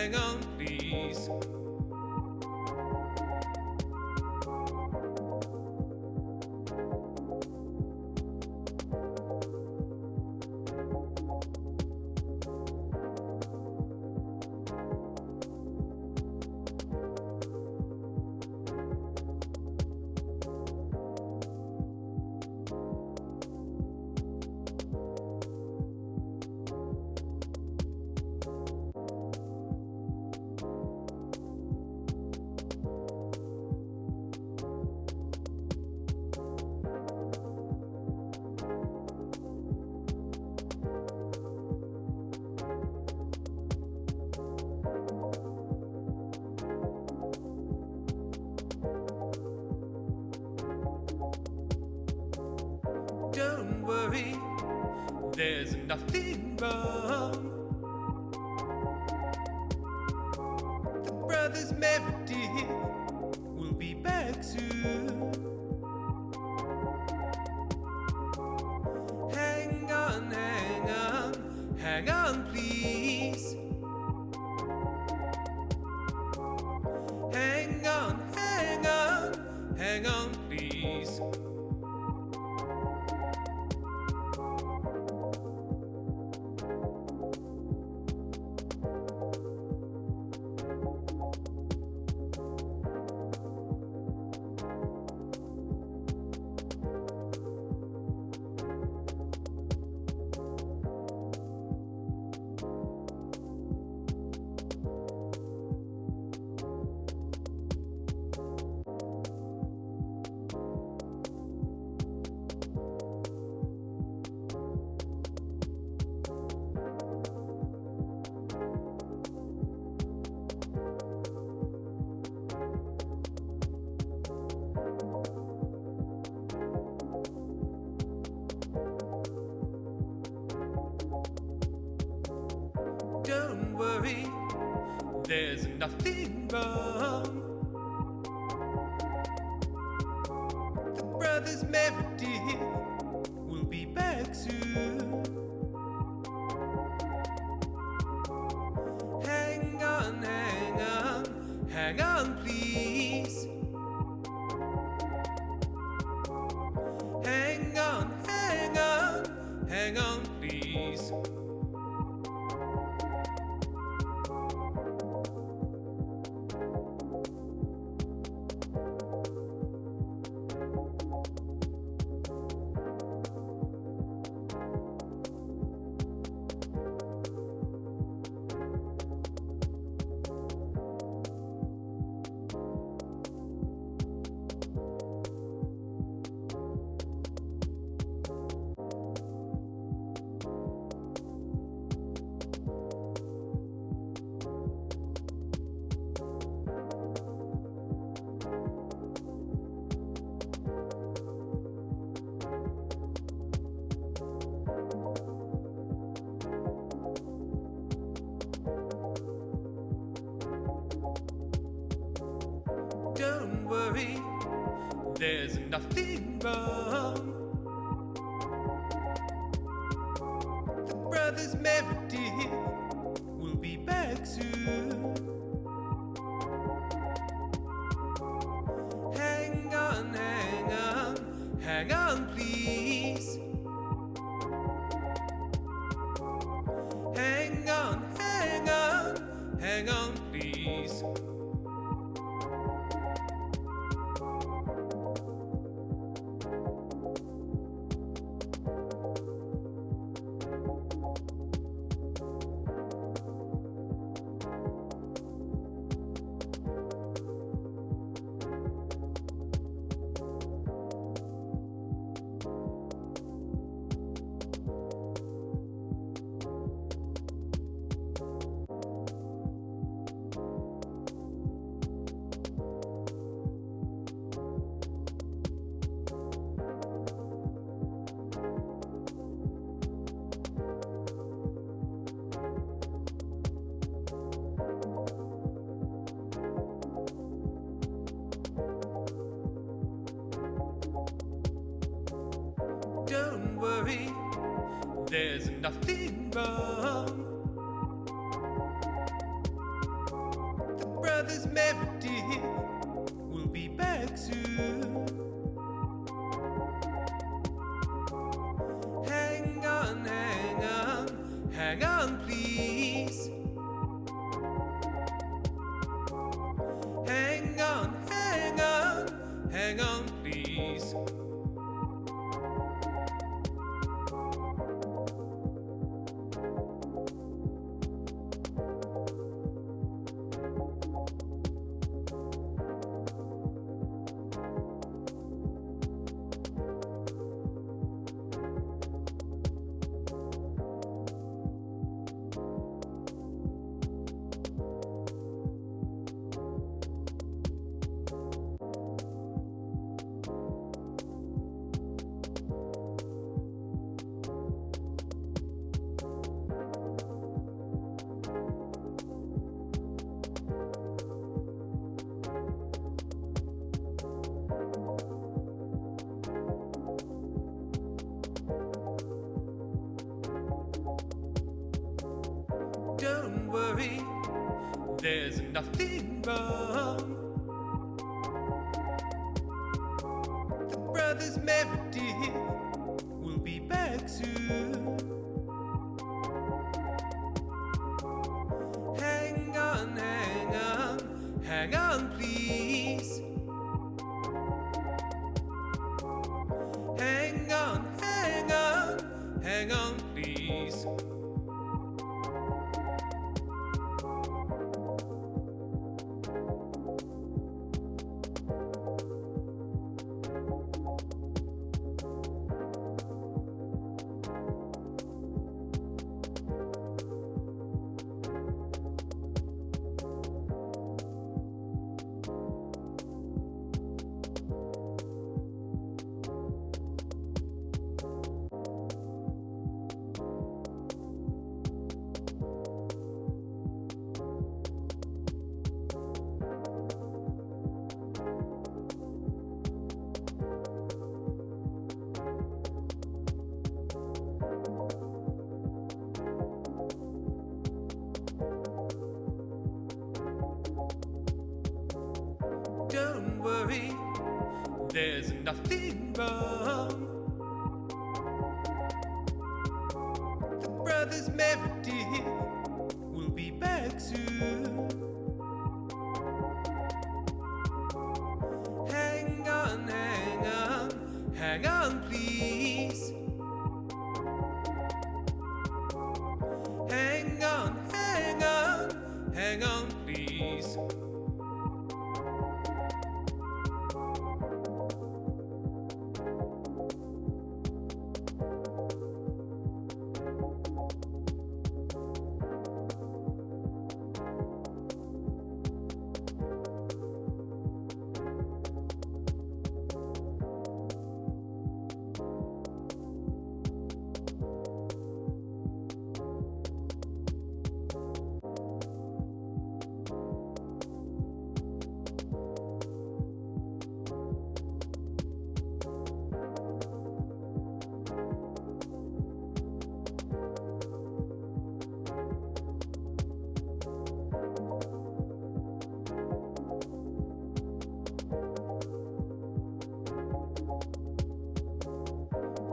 hang on, please. Don't worry, there's nothing wrong. The brothers Meredith will be back soon. Hang on, hang on, hang on, please. Hang on, hang on, hang on, please. Don't worry, there's nothing wrong. The brothers Meredith will be back soon. Hang on, hang on, hang on, please. Hang on, hang on, hang on, please. Don't worry, there's nothing wrong. The brothers Meredith will be back soon. Hang on, hang on, hang on, please. Hang on, hang on, hang on, please. Don't worry, there's nothing wrong. brothers Meredith will be back soon. Hang on, hang on, hang on, please. Hang on, hang on, hang on, please. Don't worry, there's nothing wrong. The brothers Meredith will be back soon. Hang on, hang on, hang on, please. Hang on, hang on, hang on, please. Don't worry, there's nothing wrong. The brothers Meredith will be back soon. Hang on, hang on, hang on, please. Hang on, hang on, hang on, please.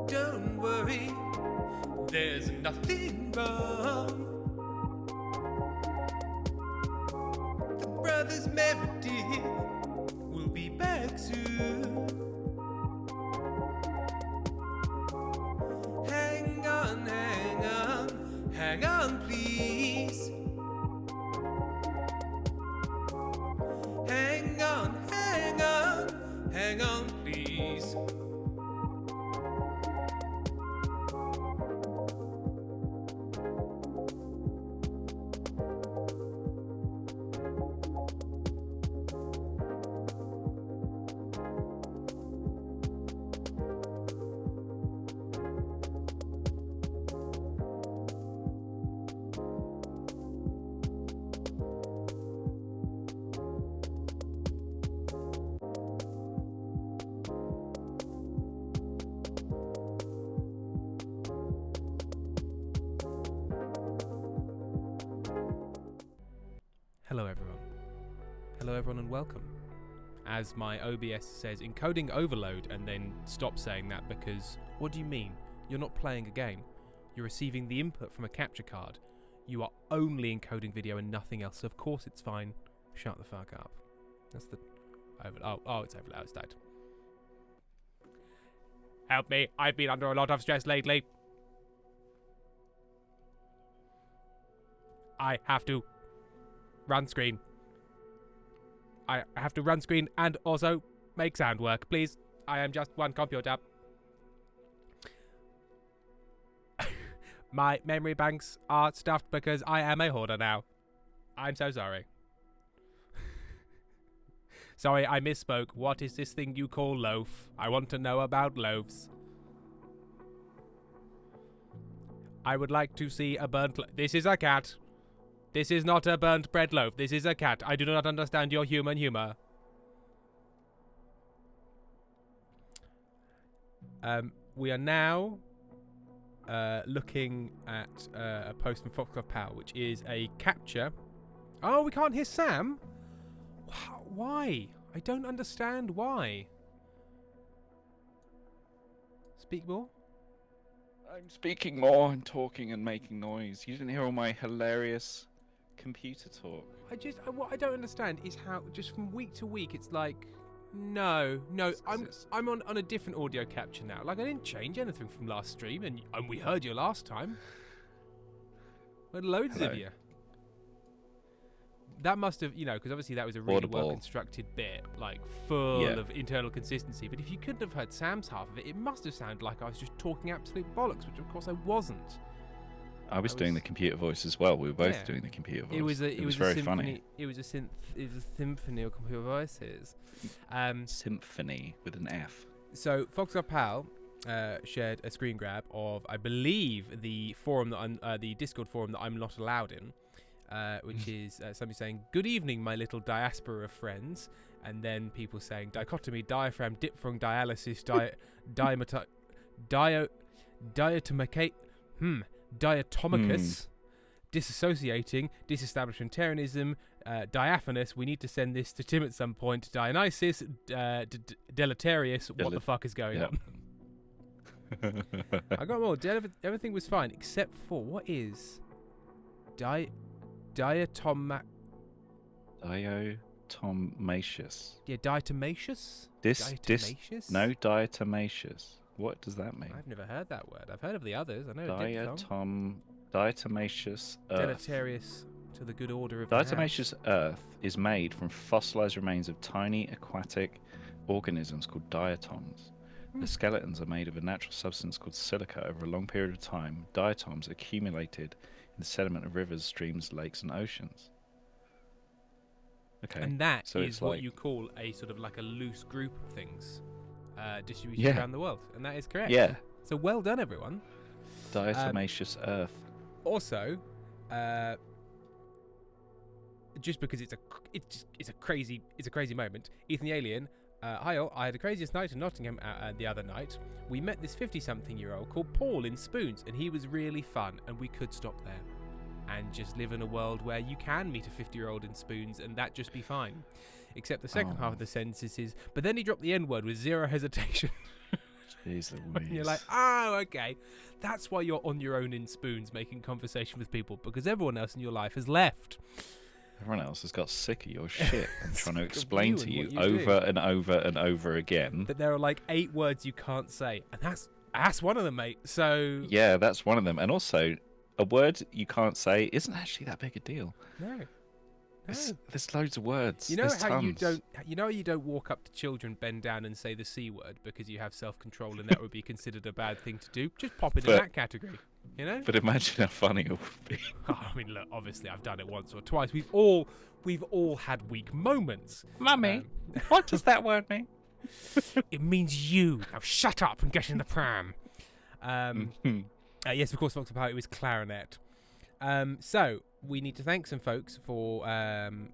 Don't worry, there's nothing wrong. The brothers Meredith will be back soon. Hang on, hang on, hang on, please. Hang on, hang on, hang on, please. Hello everyone. Hello everyone and welcome. As my OBS says, encoding overload, and then stop saying that because, what do you mean? You're not playing a game. You're receiving the input from a capture card. You are only encoding video and nothing else, so of course it's fine. Shut the fuck up. That's the... it's overload. It's died. Help me, I've been under a lot of stress lately. I have to run screen. I have to run screen and also make sound work, please. I am just one computer. My memory banks are stuffed because I am a hoarder now. I'm so sorry. Sorry, I misspoke. What is this thing you call loaf? I want to know about loaves. I would like to see a burnt... This is a cat. This is not a burnt bread loaf. This is a cat. I do not understand your human humor. We are now looking at a post from Foxglove Pal, which is a capture. Oh, we can't hear Sam? Why? I don't understand why. Speak more? I'm speaking more and talking and making noise. You didn't hear all my hilarious computer talk. What I don't understand is how just from week to week it's like, no, I'm on a different audio capture now. Like I didn't change anything from last stream, and we heard you last time. We had loads of you. That must have, because obviously that was a really well-constructed bit, like full of internal consistency. But if you couldn't have heard Sam's half of it, it must have sounded like I was just talking absolute bollocks, which of course I wasn't. I was doing the computer voice as well. We were both doing the computer voice. It was very funny. It was a symphony of computer voices. Symphony with an F. So Foxglove Pal shared a screen grab of, I believe, the forum that the Discord forum that I'm not allowed in. Which is somebody saying, "Good evening, my little diaspora of friends," and then people saying, "Dichotomy, diaphragm, diphthong, dialysis, diatomicus, disassociating, disestablishmentarianism, diaphanous. We need to send this to Tim at some point. Dionysus, deleterious. What the fuck is going on?" I got them all. Everything was fine except for what is diatomaceous. Yeah, diatomaceous? Diatomaceous? No, diatomaceous. What does that mean? I've never heard that word. I've heard of the others. I know diatomaceous earth. Deleterious to the good order of diatomaceous earth is made from fossilized remains of tiny aquatic organisms called diatoms. The skeletons are made of a natural substance called silica. Over a long period of time, diatoms accumulated in the sediment of rivers, streams, lakes, and oceans. Okay. And that is what you call a sort of like a loose group of things distributed around the world. And that is correct. Yeah. So well done, everyone. Diatomaceous earth. Also, just because it's a crazy moment. Ethan the Alien. Hi all, I had the craziest night in Nottingham the other night. We met this 50-something-year-old called Paul in Spoons, and he was really fun, and we could stop there and just live in a world where you can meet a 50-year-old in Spoons, and that just be fine. Except the second half of the sentence is, but then he dropped the N-word with zero hesitation. Jeez Louise. And you're like, oh, okay. That's why you're on your own in Spoons making conversation with people, because everyone else in your life has left. Everyone else has got sick of your shit and trying to explain to you over and over and over again that there are like 8 words you can't say, and that's one of them, mate. So yeah, that's one of them. And also, a word you can't say isn't actually that big a deal. No. There's loads of words. You know There's how tons. you don't walk up to children, bend down, and say the C word because you have self-control, and that would be considered a bad thing to do. Just pop it in that category. You know? But imagine how funny it would be. I mean, look, obviously I've done it once or twice. We've all had weak moments. Mummy, what does that word mean? It means you. Now shut up and get in the pram. Yes, of course, Fox Power, it was clarinet. So we need to thank some folks for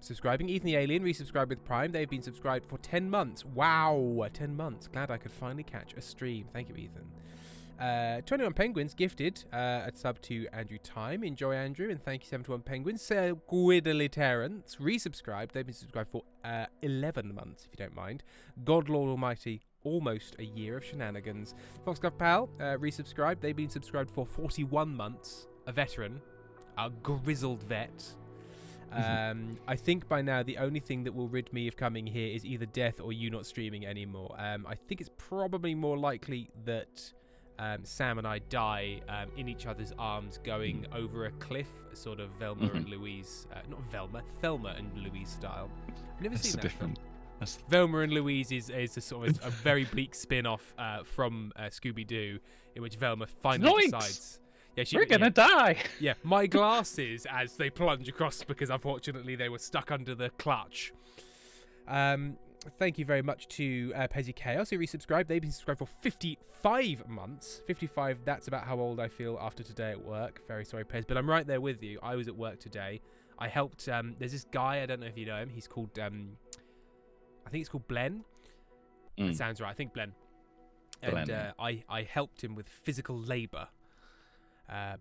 subscribing. Ethan the Alien resubscribed with Prime. They've been subscribed for 10 months. Wow, 10 months. Glad I could finally catch a stream. Thank you, Ethan. 21 Penguins gifted a sub to Andrew Time. Enjoy, Andrew, and thank you, 71 Penguins. Sir Guidely Terrence resubscribed. They've been subscribed for 11 months, if you don't mind. God Lord Almighty, almost a year of shenanigans. Foxglove Pal resubscribed. They've been subscribed for 41 months. A veteran, a grizzled vet. I think by now the only thing that will rid me of coming here is either death or you not streaming anymore. I think it's probably more likely that Sam and I die in each other's arms going over a cliff, sort of Velma and Louise, not Velma, Thelma and Louise style. I've never seen that different. Velma and Louise is a sort of a very bleak spin-off from Scooby-Doo, in which Velma finally decides. Yeah, We're gonna die. Yeah, my glasses as they plunge across because unfortunately they were stuck under the clutch. Thank you very much to Pezzy Chaos who resubscribed. They've been subscribed for 55 months. 55, that's about how old I feel after today at work. Very sorry, Pez, but I'm right there with you. I was at work today. I helped, there's this guy, I don't know if you know him. He's called, I think it's called Blen. That sounds right, I think Blen. And I helped him with physical labour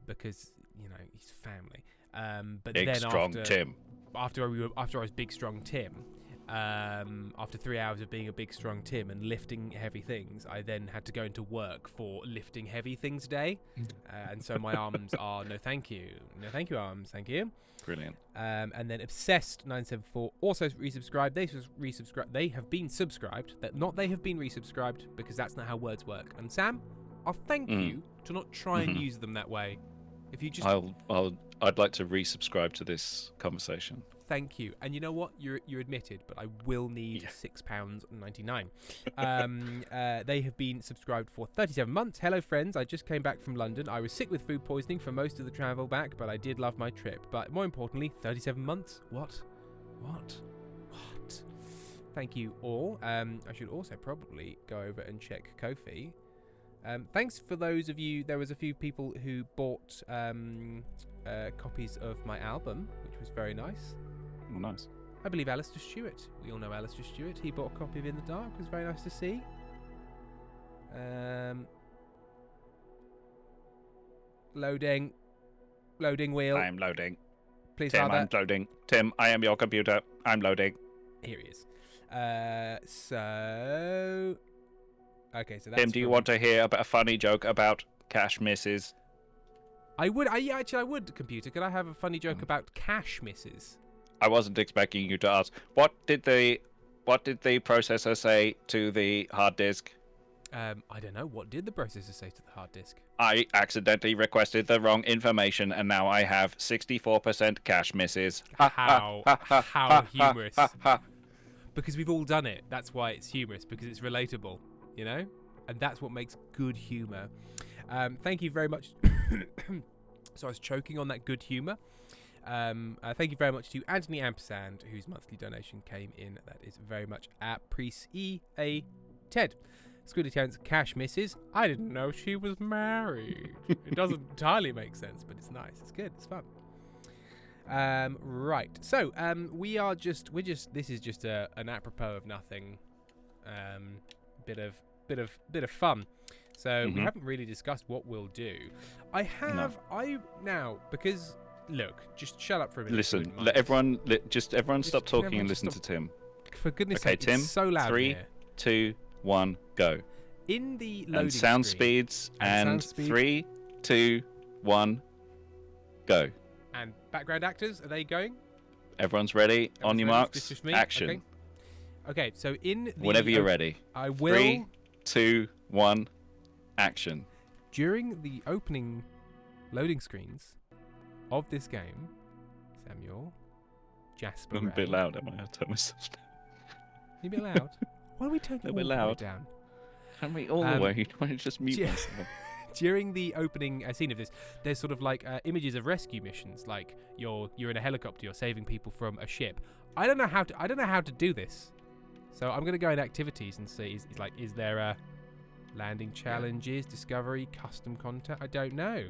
because, you know, he's family. But Big, then strong Tim. After I was Big Strong Tim, after 3 hours of being a Big Strong Tim and lifting heavy things, I then had to go into work for lifting heavy things day, and so my arms are no thank you arms, thank you. Brilliant. And then Obsessed 974 also resubscribed. They have been subscribed. They have been resubscribed because that's not how words work. And Sam, I'll thank you to not try and use them that way. If you just, I'd like to resubscribe to this conversation. Thank you. And you know what? You're admitted, but I will need £6.99. They have been subscribed for 37 months. Hello, friends. I just came back from London. I was sick with food poisoning for most of the travel back, but I did love my trip. But more importantly, 37 months? What? Thank you all. I should also probably go over and check Ko-fi. Thanks for those of you. There was a few people who bought copies of my album, which was very nice. Oh, nice. I believe Alistair Stewart. We all know Alistair Stewart. He bought a copy of In the Dark. It was very nice to see. Loading wheel. I am loading. Please, Tim, Father. I'm loading. Tim, I am your computer. I'm loading. Here he is. So... Okay, so that's Tim, do you want to hear about a funny joke about cash misses? I would, computer. Could I have a funny joke about cash misses? I wasn't expecting you to ask. What did the processor say to the hard disk? I don't know. What did the processor say to the hard disk? I accidentally requested the wrong information, and now I have 64% cache misses. How humorous. Because we've all done it. That's why it's humorous, because it's relatable, you know? And that's what makes good humour. Thank you very much. So I was choking on that good humour. Thank you very much to Anthony Ampersand, whose monthly donation came in. That is very much appreciated. Squiddy Terrence, cash misses. I didn't know she was married. It doesn't entirely make sense, but it's nice. It's good. It's fun. Right. So this is just an apropos of nothing. Bit of fun. So we haven't really discussed what we'll do. Because look, just shut up for a minute. Listen, let everyone stop talking and listen to Tim. For goodness sake, Tim, it's so loud 3, here. 2, 1, go. In the loading and sound screen, speeds and 3, 2, 1, go. And background actors, are they going? Everyone's ready. On your marks. Just me? Action. Okay, so in the... Whenever you're ready. I will... 3, 2, 1, action. During the opening loading screens of this game, Samuel, Jasper... I'm a bit loud, am I? I'll turn myself down. You a bit loud? Why don't we turn you all the way down? Can't we all the way? Why don't you just mute myself? During the opening scene of this, there's sort of like images of rescue missions, like you're in a helicopter, you're saving people from a ship. I don't know how to do this, so I'm gonna go in activities and see. Is there landing challenges, discovery, custom content? I don't know.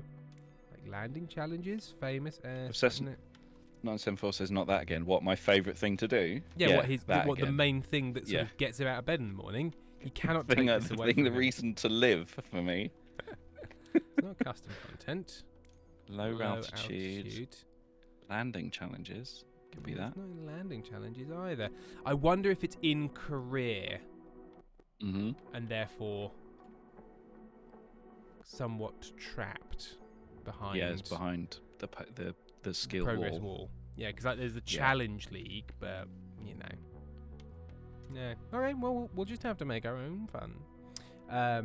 Like landing challenges, famous. 974 says not that again. What, my favourite thing to do? Yeah, what the main thing that sort of gets him out of bed in the morning. He cannot take this away from him. The reason to live for me. It's not custom content. Low altitude. Landing challenges. Could be that. It's not in landing challenges either. I wonder if it's in career. Mm-hmm. And therefore somewhat trapped behind. Yeah, it's behind the skill progress wall. wall. Yeah, because there's the challenge league, but you know. Yeah. All right. Well, we'll just have to make our own fun. A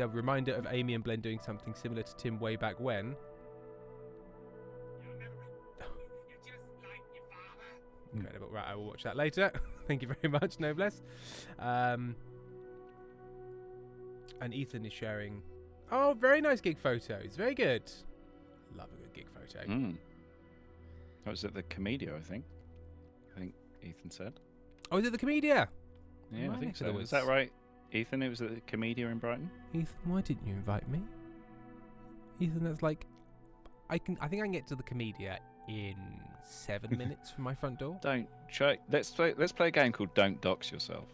reminder of Amy and Glenn doing something similar to Tim way back when. Incredible. Right, I will watch that later. Thank you very much, Noblesse. And Ethan is sharing. Oh, very nice gig photos. Very good. Love a good gig photo. That was at the Comedia, I think. Ethan said. Oh, is it the Comedia? Yeah, I think so. Is that right, Ethan? It was at the Comedia in Brighton. Ethan, why didn't you invite me? Ethan, that's like, I think I can get to the Comedia in 7 minutes from my front door. Don't try. Let's play a game called Don't Dox Yourself.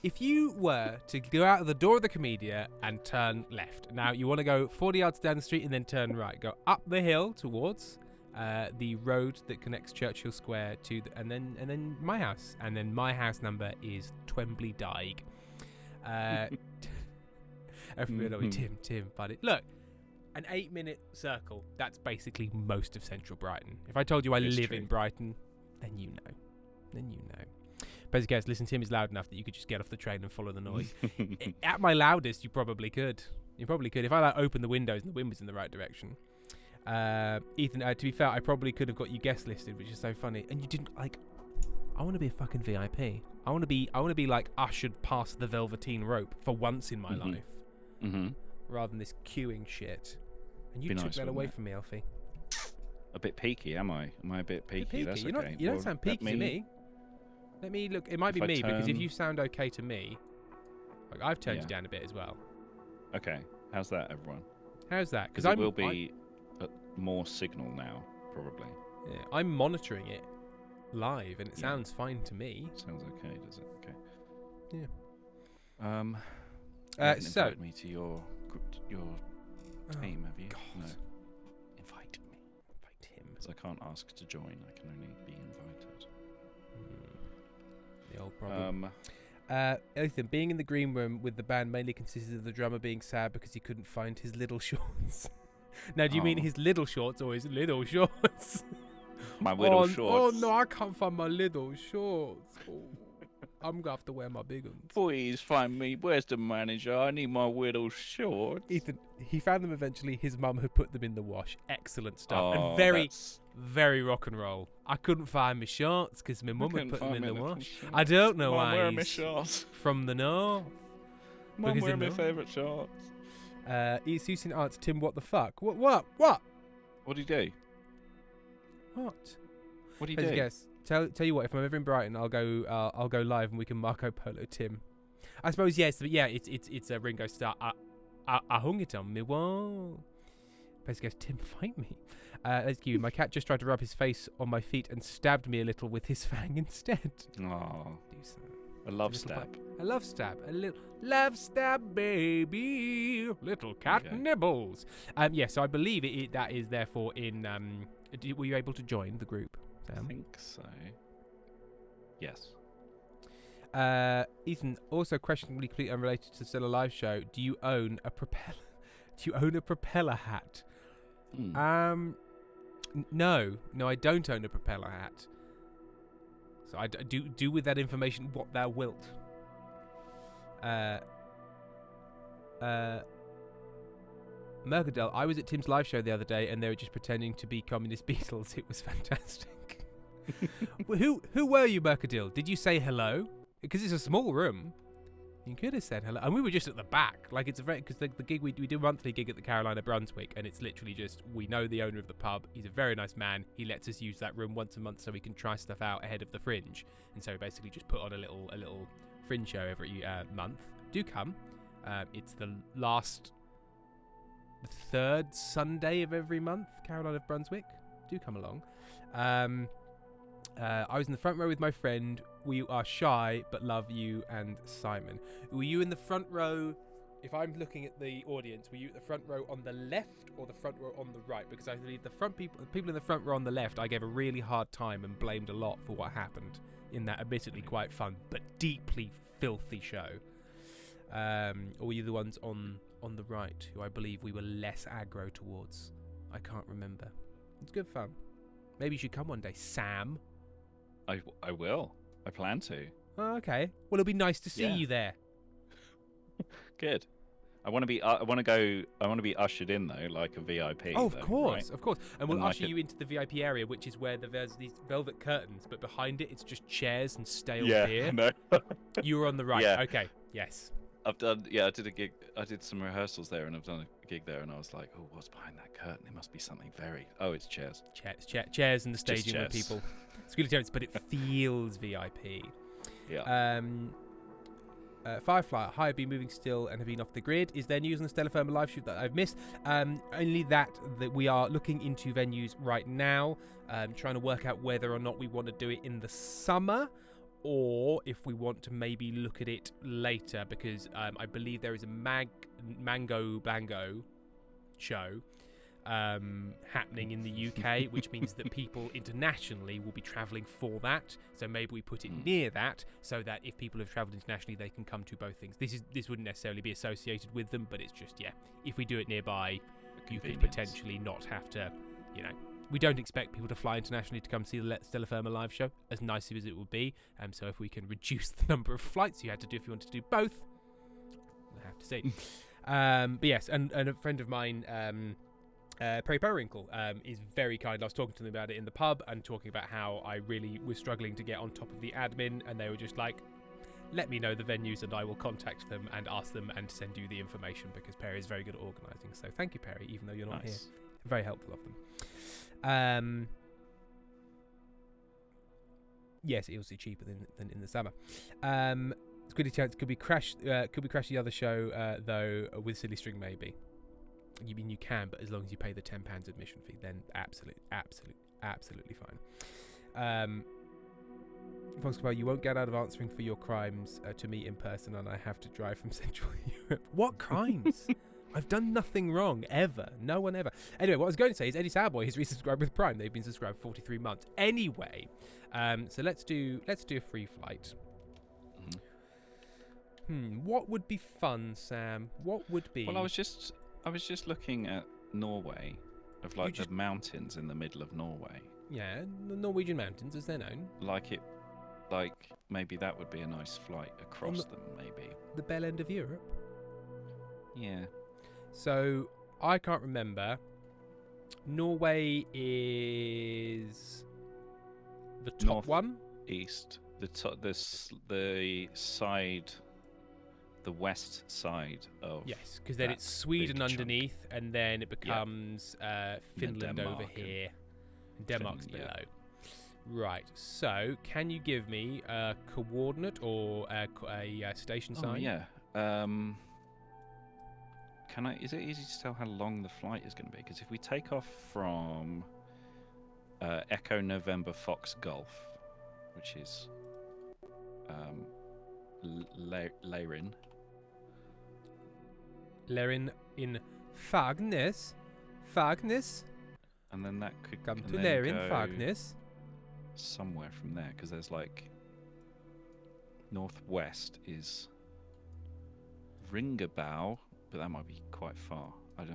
If you were to go out of the door of the Comedia and turn left, now you want to go 40 yards down the street and then turn right. Go up the hill towards the road that connects Churchill Square to, and then my house, and then my house number is Twembley Dyke. Everybody, Tim, buddy. Look, an 8-minute circle. That's basically most of central Brighton. If I told you I live in Brighton, then you know. Basically, guys, listen, Tim is loud enough that you could just get off the train and follow the noise. At my loudest, you probably could. If I open the windows and the wind was in the right direction. Ethan, to be fair, I probably could have got you guest listed, which is so funny. And you didn't I want to be a fucking VIP. I want to be like ushered past the velveteen rope for once in my life, rather than this queuing shit. And you took that away from me, Alfie. A bit peaky, am I? Am I a bit peaky? That's okay. You don't sound peaky to me. Let me look. It might be me because if you sound okay to me, like I've turned you down a bit as well. Okay, how's that, everyone? How's that? Because it will be more signal now, probably. Yeah, I'm monitoring it live, and it sounds fine to me. Sounds okay, does it? Okay. Yeah. You haven't invited me to your team, have you? God. No. Invite me. Invite him. Because I can't ask to join. I can only be invited. The old problem. Ethan, being in the green room with the band mainly consisted of the drummer being sad because he couldn't find his little shorts. Now, do you mean his little shorts or his little shorts? My little shorts. Oh, no, I can't find my little shorts. Oh, I'm going to have to wear my big ones. Please find me. Where's the manager? I need my little shorts. Ethan, he found them eventually. His mum had put them in the wash. Excellent stuff. Oh, and very rock and roll. I couldn't find my shorts because my mum had put them in the wash. I don't know why. Where are my shorts? From the north. Mum, where are my favourite shorts? Susan asks Tim, what the fuck? What? What do you do? What? What do you do? Guess. Tell you what. If I'm ever in Brighton, I'll go live and we can Marco Polo Tim. I suppose yes, but yeah, it's a Ringo Starr. I hung it on me wall. Basically, goes, Tim, fight me. Let's give you. My cat just tried to rub his face on my feet and stabbed me a little with his fang instead. Oh, a love stab. A love stab. A little love stab, baby. Little cat nibbles. So I believe that is therefore in. Were you able to join the group, Sam? I think so. Yes. Ethan, also questionably completely unrelated to the Still Alive show. Do you own a propeller? Do you own a propeller hat? No, I don't own a propeller hat. So I do with that information what thou wilt. Mercadale, I was at Tim's live show the other day and they were just pretending to be communist Beatles. It was fantastic. Who were you, Mercadale? Did you say hello? Because it's a small room. You could have said hello. And we were just at the back. Like, it's a very... Because the gig, we do a monthly gig at the Carolina Brunswick, and it's literally just, we know the owner of the pub. He's a very nice man. He lets us use that room once a month so we can try stuff out ahead of the Fringe. And so we basically just put on a little Fringe show every month. Do come. It's the third Sunday of every month, Carolina Brunswick. Do come along. I was in the front row with my friend. We are shy, but love you and Simon. Were you in the front row if I'm looking at the audience, were you at the front row on the left or the front row on the right? Because I believe the people in the front row on the left, I gave a really hard time and blamed a lot for what happened in that admittedly quite fun but deeply filthy show. Or were you the ones on the right who I believe we were less aggro towards? I can't remember. It's good fun. Maybe you should come one day, Sam. I will. I plan to. Oh, okay. Well, it'll be nice to see you there. Good. I want to be. I want to be ushered in though, like a VIP. Oh, though, of course, right? of course. And we'll And usher you into the VIP area, which is where there's these velvet curtains, but behind it, it's just chairs and stale beer. No. You were on the right. Yeah. Okay. Yes. I've done. Yeah, I did a gig. I did some rehearsals there, and I've done a gig there, and I was like, oh, what's behind that curtain? It must be something very. Oh, it's chairs. Chairs and the staging chairs. with people. It's good attempts, but it feels VIP. Yeah. Firefly, have been moving still and have been off the grid. Is there news on the Stellar Firma live shoot that I've missed? Only that we are looking into venues right now, trying to work out whether or not we want to do it in the summer or if we want to maybe look at it later, because I believe there is a Mango Bango show happening in the UK, which means that people internationally will be travelling for that. So maybe we put it near that, so that if people have travelled internationally, they can come to both things. This wouldn't necessarily be associated with them, but it's just if we do it nearby, you could potentially not have to, We don't expect people to fly internationally to come see the Stellar Firma live show, as nice as it would be. So if we can reduce the number of flights you had to do if you wanted to do both, we'll have to see. But yes, and a friend of mine, Perry Periwinkle, is very kind. I was talking to them about it in the pub and talking about how I really was struggling to get on top of the admin, and they were just like, let me know the venues and I will contact them and ask them and send you the information, because Perry is very good at organising. So thank you, Perry, even though you're not here. Very helpful of them. Yes, it will be cheaper than in the summer. It's good a chance. Could we crash the other show though with Silly String maybe? You mean you can, but as long as you pay the £10 admission fee, then absolutely fine. Fox Cabal, you won't get out of answering for your crimes to me in person, and I have to drive from Central Europe. What crimes? I've done nothing wrong, ever. No one ever. Anyway, what I was going to say is Eddie Sourboy has resubscribed with Prime. They've been subscribed for 43 months. Anyway, so let's do a free flight. What would be fun, Sam? What would be? Well, I was just looking at Norway, of like the mountains in the middle of Norway. Yeah, the Norwegian mountains, as they're known. Like maybe that would be a nice flight across them, maybe. The bell end of Europe? Yeah. So, I can't remember. Norway is the top one? East. The side... The west side of... Yes, because then it's Sweden underneath, and then it becomes Finland over here. And Denmark's below. Yeah. Right, so can you give me a coordinate or a station sign? Yeah. Is it easy to tell how long the flight is going to be? Because if we take off from Echo November Fox Golf, which is Leirin. Leirin in Fagness. And then that could come to Leirin, Fagness. Somewhere from there, because there's like northwest is Ringabau, but that might be quite far.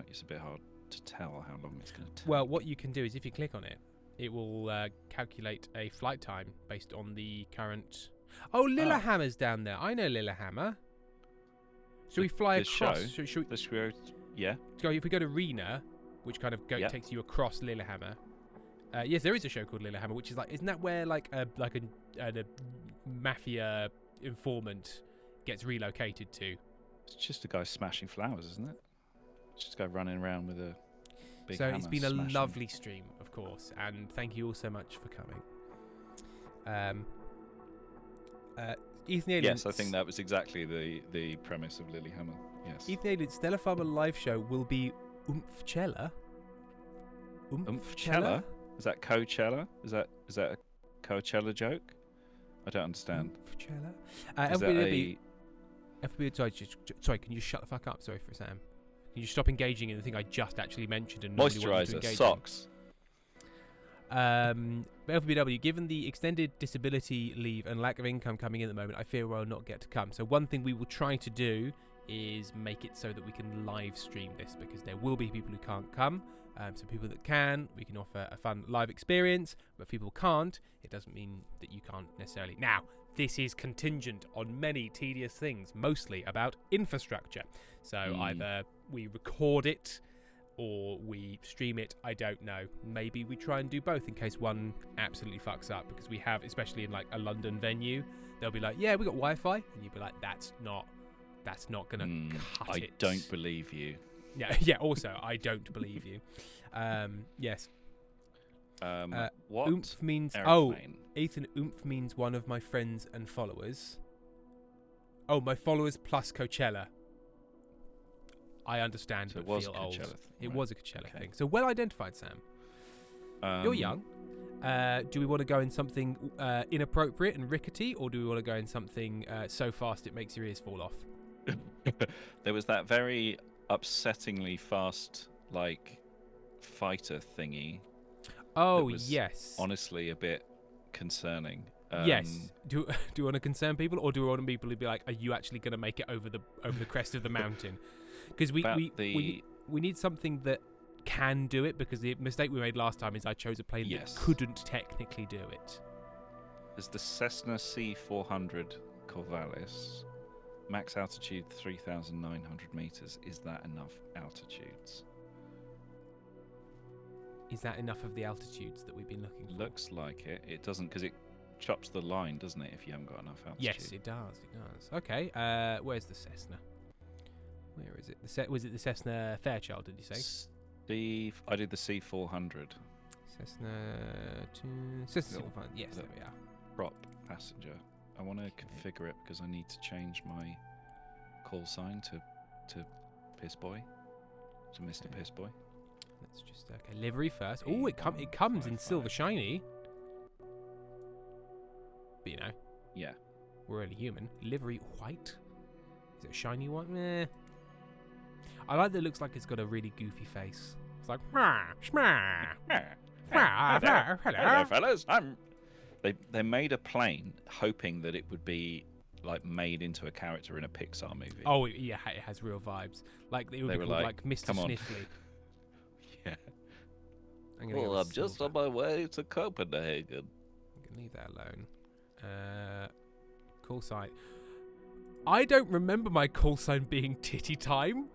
It's a bit hard to tell how long it's going to take. Well, what you can do is if you click on it, it will calculate a flight time based on the current... Oh, Lillehammer's down there. I know Lillehammer. Should we fly across? Yeah. So if we go to Rena, which kind of takes you across Lillehammer. Yes, there is a show called Lillehammer, which is like, isn't that where like a mafia informant gets relocated to? It's just a guy smashing flowers, isn't it? It's just a guy running around with a big hammer. So it's been a lovely stream, of course, and thank you all so much for coming. Ethan Alien. Yes, I think that was exactly the premise of Lillehammer. Yes. Ethan Alien's Stellar Firma live show will be Umfchella. Umfchella? Is that Coachella? Is that a Coachella joke? I don't understand. Umfchella. Sorry, can you shut the fuck up? Sorry for Sam. Can you stop engaging in the thing I just actually mentioned and normally want you to Moisturizer, engage socks. LPBW, given the extended disability leave and lack of income coming in at the moment, I fear we'll not get to come. So one thing we will try to do is make it so that we can live stream this, because there will be people who can't come. So people that can, we can offer a fun live experience, but if people can't, it doesn't mean that you can't necessarily. Now, this is contingent on many tedious things, mostly about infrastructure. So either we record it or we stream it, I don't know. Maybe we try and do both in case one absolutely fucks up, because we have, especially in like a London venue, they'll be like, yeah, we got Wi-Fi, and you'll be like, that's not gonna cut it. I don't believe you. Yeah, also, I don't believe you. Yes. What? Oomph means... Airplane? Oh, Ethan, oomph means one of my friends and followers. Oh, my followers plus Coachella. I understand, So but it was feel a old. Coachella thing, It right. was a Coachella thing. So well identified, Sam. You're young. Do we want to go in something inappropriate and rickety, or do we want to go in something so fast it makes your ears fall off? There was that very upsettingly fast, like, fighter thingy. Oh, was yes. Honestly, a bit concerning. Yes. Do you want to concern people, or do we want people to be like, are you actually going to make it over the crest of the mountain? Because we need something that can do it, because the mistake we made last time is I chose a plane that couldn't technically do it. There's the Cessna C400 Corvallis. Max altitude 3,900 meters. Is that enough altitudes? Is that enough of the altitudes that we've been looking for? Looks like it. It doesn't, because it chops the line, doesn't it, if you haven't got enough altitude? Yes, it does. It does. Okay. Where's the Cessna? Where is it? Was it the Cessna Fairchild, did you say? I did the C400. Cessna C400. Yes, there we are. Prop passenger. I want to configure it because I need to change my call sign to Piss Boy, to Mr. Piss Boy. Let's just livery first. Oh, it comes in silver shiny. But you know, yeah, we're only human. Livery white. Is it a shiny one? Meh. I like that. It looks like it's got a really goofy face. It's like, hello, fellas. They made a plane hoping that it would be like made into a character in a Pixar movie. Oh yeah, it has real vibes. Like it would be called like Mr. Sniffly. Yeah. Well, I'm just on my way to Copenhagen. I'm gonna leave that alone. Call sign. I don't remember my call sign being titty time.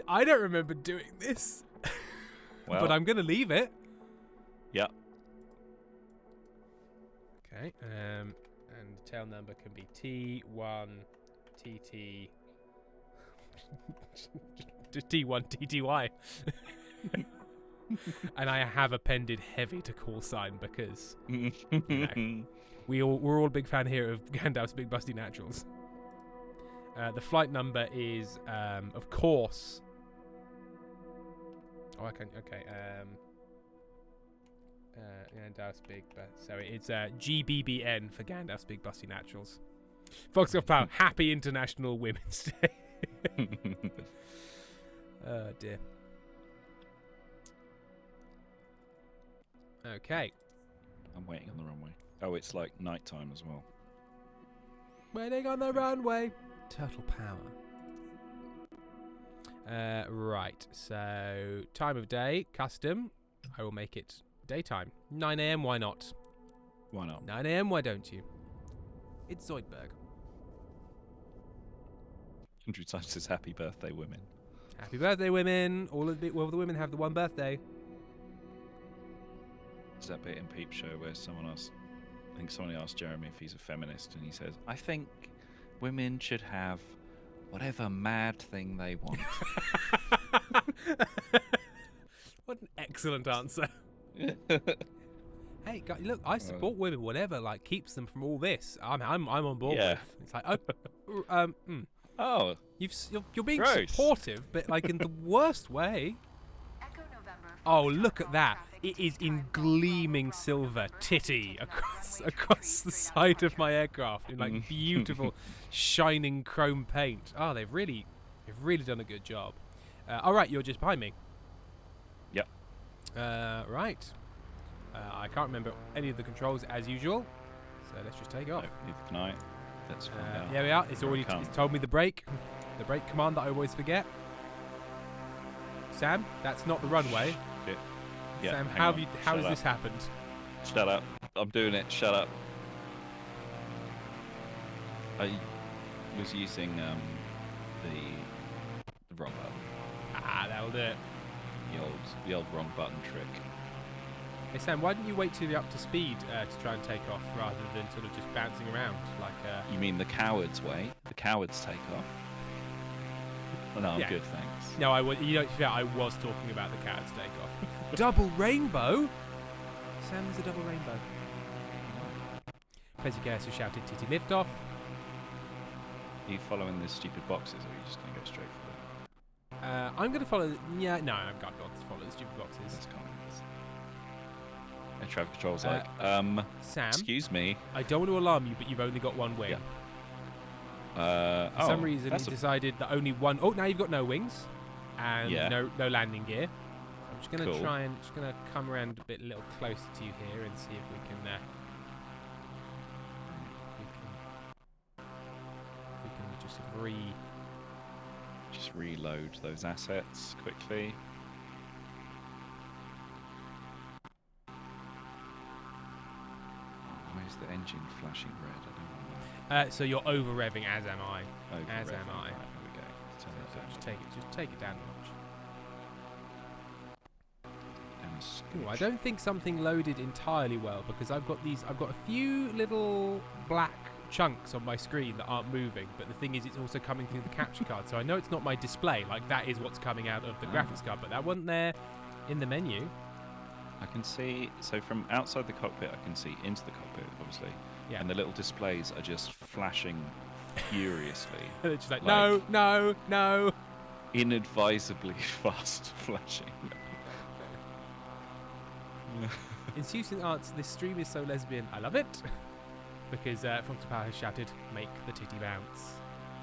I don't remember doing this. Well, but I'm gonna leave it. Yeah. Okay. And the tail number can be T1 TT T1 TTY. And I have appended heavy to call sign because you know, we're all a big fan here of Gandalf's Big Busty Naturals. The flight number is, of course. Oh, I can. Okay. Gandalf's Big so it's GBBN for Gandalf's Big Busty Naturals. Foxglove Power, happy International Women's Day. Oh dear. Okay. I'm waiting on the runway. Oh, it's like nighttime as well. Waiting on the runway. Turtle power. Right. So time of day, custom. I will make it daytime. 9 a.m. Why not? Why not? 9 a.m. Why don't you? It's Zoidberg. Andrew Time says happy birthday, women. Happy birthday, women. All of the women have the one birthday. There's that bit in Peep Show where someone asked Jeremy if he's a feminist, and he says, I think women should have whatever mad thing they want. What an excellent answer. Hey, guys, look, I support women. Whatever, like, keeps them from all this. I'm on board. Yeah. With. It's like, Oh, you're being gross. supportive, but like in the worst way. Echo November Oh, look at that. It is in gleaming silver titty across the side of my aircraft in like beautiful shining chrome paint. Oh, they've really done a good job. All right, you're just behind me. Yep. Right. I can't remember any of the controls as usual, so let's just take off. No, neither can I. Let's find out. Here we are. It's Here already it comes. it's told me the brake command that I always forget. Sam, that's not the runway. Shit. Yeah, Sam, hang how on. has Shut this up. happened? Shut up. I'm doing it. Shut up. I was using the wrong button. Ah, that'll do it. The old wrong button trick. Hey Sam, why didn't you wait till you're up to speed to try and take off rather than sort of just bouncing around like? You mean the coward's way? The cowards take off. Oh, no, I'm Yeah. good, thanks. No, I was. You know, I was talking about the cow's takeoff. Double rainbow. Sam, there's a double rainbow. Pezzy Chaos has shouted "Titty lift off." Are you following the stupid boxes, or are you just going to go straight for I'm going to follow. Yeah, no, I'm going to follow the stupid boxes. this comment? And traffic control's Uh, like, Sam, excuse me. I don't want to alarm you, but you've only got one wing. Yeah. For some reason, that's he decided that only one. Oh, now you've got no wings and Yeah. no landing gear. I'm just going to Cool. try and come around a little closer to you here and see if we can. We can just just reload those assets quickly. Why is the engine flashing red? I don't know. So you're over revving, as am I. Over As am revving. I. Right, here we go. Turn So that just take it down a notch. down a Ooh, I scooch. don't think something loaded entirely well because I've got a few little black chunks on my screen that aren't moving, but the thing is it's also coming through the capture card, so I know it's not my display, like that is what's coming out of the graphics card, but that wasn't there in the menu. I can see, so from outside the cockpit, I can see into the cockpit, obviously. Yeah. And the little displays are just flashing furiously. And it's just like, Like- no. Inadvisably fast flashing. Insucin Arts, this stream is so lesbian, I love it. Because Fox Power has shouted, make the titty bounce.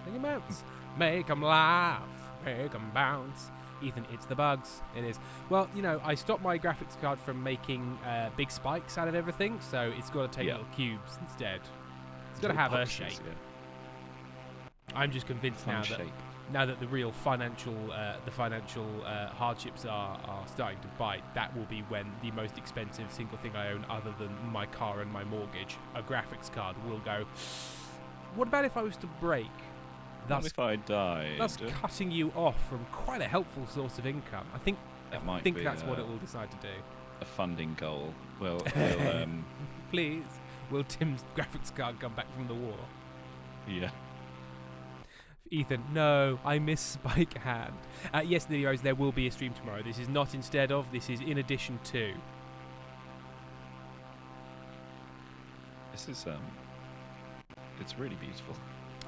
Make 'em bounce. Make 'em laugh. Make 'em bounce. Ethan, it's the bugs. It is. Well, you know, I stopped my graphics card from making big spikes out of everything, so it's got to take Yeah. little cubes instead. It's got to have a shape. I'm just convinced Fun now shape. that the real financial hardships are starting to bite, that will be when the most expensive single thing I own other than my car and my mortgage, a graphics card, will go, what about if I was to break? What Thus, if I died? thus cutting you off from quite a helpful source of income. I think might be, that's what it will decide to do. A funding goal. We'll Please, will Tim's graphics card come back from the war? yeah. Ethan, no, I miss Spike Hand. Yes, Lilios, there will be a stream tomorrow. This is not instead of, this is in addition to. This is it's really beautiful.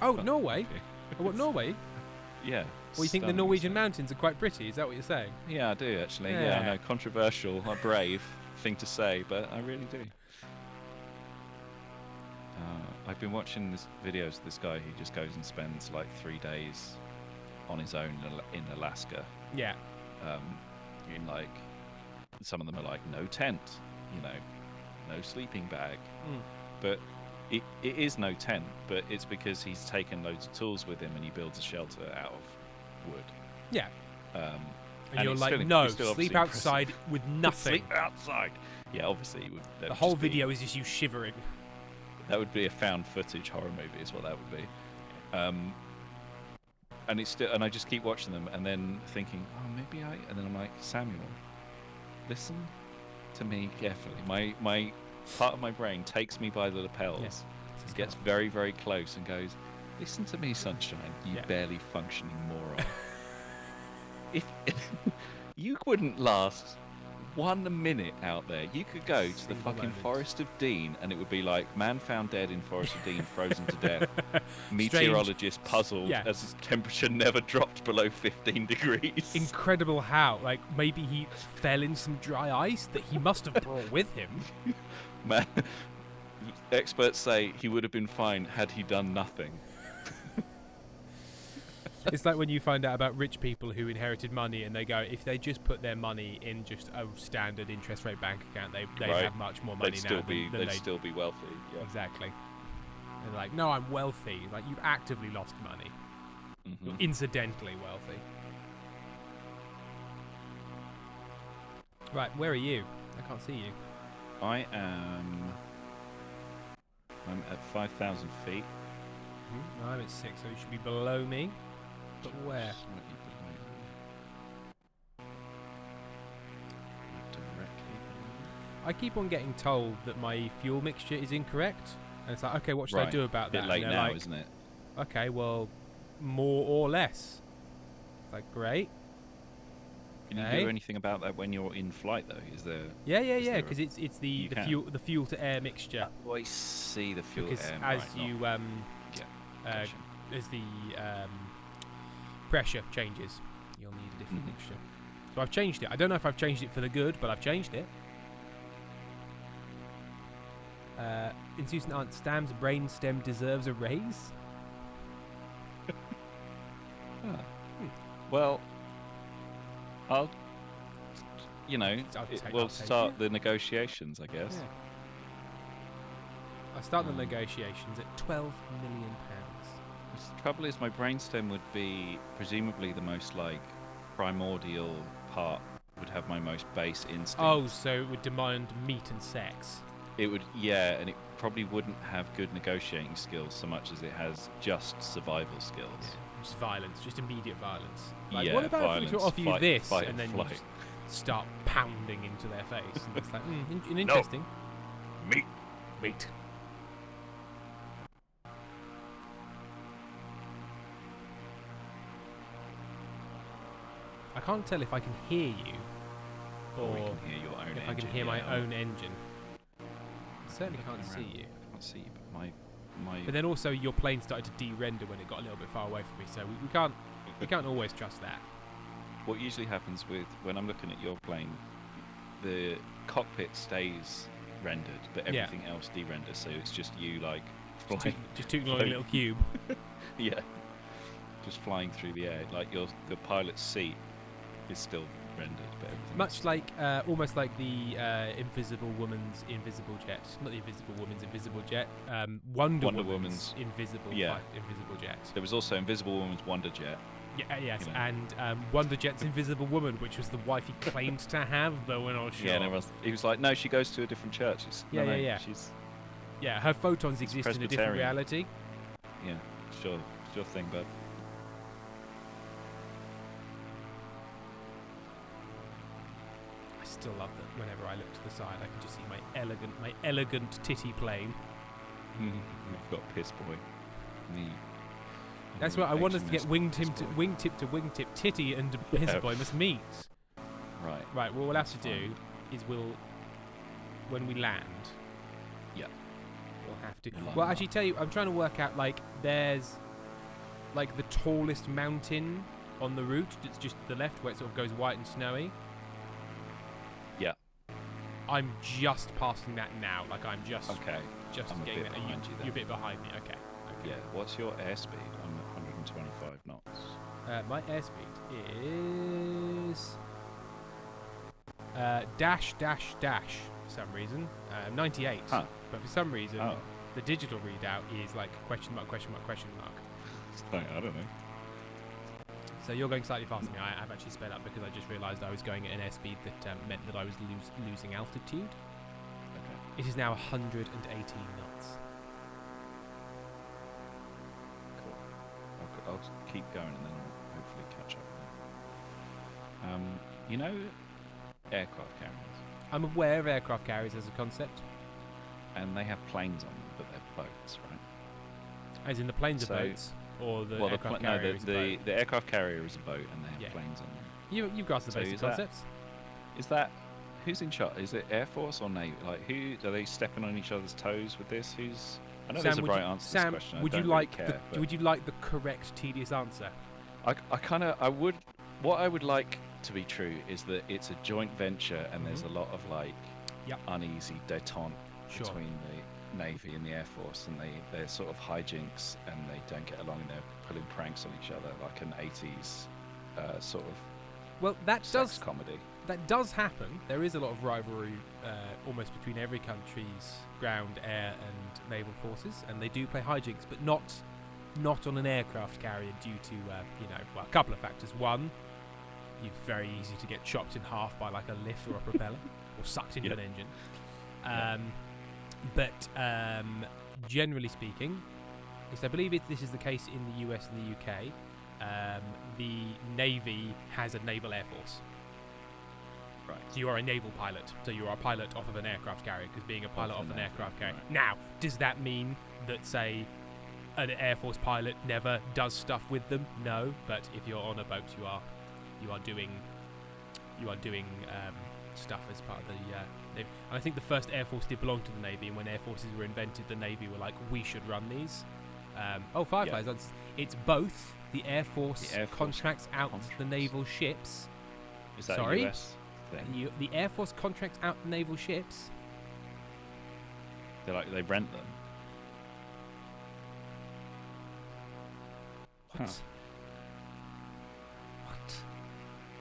Oh, But- Norway? okay. Oh, what, Norway? Yeah. Well, you think the stunning, Norwegian isn't it? mountains are quite pretty? Is that what you're saying? Yeah, I do actually. Yeah, Yeah. I know, controversial, a brave thing to say, but I really do. I've been watching this videos of this guy who just goes and spends like 3 days on his own in Alaska. Yeah. In like, some of them are like no tent, you know, no sleeping bag, but it is no tent, but it's because he's taken loads of tools with him and he builds a shelter out of wood. Yeah. And And you're it's like, still- no, it's still sleep obviously outside with nothing. Sleep outside. Yeah, obviously. The whole video is just you shivering. That would be a found footage horror movie, is what that would be. And it's still, and I just keep watching them, and then thinking, oh, maybe I. And then I'm like, Samuel, listen to me carefully. My part of my brain takes me by the lapels, Yes. gets very, very close, and goes, listen to me, sunshine, you Yeah. barely functioning moron. if you wouldn't last 1 minute out there. You could go to the Single fucking moment. Forest of Dean, and it would be like man found dead in Forest of Dean, frozen to death. Meteorologist puzzled Yeah. as his temperature never dropped below 15 degrees. Incredible how, like, maybe he fell in some dry ice that he must have brought with him. Man, experts say he would have been fine had he done nothing. It's like when you find out about rich people who inherited money and they go, if they just put their money in just a standard interest rate bank account, they'd Right. have much more money They'd now still be than they'd they still be wealthy. Yeah. Exactly. They're like, no, I'm wealthy. Like, you've actively lost money. You're Mhm. incidentally wealthy. Right, where are you? I can't see you. I'm at 5,000 feet. I'm at 6, so you should be below me. But where? Slightly below you. Directly below I keep on getting told that my fuel mixture is incorrect. And it's like, okay, what should I Right. do about you. Bit that? late And they're now, like, isn't it? okay, well, more or less. It's like, great. Can you Okay. do anything about that when you're in flight, though? Is there? Yeah, Is there a- because it's the You can. fuel to air mixture. Oh, I see the fuel Because air. as right, you not- gotcha. as the pressure changes, you'll need a different Mhm. mixture. So I've changed it. I don't know if I've changed it for the good, but I've changed it. Insufficient Aunt Stam's brainstem deserves a raise. Ah. Well, I'll. I'll We'll take start it. the negotiations, I guess. Yeah. I start the Um, negotiations at £12 million. The trouble is, my brainstem would be presumably the most like primordial part. Would have my most base instinct. Oh, so it would demand meat and sex. It would, yeah, and it probably wouldn't have good negotiating skills so much as it has just survival skills. Just violence, just immediate violence. Like, Yeah, what about if we could violence, offer you fight- this, fight and or then you flight. just start pounding into their face? And it's like, interesting. Meat. Meat. I can't tell if I can hear you, Or we or can hear your own if I can engine, hear my yeah. own engine. I certainly can't see you. I can't see you, but my But then also your plane started to de-render when it got a little bit far away from me, so we can't always trust that. What usually happens with when I'm looking at your plane, the cockpit stays rendered, but Yeah. everything else de-renders. So it's just you like Just, flying. just tooting along a flying- little cube. Yeah, just flying through the air. Like the pilot's seat is still rendered, but everything Much else- like, almost like the Invisible Woman's Invisible Jet. Not the Invisible Woman's Invisible Jet. Wonder Wonder Woman's Woman's- Invisible yeah. Invisible Jet. There was also Invisible Woman's Wonder Jet. Yeah, yes, You know. and Wonder Jet's Invisible Woman, which was the wife he claimed to have, but we're not sure. Yeah, and he was like, no, she goes to a different church. It's, Yeah, no, yeah, no, yeah. She's Yeah, her photons It's exist in a different Presbyterian. reality. yeah, sure thing, bud. I still love that whenever I look to the side, I can just see my elegant titty plane. We've got Piss Boy. That's what I want us to get HMS wingtip to Piss Boy. wingtip. Titty and Piss Yeah. Boy must meet. Right. Right, what we'll have to That's do is when we land, Yeah. we'll have to. We'll line Well, them actually, tell you, I'm trying to work out, like, there's, like, the tallest mountain on the route. It's just to the left where it sort of goes white and snowy. Yeah. I'm just passing that now. Like, I'm just Okay. I'm a getting bit that. behind you then. You're a bit behind me. Okay. Yeah. What's your airspeed? I'm at 125 knots. My airspeed is dash for some reason 98. Huh. But for some reason Oh. the digital readout is like question mark. I don't know. So you're going slightly faster than me. I've actually sped up because I just realised I was going at an airspeed that meant that I was losing altitude. Okay. It is now 118 knots. Cool. I'll keep going and then I'll hopefully catch up. You know, aircraft carriers, I'm aware of aircraft carriers as a concept, and they have planes on them, but they're boats, right? as in the planes So- are boats, or the well, aircraft carrier is a boat. the aircraft carrier is a boat, and they have Yeah. planes on them. You've grasped the So basic is that- concepts. Is that Who's in charge? Is it Air Force or Navy? Like, who are they stepping on each other's toes with this? Who's? I know Sam, there's a would right you, answer to Sam, this question. would I you don't like really care, would you like the correct tedious answer? I would. What I would like to be true is that it's a joint venture, and there's a lot of like Yep. uneasy détente Sure. between the Navy and the Air Force, and they're sort of hijinks, and they don't get along, and they're pulling pranks on each other, like an 80s sort of Well, that sex does comedy. that does happen. There is a lot of rivalry almost between every country's ground, air, and naval forces, and they do play hijinks, but not on an aircraft carrier due to a couple of factors. One, you're very easy to get chopped in half by like a lift or a propeller, or sucked into Yep. an engine. But generally speaking, I believe this is the case in the US and the UK. The Navy has a naval air force. Right. So you are a naval pilot. So you are a pilot off of an aircraft carrier, because being a pilot off an Navy, aircraft carrier. right. Now, does that mean that, say, an Air Force pilot never does stuff with them? No, but if you're on a boat, you are doing stuff as part of the Navy. And I think the first Air Force did belong to the Navy, and when Air Forces were invented, the Navy were like, we should run these. Fireflies. It's both. The Air Force contracts out the naval ships. Is that Sorry? a US thing? The Air Force contracts out the naval ships. They rent them. What? Huh. What?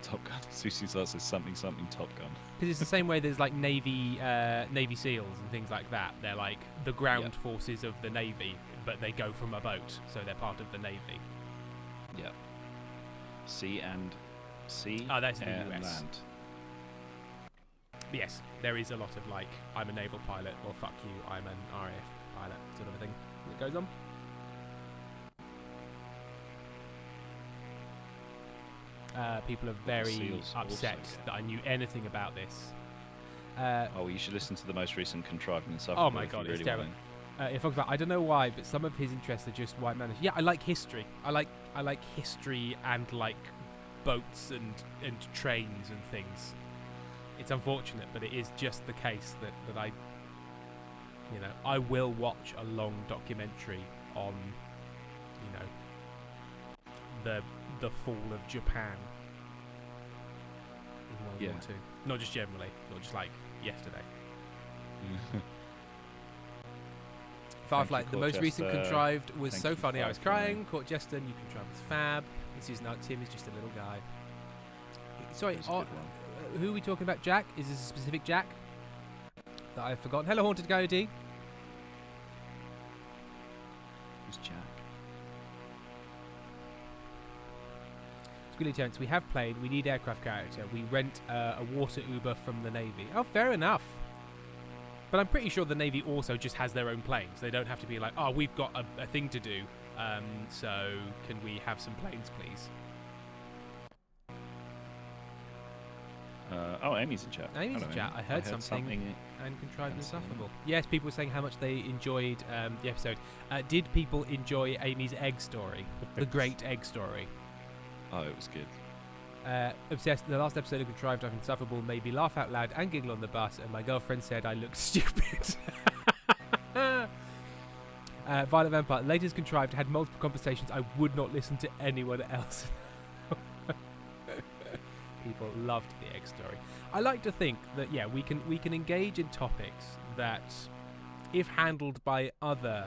Top Gun. Susie says something Top Gun. Because it's the same way there's like Navy SEALs and things like that. They're like the ground forces of the Navy, but they go from a boat, so they're part of the Navy. Yeah. Sea, Oh, that's in air, the and US. land. Yes, there is a lot of like, I'm a naval pilot, or fuck you, I'm an RAF pilot, sort of a thing that goes on. People are very SEALs upset also get. that I knew anything about this. You should listen to the most recent Contrived and Insufferable. Oh my if God, you it's really terrible. want If I don't know why, but some of his interests are just white manners. Yeah, I like history. I like history and like boats and trains and things. It's unfortunate, but it is just the case that I will watch a long documentary on the fall of Japan in World War II. Not just generally, not just like yesterday. Firefly, the most recent Contrived was Thank so you, funny. I was Firefly. crying. Caught Jester, you Contrived was fab. This is now Tim is just a little guy. Sorry, It was a good one. who are we talking about? Jack? Is this a specific Jack that I've forgotten? Hello, Haunted Coyote. Who's Jack? Squilly Terrence, we have played. We need aircraft character. We rent a water Uber from the Navy. Oh, fair enough. But I'm pretty sure the Navy also just has their own planes. They don't have to be like, oh, we've got a thing to do. So can we have some planes, please? Amy's in chat. Amy's Hello, in chat. Amy. I heard something. And Contrived and Insufferable. Yes, people were saying how much they enjoyed the episode. Did people enjoy Amy's egg story? The great egg story. Oh, it was good. Obsessed. The last episode of Contrived and Insufferable made me laugh out loud and giggle on the bus, and my girlfriend said I looked stupid. Violet Vampire. Latest Contrived had multiple conversations. I would not listen to anyone else. People loved the egg story. I like to think that we can engage in topics that, if handled by other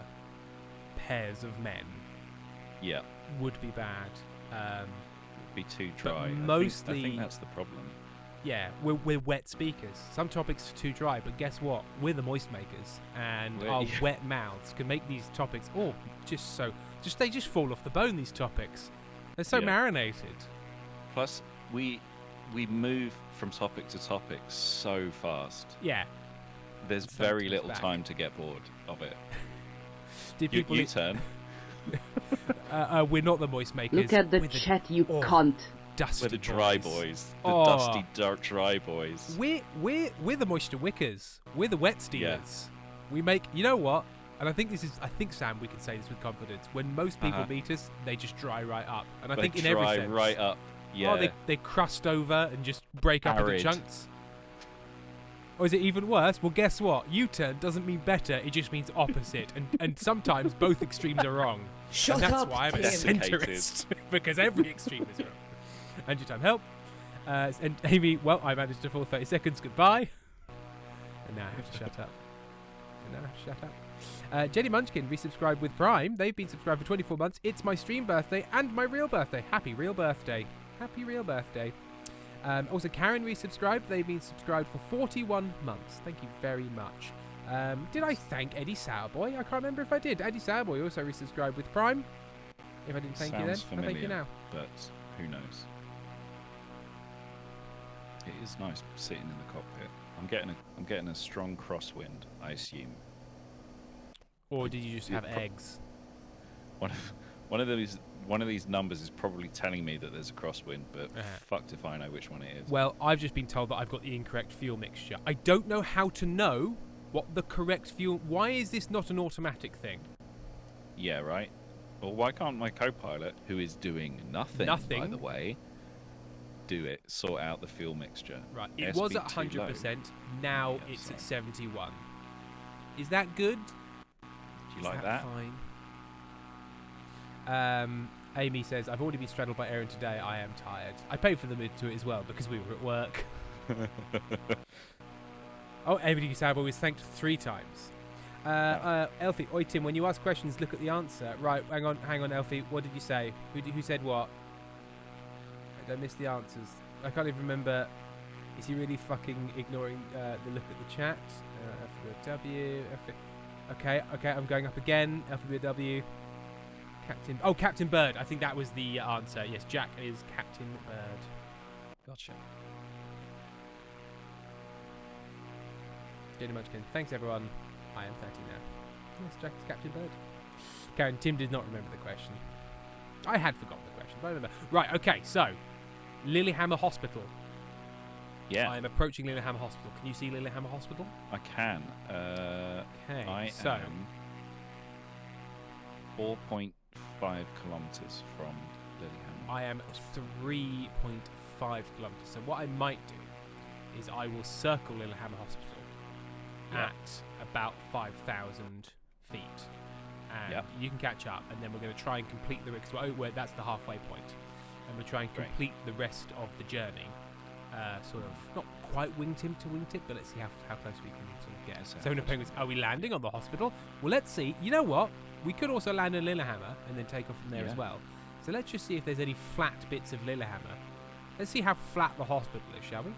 pairs of men, would be bad. Be too dry. mostly- I think that's the problem. Yeah, we're wet speakers. Some topics are too dry, but guess what? We're the moist makers, and our wet mouths can make these topics they just fall off the bone. These topics, they're so marinated. Plus, we move from topic to topic so fast. Yeah, There's So very goes little back. time to get bored of it. did people? You turn. We're not the moist makers. Look at the we're chat, you oh, cunt. dusty We're the dry boys. The Oh. dusty, dark, dry boys. We're the moisture wickers. We're the wet stealers. We make. You know what? And I think Sam, we can say this with confidence. When most people meet us, they just dry right up. And I think in every sense. Right up. Yeah. Oh, they crust over and just break up into Arid. chunks. Or is it even worse? Well, guess what? U-turn doesn't mean better. It just means opposite. And sometimes both extremes are wrong. Shut and that's up, why I'm a Tim. centrist. Because every extreme is wrong. And your time help. And Amy, well, I managed to fall 30 seconds. Goodbye. And now I have to shut up. Jenny Munchkin resubscribed with Prime. They've been subscribed for 24 months. It's my stream birthday and my real birthday. Happy real birthday. Happy real birthday. Also, Karen resubscribed. They've been subscribed for 41 months. Thank you very much. Did I thank Eddie Sourboy? I can't remember if I did. Eddie Sourboy also resubscribed with Prime. If I didn't thank you then, Sounds familiar, I thank you now. but who knows? It is nice sitting in the cockpit. I'm getting a strong crosswind, I assume. Or did you just have eggs? One of these numbers is probably telling me that there's a crosswind, but fucked if I know which one it is. Well, I've just been told that I've got the incorrect fuel mixture. I don't know how to know what the correct fuel... Why is this not an automatic thing? Yeah, right. Well, why can't my co-pilot, who is doing nothing, by the way, do it? Sort out the fuel mixture. Right. It was at SB2 low. 100%. Now Yeah, it's sorry. at 71. Is that good? Do you like that? Fine. Amy says, I've already been straddled by Aaron today. I am tired. I paid for the mid to it as well because we were at work. Oh, Amy Sourboy was thanked 3 times. Elfie, oi Tim, when you ask questions, look at the answer. Right, hang on, Elfie. What did you say? Who said what? I missed the answers. I can't even remember. Is he really fucking ignoring the look at the chat? FW. Okay, I'm going up again. FW. Captain Bird. I think that was the answer. Yes, Jack is Captain Bird. Gotcha. Jenny Munchkin. Thanks, everyone. I am 30 now. Yes, Jack is Captain Bird. Karen, Tim did not remember the question. I had forgotten the question, but I remember. Right, okay, so Lilyhammer Hospital. Yeah, I am approaching Lilyhammer Hospital. Can you see Lilyhammer Hospital? I can. Okay, I so am 4.5 kilometers from Lilyhammer. I am 3.5 kilometers. So what I might do is I will circle Lilyhammer Hospital at about 5,000 feet. And you can catch up, and then we're going to try and complete the that's the halfway point. And we'll try and complete the rest of the journey. Sort of not quite wingtip to wingtip, but let's see how close we can sort of get. So no penguins. Are we landing on the hospital? Well, let's see. You know what? We could also land in Lilyhammer and then take off from there as well. So let's just see if there's any flat bits of Lilyhammer. Let's see how flat the hospital is, shall we?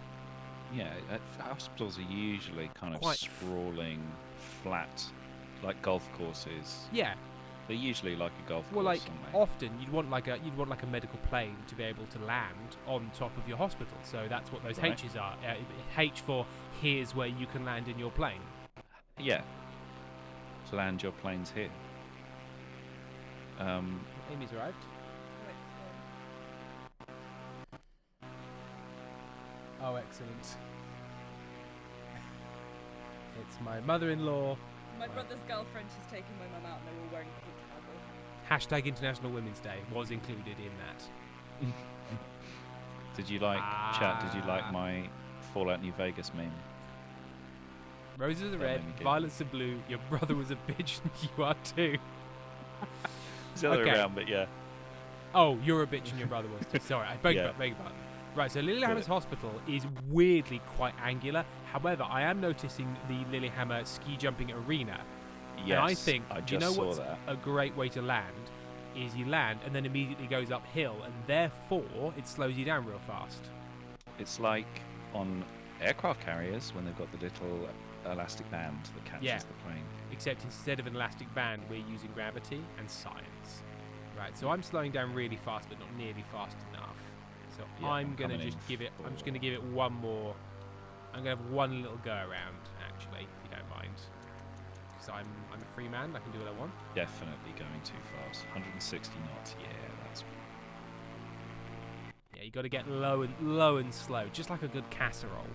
Yeah, hospitals are usually kind of Quite sprawling, flat, like golf courses. Yeah. They're usually like a golf Well, course, like aren't they? often you'd want like a medical plane to be able to land on top of your hospital. So that's what those Right. H's are. H for here's where you can land in your plane. Yeah. To land your planes here. Amy's arrived. Oh, excellent. It's my mother-in-law. My brother's girlfriend, she's taken my mum out and they were wearing pink cowboy. Hashtag International Women's Day was included in that. Did you like, chat, did you like my Fallout New Vegas meme? Roses are That red, made me giggle. violets are blue, your brother was a bitch and you are too. It's the other way Okay. around, but yeah. Oh, you're a bitch and your brother was too. Sorry, I beg your pardon. Right, so Lilyhammer's hospital is weirdly quite angular. However, I am noticing the Lilyhammer ski jumping arena. Yes, And I think, I do you just know saw what's that. a great way to land? Is you land and then immediately goes uphill, and therefore it slows you down real fast. It's like on aircraft carriers when they've got the little elastic band that catches the plane. Except instead of an elastic band, we're using gravity and science. Right, so I'm slowing down really fast, but not nearly fast enough. So Yeah, I'm I'm gonna coming just in give it. I'm just for- gonna give it one more. I'm gonna have one little go around, actually, if you don't mind. Because I'm a free man. I can do what I want. Definitely going too fast. 160 knots. Yeah, that's. Yeah, you got to get low and slow, just like a good casserole.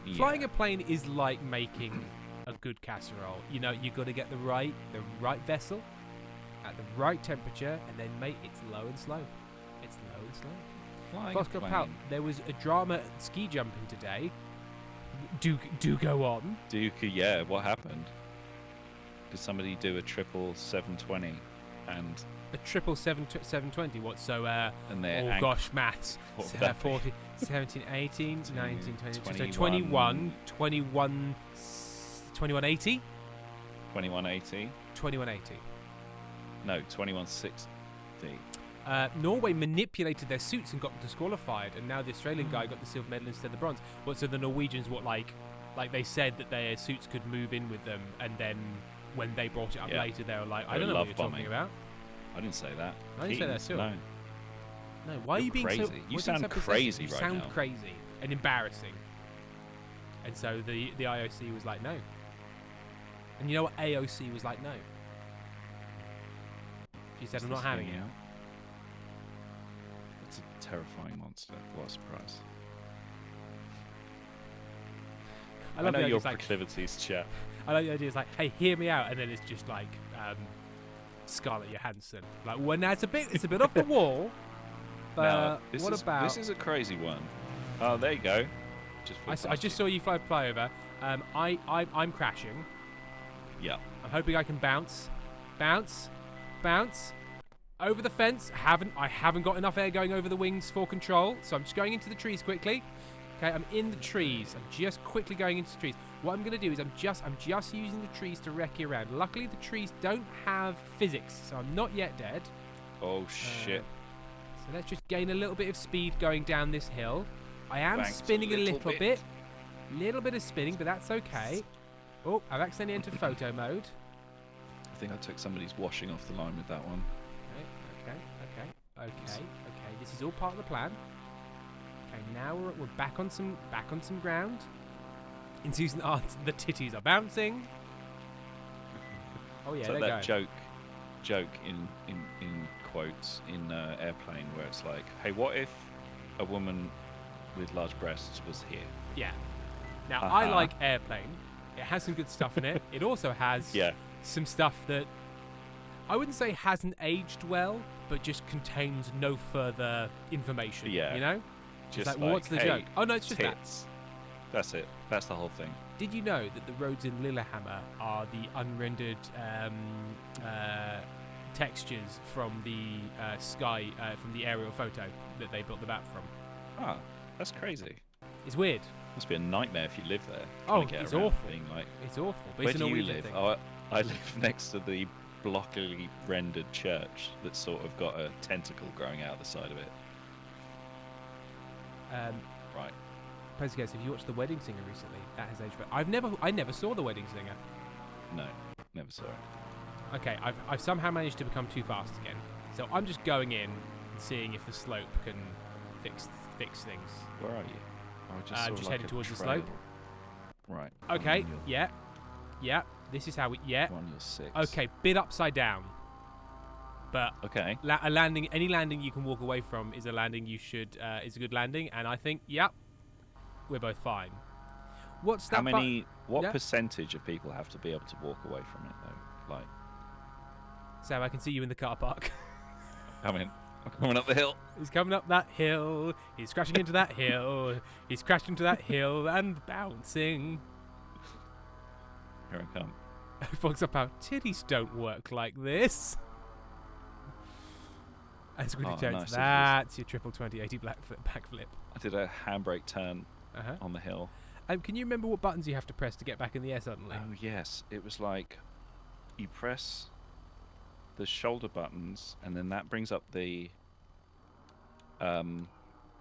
Yeah. Flying a plane is like making a good casserole. You know, you got to get the right vessel at the right temperature, and then mate, it's low and slow. It's low and slow. Flying a Fosco Pal, plane. there was a drama at ski jumping today. Do go on. Yeah, what happened? Did somebody do a triple 720 and A triple 720. What? So and their oh ankle- gosh, maths. What would that be? 40, 17, 18, 19, 20, so 21, 2180. 2180? 2180. No, 2160. Norway manipulated their suits and got disqualified, and now the Australian guy got the silver medal instead of the bronze. What? So the Norwegians, like they said that their suits could move in with them, and then when they brought it up Yeah. later, they were like, They "I don't were know what you're love talking bombing. about." I didn't say that. I didn't say that Keys, too. No. No, why are You're you being so? crazy. You why are sound so possessive? crazy You right sound now. crazy and embarrassing. And so the IOC was like, no. And you know what AOC was like, no. She said, Is I'm not this having hanging it. out? It's a terrifying monster. What a surprise. I love know the idea. your It's like, proclivities, chat. I like the idea. It's like, hey, hear me out, and then it's just like Scarlett Johansson. Like, well, now it's a bit off the wall. But Now, what about? This is a crazy one. Oh, there you go. I just saw you fly over. I'm crashing. Yeah. I'm hoping I can bounce over the fence. I haven't got enough air going over the wings for control, so I'm just going into the trees quickly. Okay, I'm in the trees. I'm just quickly going into the trees. What I'm going to do is I'm just using the trees to wreck you around. Luckily, the trees don't have physics, so I'm not yet dead. Oh shit. So let's just gain a little bit of speed going down this hill. I am Banked spinning a little bit. bit. Little bit of spinning, but that's okay. Oh, I've accidentally entered photo mode. I think I took somebody's washing off the line with that one. Okay. This is all part of the plan. Okay, now we're back on some ground. In Susan art, the titties are bouncing. Oh yeah, It's they're like that going. joke in quotes in Airplane where it's like, hey, what if a woman with large breasts was here? Yeah. Now I Uh-huh. like Airplane. It has some good stuff in it. It also has Yeah. some stuff that I wouldn't say hasn't aged well, but just contains no further information. Yeah. You know? Just like, well, what's the hey, joke? Oh no, it's just that. tits. That's it. That's the whole thing. Did you know that the roads in Lillehammer are the unrendered textures from the sky, from the aerial photo that they built the map from? Ah, that's crazy. It's weird. Must be a nightmare if you live there. Oh, trying to get it's around awful. Being like, It's awful. But where it's a do you Norwegian live? thing. Oh, I live next to the blockily rendered church that's sort of got a tentacle growing out the side of it. Right. Pescas, have you watched The Wedding Singer recently? That has aged well. I never saw The Wedding Singer. No, never saw it. Okay, I've somehow managed to become too fast again. So I'm just going in and seeing if the slope can fix things. Where are you? Oh, I Just saw, like, heading a towards the trail. slope. Right. Okay, I'm on yeah. This is how we. Yeah. your 6. Okay, bit upside down. But Okay. any landing you can walk away from is a landing you should is a good landing, and I think, yep, we're both fine. What's that? What Yeah. percentage of people have to be able to walk away from it though? Like, Sam, I can see you in the car park. I'm coming up the hill. He's coming up that hill. He's crashing into that hill. He's crashed into that hill and bouncing. Here I come. Fox up how titties don't work like this. And Squiddy Oh, turns. nice, it is. That's your triple 2080 backflip. I did a handbrake turn Uh-huh. on the hill. Can you remember what buttons you have to press to get back in the air suddenly? Oh yes, it was like you press the shoulder buttons, and then that brings up the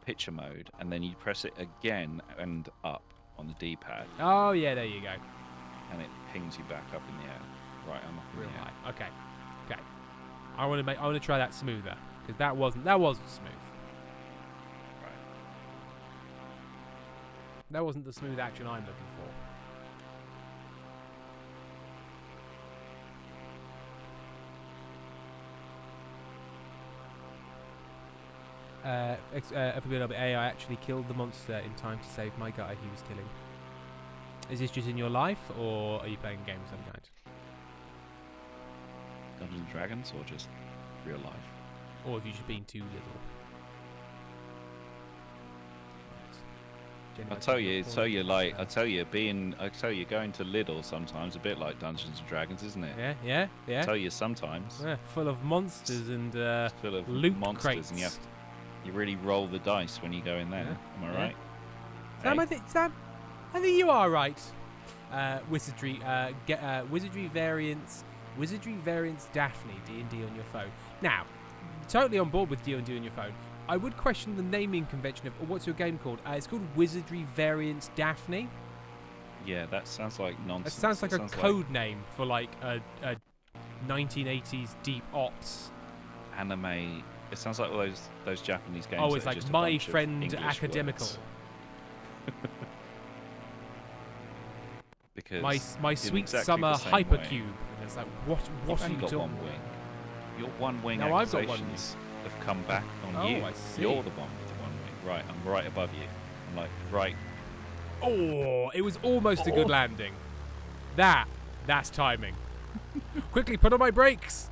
picture mode, and then you press it again and up on the D-pad, Oh yeah, there you go. and it pings you back up in the air. Right, I'm up in Real the air. high. Okay. I want to try that smoother because that wasn't smooth. Right. That wasn't the smooth action I'm looking for. I actually killed the monster in time to save my guy he was killing. Is this just in your life, or are you playing a game of some kind? Dungeons and Dragons, or just real life? Or have you just been too little? I tell you, going to Lidl sometimes a bit like Dungeons and Dragons, isn't it? Yeah. I tell you sometimes. Yeah, full of monsters and Full of loot monsters, crates. and you really roll the dice when you go in there. Yeah, Am I yeah. right? Sam, I think you are right. Wizardry, Wizardry variants Daphne D&D on your phone. Now, totally on board with D&D on your phone. I would question the naming convention of what's your game called. It's called Wizardry Variants Daphne. Yeah, that sounds like nonsense. It sounds like a code name for like a 1980s deep ops anime. It sounds like all those Japanese games. Oh, it's that are like just a My bunch of Friend English Academical. words. Because My in Sweet exactly Summer the same Hypercube. way, And it's like, what you've are only you got talking one about? wing. Your one wing No, I've got one accusations have come back on Oh, you. I see. You're the one with the one wing. Right, I'm right above you. I'm like right. Oh, it was almost a good landing. That's timing. Quickly, put on my brakes.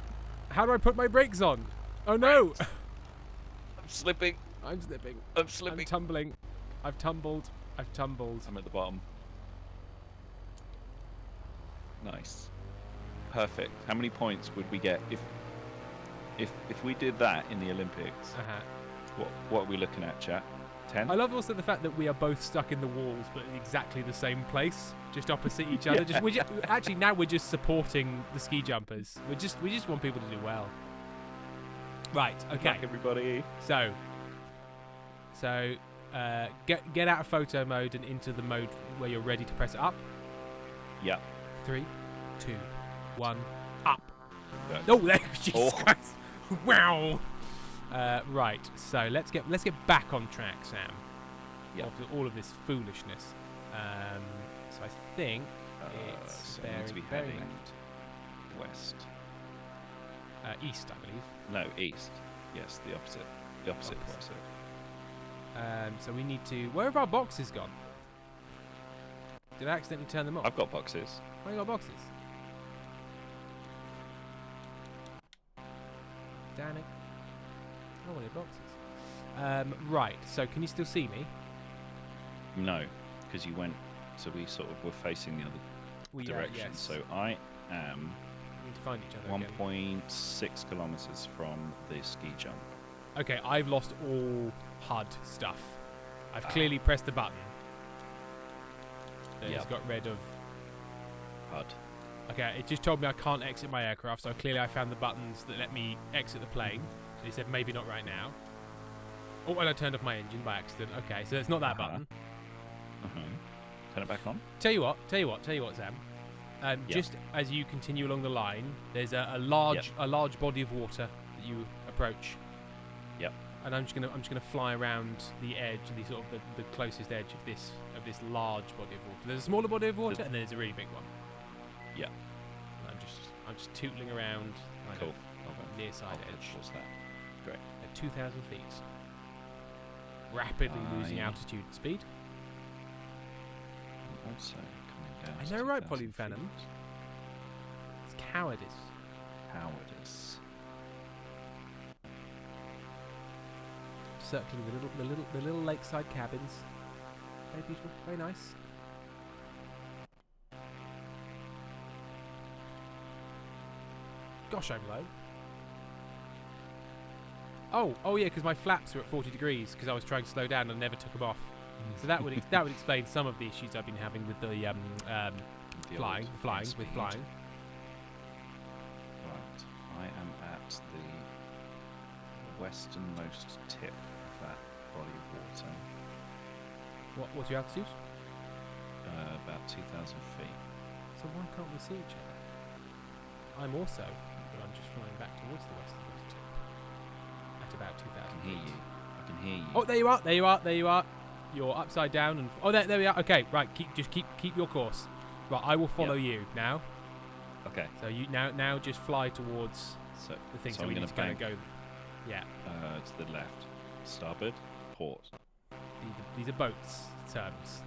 How do I put my brakes on? Oh no! I'm slipping. I'm slipping. I'm slipping. I'm tumbling. I've tumbled. I'm at the bottom. Nice. Perfect. How many points would we get if we did that in the Olympics? What are we looking at, chat? 10? I love also the fact that we are both stuck in the walls, but in exactly the same place, just opposite each other. Yeah. Actually, now we're just supporting the ski jumpers. We just want people to do well. Right. Good Okay. luck, everybody. So, get out of photo mode and into the mode where you're ready to press it up. Yeah. 3, 2, 1, up. Go. Oh, there, Jesus Oh. Christ! Wow. Right. So let's get back on track, Sam. Yeah. After all of this foolishness. So I think it's so we need to be bearing heading left. West. East, I believe. No, east. Yes, the opposite. The opposite. Opposite. So we need to. Where have our boxes gone? Did I accidentally turn them off? I've got boxes. Where are your boxes? Damn it. I wanted boxes. Right, so can you still see me? No, because you went. So we sort of were facing the other direction. Yes. So I am We need to find each other again. 1.6 kilometers from the ski jump. Okay, I've lost all HUD stuff. I've clearly pressed the button. That has Yep. got rid of. HUD. Okay, it just told me I can't exit my aircraft, so clearly I found the buttons that let me exit the plane. And it said maybe not right now. Oh, and I turned off my engine by accident. Okay, so it's not that button. Turn it back on. Tell you what, Sam. Just as you continue along the line, there's a large body of water that you approach. Yep. And I'm just gonna fly around the edge, the closest edge of this large body of water. There's a smaller body of water, and there's a really big one. Yeah. And I'm just tootling around kind Cool. of near side edge. What's that? Great. At 2,000 feet. Rapidly losing altitude and speed. Also coming down. I to know, right, 2,000 Polyphanum? feet. It's cowardice. Cowardice. Circling the little lakeside cabins. Very beautiful, very nice. Gosh, I'm low. Oh yeah, because my flaps were at 40 degrees because I was trying to slow down and never took them off. So that would explain some of the issues I've been having with the flying. Speed. Flying. Right. I am at the westernmost tip of that body of water. What's your altitude? About 2,000 feet. So why can't we see each other? I'm also, but I'm just flying back towards the westernmost tip at about 2,000 I can feet. hear you. I can hear you. Oh, there you are. You're upside down and there we are. Okay, right. Keep your course. Right, I will follow you now. Okay. So you now just fly towards So the thing. so So I'm we gonna need to kind of bank. go. Yeah. To the left. Starboard. Port. These are boats terms.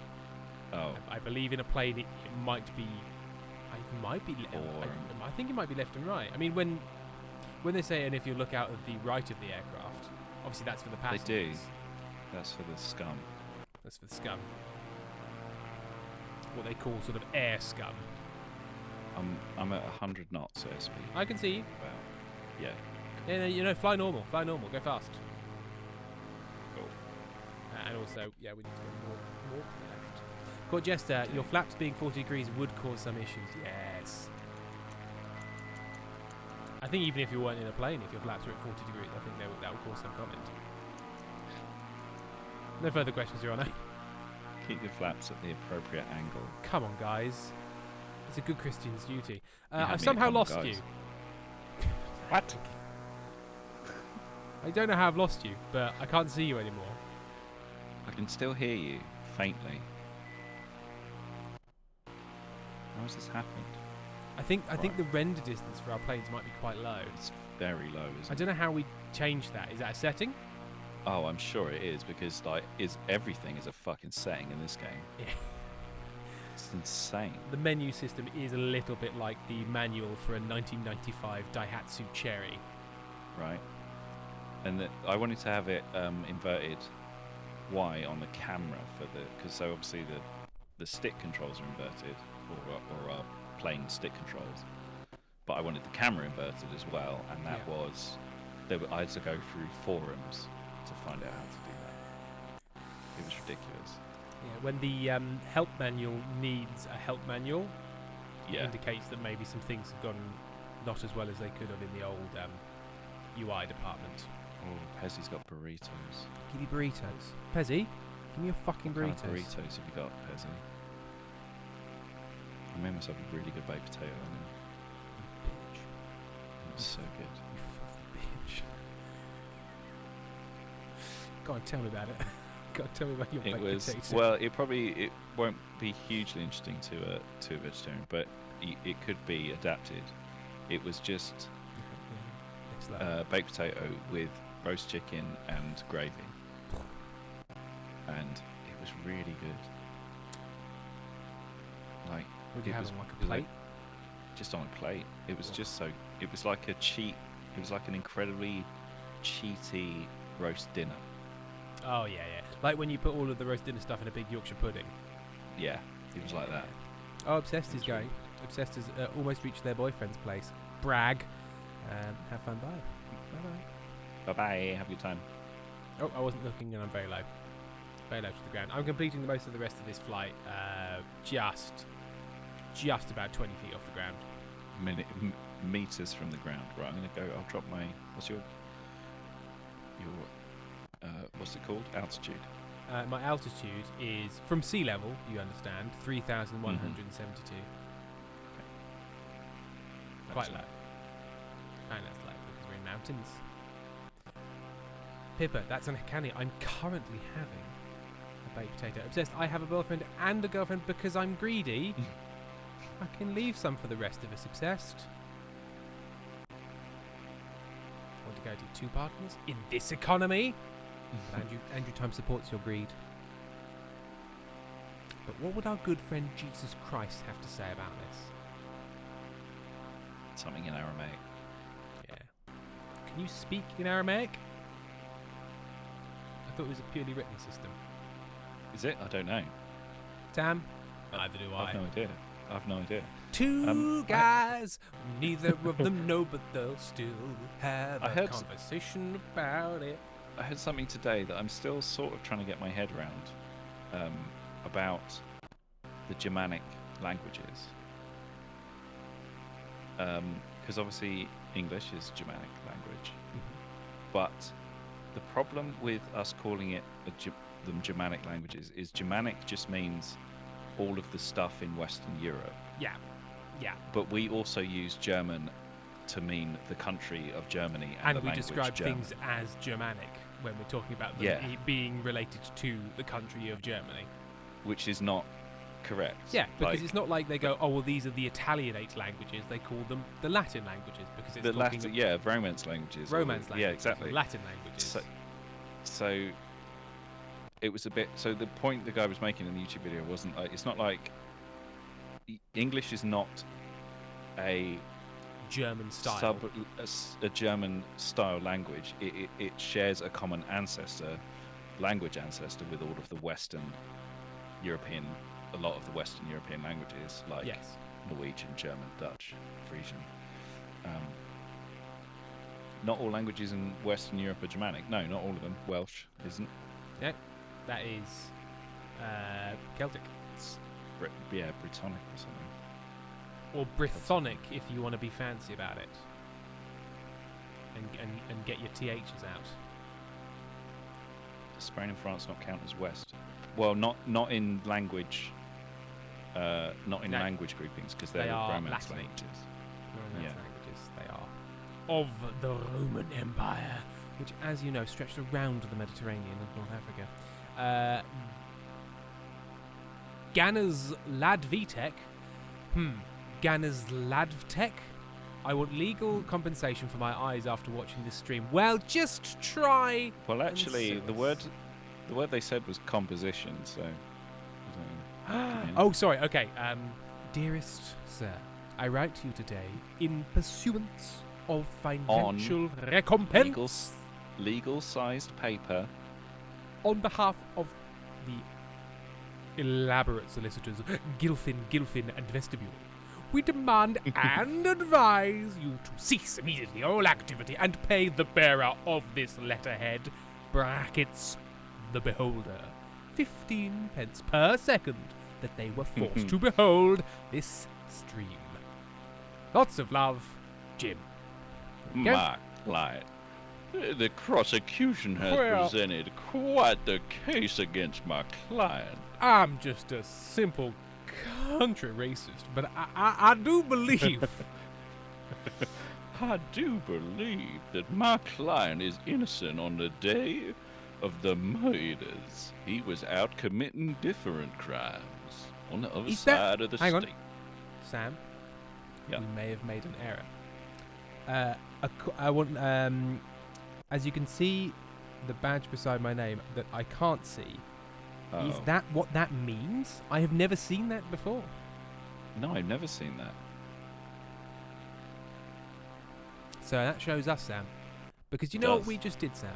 Oh. I believe in a plane it might be. It might be. Or- I think it might be left and right. I mean, when they say, and if you look out of the right of the aircraft, obviously that's for the They do. passengers. That's for the scum. That's for the scum. What they call sort of air scum. I'm at 100 knots airspeed. I can see you. Well, yeah. Yeah, no, you know, fly normal, go fast. Cool. And also, yeah, we need to go more to the left. Court Jester, your flaps being 40 degrees would cause some issues. Yes. I think even if you weren't in a plane, if your flaps were at 40 degrees, I think that would cause some comment. No further questions, Your Honour. Keep your flaps at the appropriate angle. Come on, guys. It's a good Christian's duty. You had I've me somehow at come on, lost you. guys. What? I don't know how I've lost you, but I can't see you anymore. I can still hear you, faintly. How has this happened? I think Right. the render distance for our planes might be quite low. It's very low, isn't I it? don't know how we change that. Is that a setting? Oh, I'm sure it is, because everything is a fucking setting in this game. Yeah. It's insane. The menu system is a little bit like the manual for a 1995 Daihatsu Cherry. Right. And I wanted to have it inverted Y on the camera because so obviously the stick controls are inverted or are plain stick controls, but I wanted the camera inverted as well, and that Yeah. was I had to go through forums to find out how to do that. It was ridiculous. Yeah, when the help manual needs a help manual, it Yeah. indicates that maybe some things have gone not as well as they could have in the old UI department. Oh, Pezzy's got burritos. Give me burritos. Pezzy, give me your fucking What kind burritos. of burritos have you got, Pezzy? I made myself a really good baked potato. You bitch. It was so good. You filthy bitch. Go on, tell me about it. Go on, tell me about your It baked was potato. it won't be hugely interesting to a vegetarian, but it could be adapted. It was just Next level. baked potato with roast chicken and gravy, and it was really good. Like Would you it have was- on like it a was like- plate? just on a plate. It was Wow. just so. It was like a cheat. It was like an incredibly cheaty roast dinner. Oh yeah, yeah. Like when you put all of the roast dinner stuff in a big Yorkshire pudding. Yeah, it was like that. Oh, Obsessed is It's really- going. Obsessed has almost reached their boyfriend's place. Brag. Have fun. Bye. Bye bye. Bye bye. Have a good time. Oh, I wasn't looking and I'm very low. Very low to the ground. I'm completing the most of the rest of this flight. Just about 20 feet off the ground. Meters from the ground. Right, I'm gonna go. I'll drop my. What's your what's it called? Altitude. My altitude is from sea level. You understand? 3,172. Quite low. And that's low because we're in mountains. Pippa, that's uncanny. I'm currently having a baked potato. Obsessed, I have a boyfriend and a girlfriend because I'm greedy. I can leave some for the rest of us. Obsessed. Want to go to 2 partners in this economy? But Andrew Time supports your greed. But what would our good friend Jesus Christ have to say about this? Something in Aramaic. Yeah. Can you speak in Aramaic? I thought it was a purely written system. Is it? I don't know. Sam? Neither do I've no idea. I've no idea. Two guys, neither of them know, but they'll still have I a heard conversation about it. I heard something today that I'm still sort of trying to get my head around about the Germanic languages. Because obviously English is Germanic language, but the problem with us calling it them Germanic languages is Germanic just means all of the stuff in Western Europe. Yeah. Yeah. But we also use German to mean the country of Germany and And the we language describe German. things as Germanic when we're talking about them Yeah. being related to the country of Germany. Which is not correct. Yeah, because Like, it's not like they go, oh, well, these are the Italianate languages. They call them the Latin languages because it's the talking Latin, yeah, Romance languages. or Romance the- languages. Yeah, exactly. Latin languages. So it was a bit. So the point the guy was making in the YouTube video wasn't like it's not like English is not a German style. a German style language. It shares a common ancestor language ancestor with all of the Western European, a lot of the Western European languages, like Yes. Norwegian, German, Dutch, Frisian. Not all languages in Western Europe are Germanic. No, not all of them. Welsh isn't. That is Celtic. It's Brittonic or something. Or Brythonic, if you want to be fancy about it. And get your THs out. Does Spain and France not count as West? Well, not in language. Not in No. language groupings because They they're are Romance Latin. languages. Romance Yeah. languages, they are. Of the Roman Empire, which, as you know, stretched around the Mediterranean and North Africa. Ganas Ladvitek. Ganas Ladvtek. I want legal compensation for my eyes after watching this stream. Well, just try. Well, actually, sue the us. word they said was composition. So, I don't know. Oh, sorry. Okay. Dearest sir, I write to you today in pursuance of financial recompense legal-sized paper. on behalf of the elaborate solicitors Gilfin, and Vestibule. We demand and advise you to cease immediately all activity and pay the bearer of this letterhead, brackets, the beholder, 15 pence per second that they were forced to behold this stream. Lots of love, Jim. Okay. My client. The prosecution has Well- presented quite the case against my client. I'm just a simple country racist, but I do believe I do believe that my client is innocent on the day of the murders. He was out committing different crimes on the other Is that- side of the hang on. state. Sam, Yeah. we may have made an error. I want, as you can see, the badge beside my name that I can't see. Is Oh. that what that means? I have never seen that before. No, I've never seen that. So that shows us, Sam. Because you It know what does. we just did, Sam?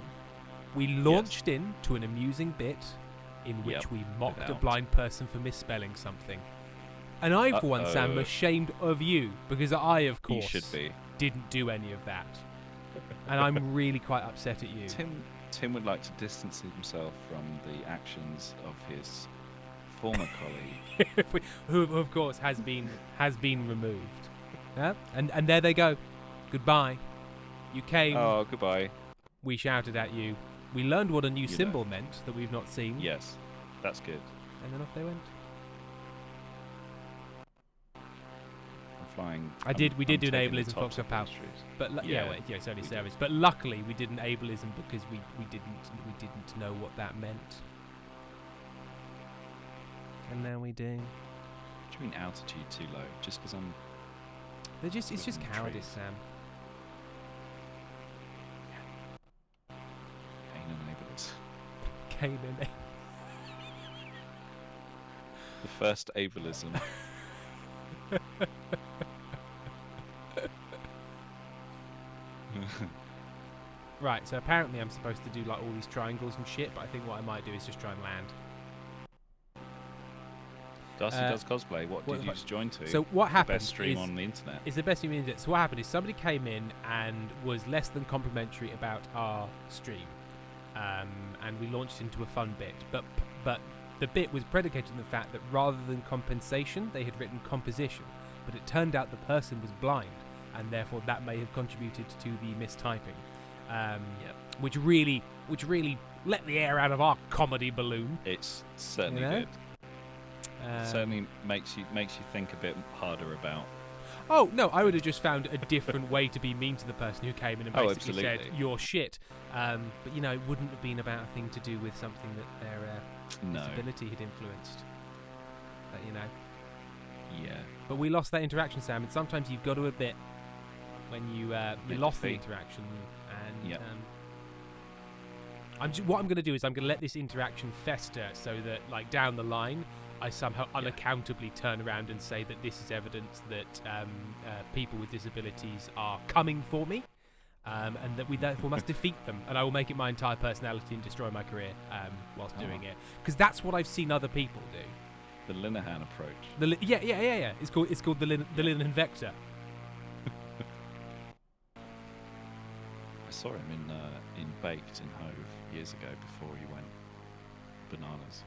We launched into an amusing bit in which Yep, we mocked a without. blind person for misspelling something. And I, for one, Sam, am Uh-oh. ashamed of you because I, of You course, should be. didn't do any of that. And I'm really quite upset at you. Tim would like to distance himself from the actions of his former colleague. Who, of course, has been removed. Yeah? And there they go. Goodbye. You came. Oh, goodbye. We shouted at you. We learned what a new You symbol left. meant that we've not seen. Yes, that's good. And then off they went. I'm flying. We did do an I'm taking the ableism tops Fox of Up out. the streets. But Yeah, it's only we service. But luckily we did an ableism because we didn't know what that meant. And now we do. Do you mean altitude too low? Just because I'm. It's just Looking at cowardice, trees. Sam. Canaan neighbours. Canaan. The first ableism. Right, so apparently I'm supposed to do like all these triangles and shit, but I think what I might do is just try and land. Darcy Uh, does cosplay. What what did if you I- just join to? So what the happened best stream is, on the internet. is the best thing we did. So what happened is somebody came in and was less than complimentary about our stream, and we launched into a fun bit. But the bit was predicated on the fact that rather than compensation, they had written composition. But it turned out the person was blind, and therefore that may have contributed to the mistyping. Yep. Which really let the air out of our comedy balloon. It's certainly You know? did. Certainly makes you think a bit harder about. Oh no, I would have just found a different way to be mean to the person who came in and Oh, basically said absolutely. you're shit. But you know, it wouldn't have been about a thing to do with something that their No. disability had influenced. But, you know. Yeah. But we lost that interaction, Sam. And sometimes you've got to admit when you lost the defeat. interaction. And Yep. what I'm going to do is I'm going to let this interaction fester, so that like down the line, I somehow unaccountably turn around and say that this is evidence that people with disabilities are coming for me. and that we therefore must defeat them. And I will make it my entire personality and destroy my career whilst doing it, because that's what I've seen other people do. The Linehan approach. Yeah. It's called the Linehan Vector. I saw him in Baked in Hove years ago before he went bananas.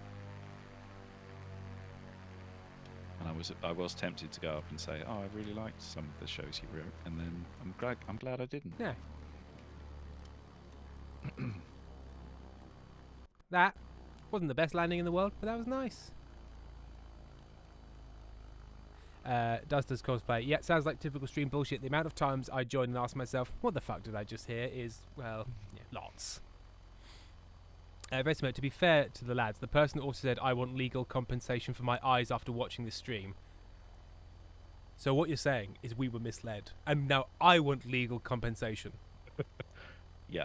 And I was tempted to go up and say, "Oh, I really liked some of the shows you wrote," and then I'm glad I didn't. Yeah. That wasn't the best landing in the world, but that was nice. Does cosplay? Yeah, sounds like typical stream bullshit. The amount of times I join and ask myself, "What the fuck did I just hear?" is, well, yeah, lots. Very similar. To be fair to the lads, the person also said, "I want legal compensation for my eyes after watching this stream." So what you're saying is we were misled, and now I want legal compensation. Yeah.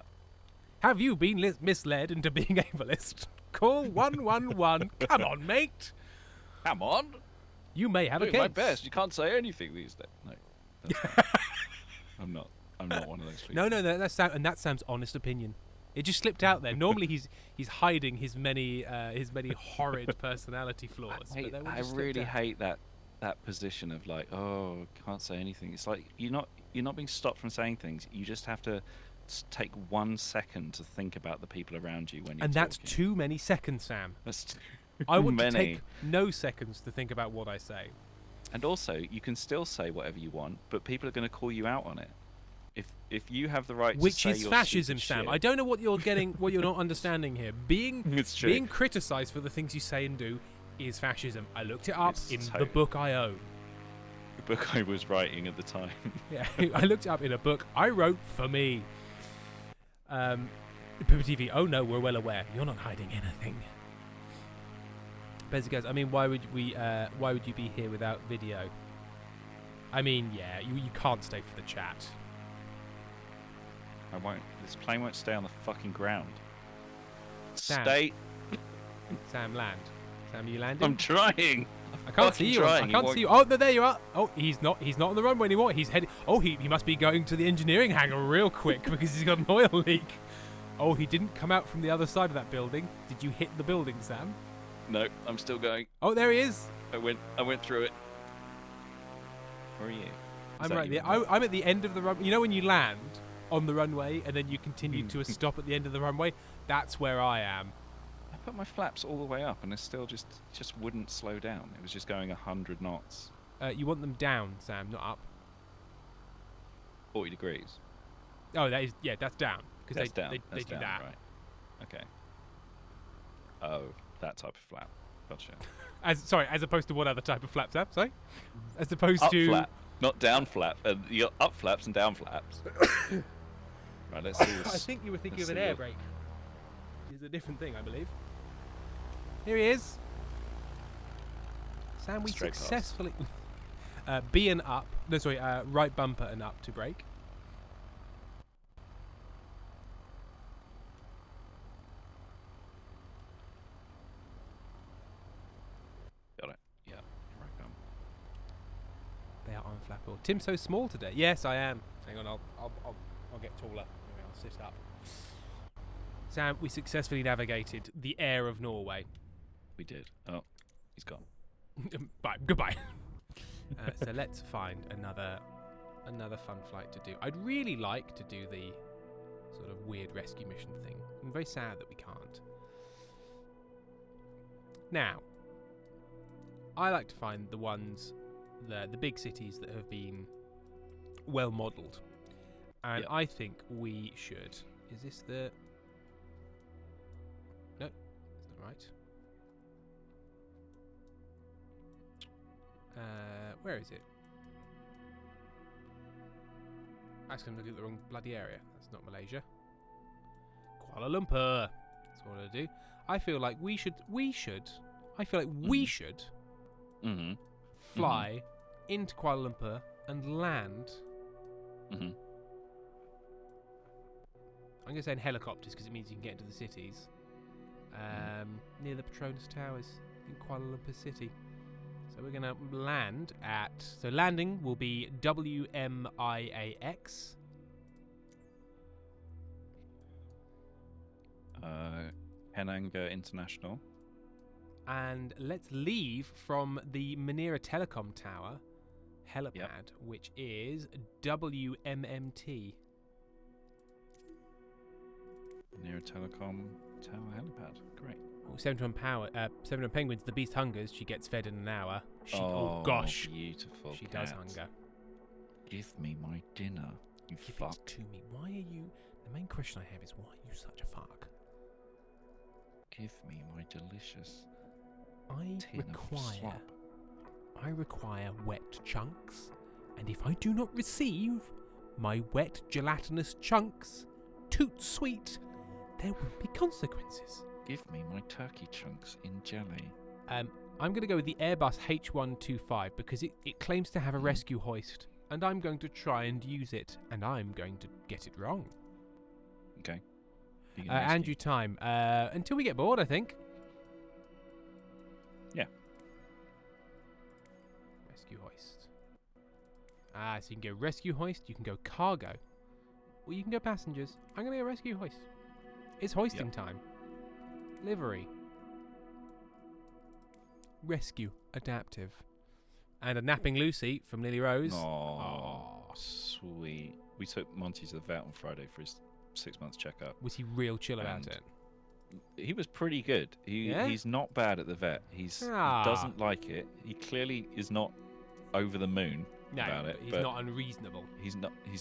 Have you been misled into being ableist? Call 111. Come on, mate. Come on. You may have a Doing case. my best. You can't say anything these days. No, that's fine. I'm not one of those people. No. That's Sam's honest opinion. It just slipped out there. Normally he's hiding his many horrid personality flaws. I really hate that position of like, oh, can't say anything. It's like you're not being stopped from saying things. You just have to take 1 second to think about the people around you when you're And that's talking. too many seconds, Sam. That's too I want many. to take no seconds to think about what I say. And also, you can still say whatever you want, but people are going to call you out on it. If you have the right Which to say is your fascism, stupid Sam. shit, I don't know what you're getting, what you're not understanding here. It's true. Being criticised for the things you say and do is fascism. I looked it up It's in totally- the book I own. the book I was writing at the time. Yeah, I looked it up in a book I wrote for me. Pippa TV. Oh no, we're well aware. You're not hiding anything. Bezzy goes, I mean, why would you be here without video? I mean, yeah, you can't stay for the chat. I won't. This plane won't stay on the fucking ground. Sam. Stay. Sam, land. Sam, are you landing? I'm trying. I can't see you. I can't see you. Oh, no, there you are. Oh, he's not on the runway anymore. He's heading. Oh, he must be going to the engineering hangar real quick because he's got an oil leak. Oh, he didn't come out from the other side of that building. Did you hit the building, Sam? No, I'm still going. Oh, there he is. I went through it. Where are you? I'm right there. I'm at the end of the runway. You know when you land on the runway and then you continue to a stop at the end of the runway? That's where I am. I put my flaps all the way up and it still just wouldn't slow down. It was just going 100 knots. You want them down, Sam, not up. 40 degrees. Oh, that's down. Because That's they down. do That's down, that. right. Okay. Oh, that type of flap. Gotcha. As opposed to what other type of flap, Sam? Sorry? As opposed Up to... flap, not down flap. You got up flaps and down flaps. Right, let's see this. I think you were thinking of Let's an see air it. brake. It's a different thing, I believe. Here he is. Sam, we Straight past. successfully... B and up. No, sorry, right bumper and up to brake. Got it. Yeah. Here I come. They are on flat floor. Tim's so small today. Yes, I am. Hang on, I'll get taller. Anyway, I'll sit up. Sam, we successfully navigated the air of Norway. We did. Oh, he's gone. Bye. Goodbye. So let's find another fun flight to do. I'd really like to do the sort of weird rescue mission thing. I'm very sad that we can't. Now, I like to find the ones, the big cities that have been well modelled. And Yep. I think we should. Is this the... No, it's not right. Where is it? Actually, I'm looking at the wrong bloody area. That's not Malaysia. Kuala Lumpur. That's what I do. I feel like we should. I feel like we should Mm-hmm. fly into Kuala Lumpur and land. Mm-hmm. I'm going to say in helicopters because it means you can get into the cities. Near the Petronas Towers in Kuala Lumpur City. So we're going to land at... So landing will be WMIAX. Penanga International. And let's leave from the Manera Telecom Tower helipad, which is WMMT. Near Telecom Tower helipad. Great. Oh, 71 Penguins, the beast hungers. She gets fed in an hour. Oh gosh. Beautiful. She cat. does hunger. Give me my dinner, you Give fuck. it to me. Why are you... The main question I have is, why are you such a fuck? Give me my delicious I tin of slop. require wet chunks. And if I do not receive my wet gelatinous chunks, toot sweet, there will be consequences. Give me my turkey chunks in jelly. I'm going to go with the Airbus H125 because it claims to have a rescue hoist, and I'm going to try and use it, and I'm going to get it wrong. Okay. You can rescue. Andrew, time. Until we get bored, I think. Yeah. Rescue hoist. So you can go rescue hoist, you can go cargo, or you can go passengers. I'm going to go rescue hoist. It's hoisting time. Livery. Rescue adaptive. And a napping Lucy from Lily Rose. Oh, sweet. We took Monty to the vet on Friday for his 6 months checkup. Was he real chill about And it? He was pretty good. Yeah? He's not bad at the vet. He doesn't like it. He clearly is not over the moon about it. He's but not unreasonable. He's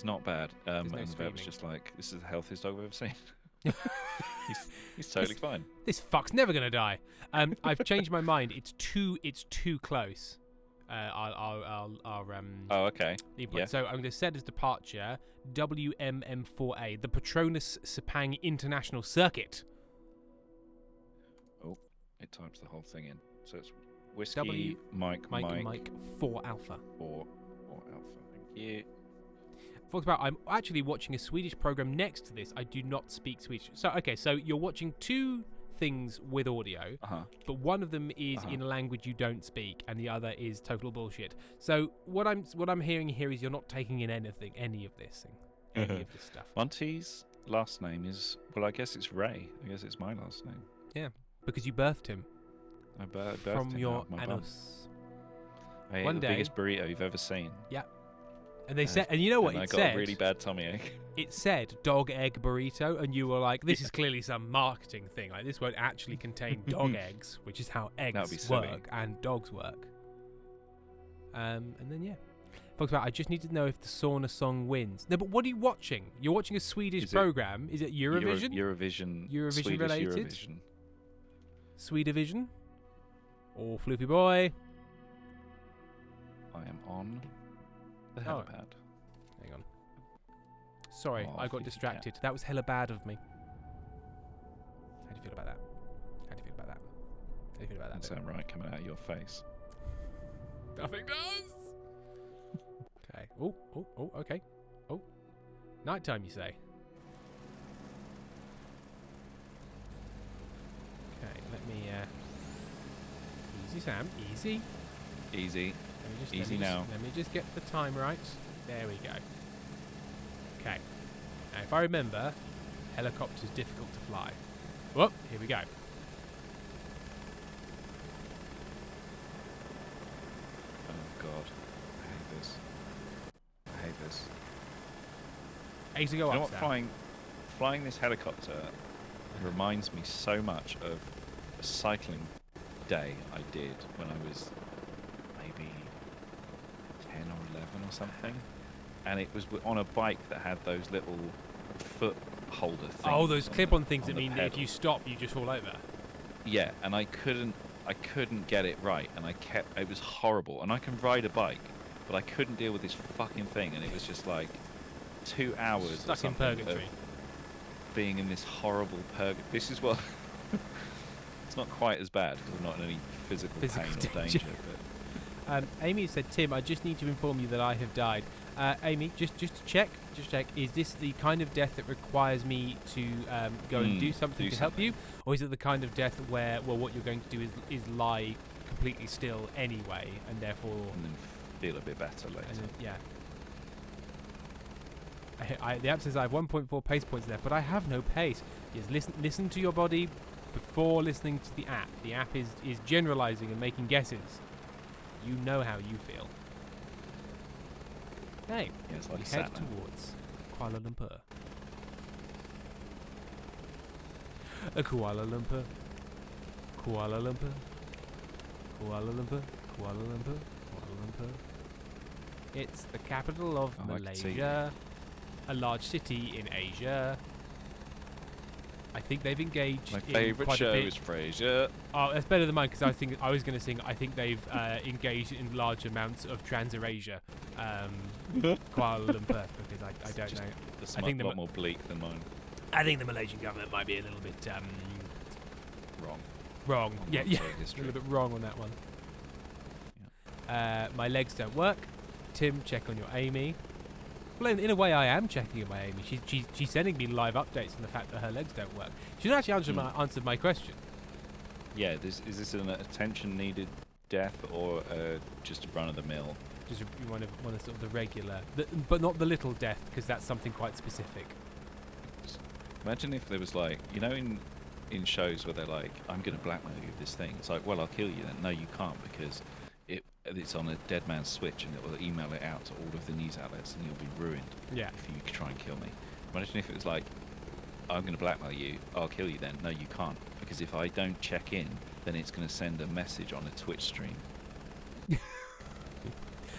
not bad. And no the vet was screaming. just like, "This is the healthiest dog I've ever seen." he's totally fine. This fuck's never gonna die. I've changed my mind. It's too close. Our Oh, okay. input. Yeah. So I'm going to set as departure WMM4A, the Petronas Sepang International Circuit. It types the whole thing in. So it's whiskey, W, Mike, 4 Alpha. or Alpha. Thank you. Foxbar, I'm actually watching a Swedish program next to this. I do not speak Swedish. So okay, so you're watching two things with audio, but one of them is in a language you don't speak, and the other is total bullshit. So what I'm hearing here is you're not taking in any of this stuff. Monty's last name is, well, I guess it's Ray. I guess it's my last name. Yeah, because you birthed him I birthed from him your out of my bum. anus. I ate One the day- biggest burrito you've ever seen. And they said, and you know what and it I got said? a really bad tummy ache. It said dog egg burrito, and you were like, "This is clearly some marketing thing. Like this won't actually contain dog eggs, which is how That'd be eggs silly. work and dogs work." And then folks, I just need to know if the sauna song wins. No, but what are you watching? You're watching a Swedish Is it program. Is it Eurovision? Eurovision. Eurovision Swedish related? Eurovision. Swedivision? Or Floofy Boy? I am on the Oh. helipad. Hang on. Sorry, Oh, I got Floofy distracted. That was hella bad of me. How do you feel about that? How do you feel about that? How do you feel about that? Doesn't sound right coming out of your face. Nothing does. Okay. Oh, okay. Oh. Nighttime, you say? Okay, let me, easy, Sam, easy. Easy. Let Easy me now. Let me just get the time right. There we go. Okay. Now, if I remember, helicopter's difficult to fly. Whoop, here we go. Oh god. I hate this. I hate this. A to go You know up, what? Sam. Flying this helicopter reminds me so much of a cycling day I did when I was maybe 10 or 11 or something. And it was on a bike that had those little foot holder things. Oh, those on clip-on the- things on that the mean that if pedal. you stop, you just fall over. Yeah, and I couldn't get it right, and it was horrible. And I can ride a bike, but I couldn't deal with this fucking thing, and it was just like 2 hours or Stuck in something of purgatory. being in this horrible purgatory. This is what. It's not quite as bad because I'm not in any physical pain Physical or danger. danger. But Amy said, "Tim, I just need to inform you that I have died." Amy, just to check, is this the kind of death that requires me to go and do something to help you, or is it the kind of death where, well, what you're going to do is lie completely still anyway, and therefore, and then feel a bit better later. and then, yeah. The app says I have 1.4 pace points left, but I have no pace. Yes, listen to your body before listening to the app. The app is generalizing and making guesses. You know how you feel. Hey, Yeah, it's like we a head sat nav. towards Kuala Lumpur. Kuala Lumpur. Kuala Lumpur. Kuala Lumpur. Kuala Lumpur. Kuala Lumpur. It's the capital of Oh, I can see Malaysia, a large city in Asia. I think they've engaged My in favourite quite show a bit. is Frasier. Oh, that's better than mine because I was going to sing. I think they've engaged in large amounts of Trans-Eurasia, Kuala Lumpur, because I don't know. It's I a think the lot Ma- more bleak than mine. I think the Malaysian government might be a little bit Wrong. wrong. On Yeah, yeah, military a history. little bit wrong on that one. My legs don't work. Tim, check on your Amy. Well, in a way, I am checking on my Amy. She's sending me live updates on the fact that her legs don't work. She didn't actually answered my question. Yeah, is this an attention-needed death or just a run-of-the-mill? Just one of sort of the regular, but not the little death, because that's something quite specific. Imagine if there was like, in shows where they're like, I'm going to blackmail you with this thing. It's like, well, I'll kill you then. No, you can't because it's on a dead man's switch and it will email it out to all of the news outlets and you'll be ruined Yeah. if you try and kill me. Imagine if it was like, I'm going to blackmail you, I'll kill you then. No, you can't. Because if I don't check in, then it's going to send a message on a Twitch stream.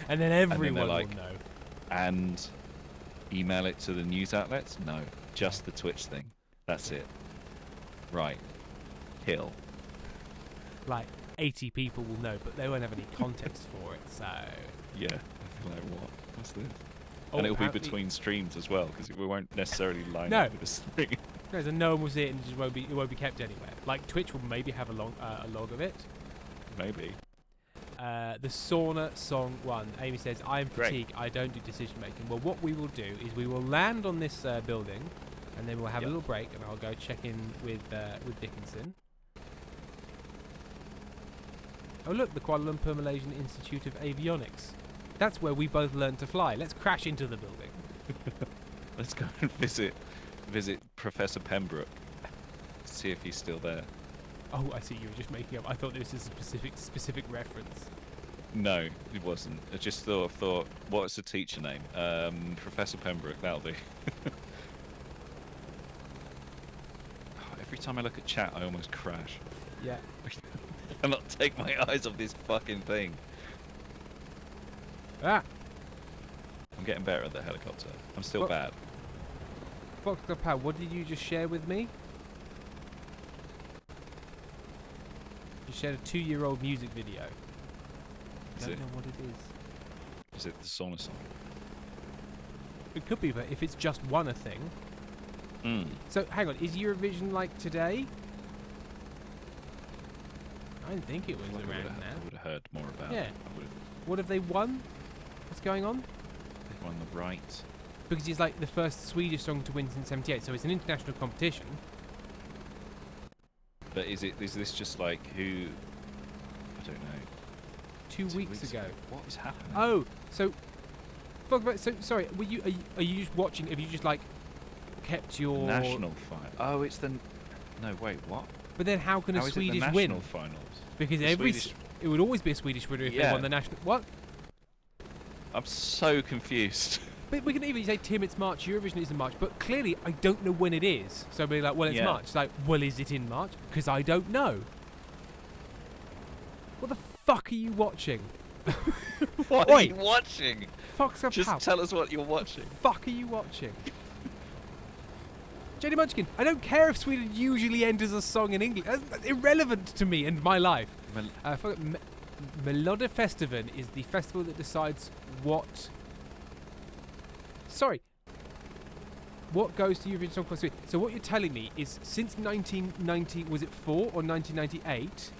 And then everyone they're like- will know. And email it to the news outlets? No, just the Twitch thing. That's it. Right. Kill. Like 80 people will know, but they won't have any context for it. So. Yeah. Like, what? What's this? Oh, And it'll be apparently- between streams as well, because we won't necessarily line No. up with the stream. No, so no one will see it and it won't be kept anywhere. Like Twitch will maybe have a log of it. Maybe. The sauna song 1. Amy says, I am Great. fatigued. I don't do decision making. Well, what we will do is we will land on this building, and then we'll have a Yep. little break, and I'll go check in with Dickinson. Oh look, the Kuala Lumpur Malaysian Institute of Avionics. That's where we both learned to fly. Let's crash into the building. Let's go and visit Professor Pembroke. See if he's still there. Oh, I see. You were just making up. I thought this was a specific reference. No, it wasn't. I just thought, what's the teacher name? Professor Pembroke, that'll do. Every time I look at chat, I almost crash. Yeah. I cannot take my eyes off this fucking thing. Ah, I'm getting better at the helicopter. I'm still What? bad. Fox Pal, what did you just share with me? You shared a 2-year-old music video. Is Don't it? know what it is. Is it the sauna song? It could be, but if it's just one a thing. Mm. So hang on, is Eurovision like today? I didn't think it was I around would now. have heard more about Yeah. it. I would have What have they won? What's going on? won the right. Because it's like the first Swedish song to win since '78, so it's an international competition. But is this just like who? I don't know. 2 2 weeks ago. What is happening? Oh, so. So sorry. Were you? Are you just watching? Have you just like kept your National final. Oh, it's the. No, wait, what? But then how can How a is it the Swedish national win? finals? Because The every Swedish- it would always be a Swedish winner if they Yeah. won the national. What? I'm so confused. But we can even say, Tim, it's March. Eurovision is in March, but clearly I don't know when it is. So be like, well, it's Yeah. March. It's like, well, is it in March? Because I don't know. What the fuck are you watching? What Oi! are you watching? Fox up Just house. tell us what you're watching. Fuck are you watching? Jenny Munchkin, I don't care if Sweden usually enters a song in English. That's irrelevant to me and my life. Melodifestival is the festival that decides what. Sorry. What goes to Eurovision Song Contest? So what you're telling me is since 1990, was it 4 or 1998,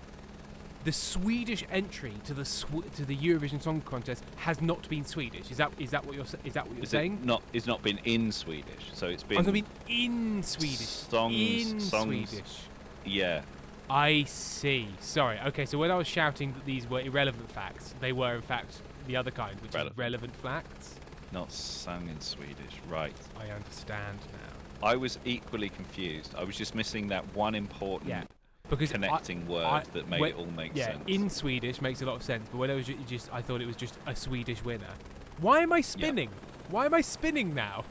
the Swedish entry to the Eurovision Song Contest has not been Swedish. Is that what you're saying? It's not been in Swedish, so it's been. I'm going to be in Swedish. Songs. Swedish. Yeah. I see. Sorry. Okay, so when I was shouting that these were irrelevant facts, they were in fact the other kind, which is Relevant. relevant facts. Not sung in Swedish, right. I understand now. I was equally confused. I was just missing that one important Yeah, because connecting word I- that made when- it all make yeah, sense. in Swedish makes a lot of sense, but when I was just, I thought it was just a Swedish winner. Why am I spinning? Why am I spinning now?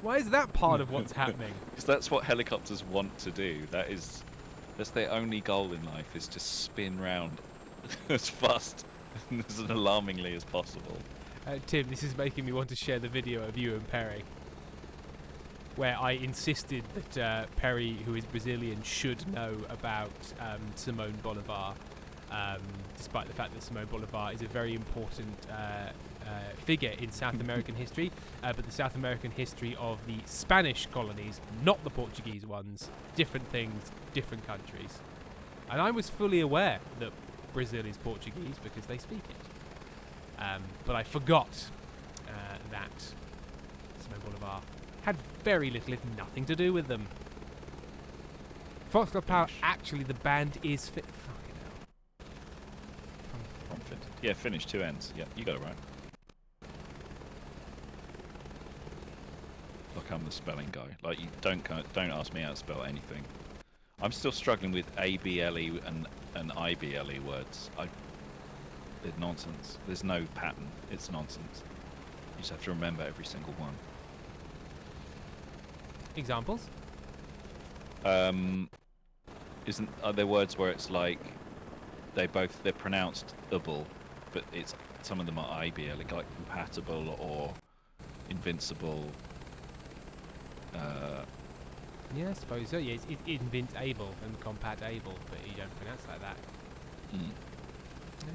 Why is that part of what's happening? Because that's what helicopters want to do. That's their only goal in life, is to spin round as fast and as alarmingly as possible. Tim, this is making me want to share the video of you and Perry, where I insisted that Perry, who is Brazilian, should know about Simone Bolivar, despite the fact that Simone Bolivar is a very important figure in South American history, but the South American history of the Spanish colonies, not the Portuguese ones. Different things, different countries. And I was fully aware that Brazil is Portuguese because they speak it. But I forgot that Simone Bolivar had very little, if nothing, to do with them. Foxglove Power, Finish. actually, the band is fit. Fucking hell. Confident. Yeah, finish, 2 ends. Yeah, you got it right. Look, I'm the spelling guy. Like, you don't ask me how to spell anything. I'm still struggling with ABLE and IBLE words. They're nonsense. There's no pattern. It's nonsense. You just have to remember every single one. Examples? Are there words where it's like they're pronounced able, but it's some of them are IBL, like compatible or invincible. Yeah, I suppose so. Yeah, it's invent able and compat able, but you don't pronounce it like that. Mm. Yeah.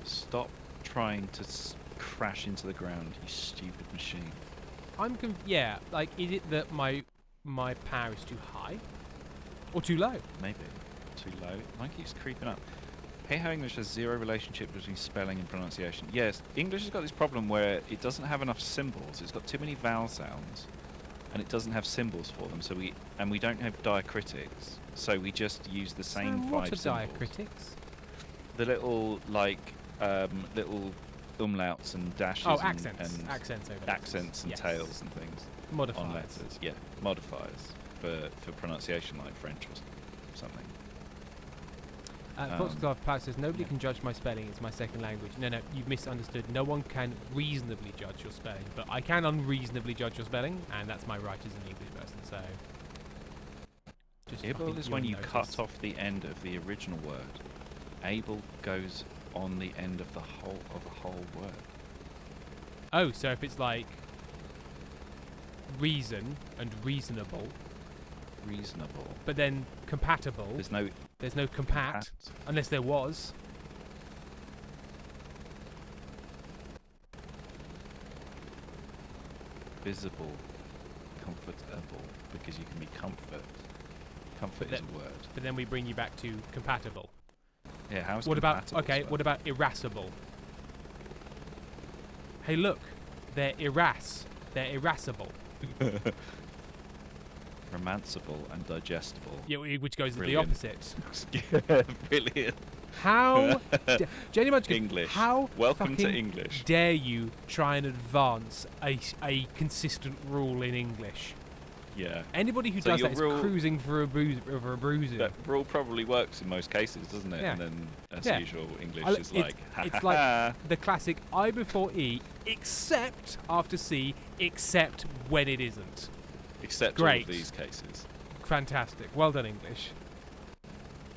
Stop trying to crash into the ground, you stupid machine. Yeah, like, is it that my power is too high? Or too low? Maybe. Too low. Mine keeps creeping up. Hey How English has zero relationship between spelling and pronunciation. Yes, English has got this problem where it doesn't have enough symbols. It's got too many vowel sounds, and it doesn't have symbols for them. So we don't have diacritics. So we just use the same What five are symbols. diacritics? The little little umlauts and dashes. Oh, and- accents. and Accents over accents and Yes. tails and things Modifiers. on letters. Yeah, modifiers for pronunciation, like French or something. Foxglove Power says, nobody can judge my spelling, it's my second language. No, you've misunderstood. No one can reasonably judge your spelling, but I can unreasonably judge your spelling, and that's my right as an English person, so... Just Able fucking is you'll when you notice. cut off the end of the original word. Able goes on the end of the whole word. Oh, so if it's like... reason and reasonable, Reasonable. but then compatible, There's no there's no compat, unless there was. visible, comfortable, because you can be comfort. Comfort is a word. But then we bring you back to compatible. Yeah, how's What about, compatible okay, spelled? what about irascible? Hey, look, they're they're irascible. Romanceable and digestible. Yeah, which goes to the Brilliant. opposite. Yeah, brilliant. How, Jenny Munchkin, English. how Welcome to fucking English. dare you try and advance a consistent rule in English? Yeah. Anybody who So does your that is rule- cruising for a bruiser. That rule probably works in most cases, doesn't it? Yeah. And then, as Yeah. usual, English I li- is it's- like, it's ha like- ha The classic I before E, except after C, except when it isn't. Except all Great. of these cases. Fantastic. Well done, English.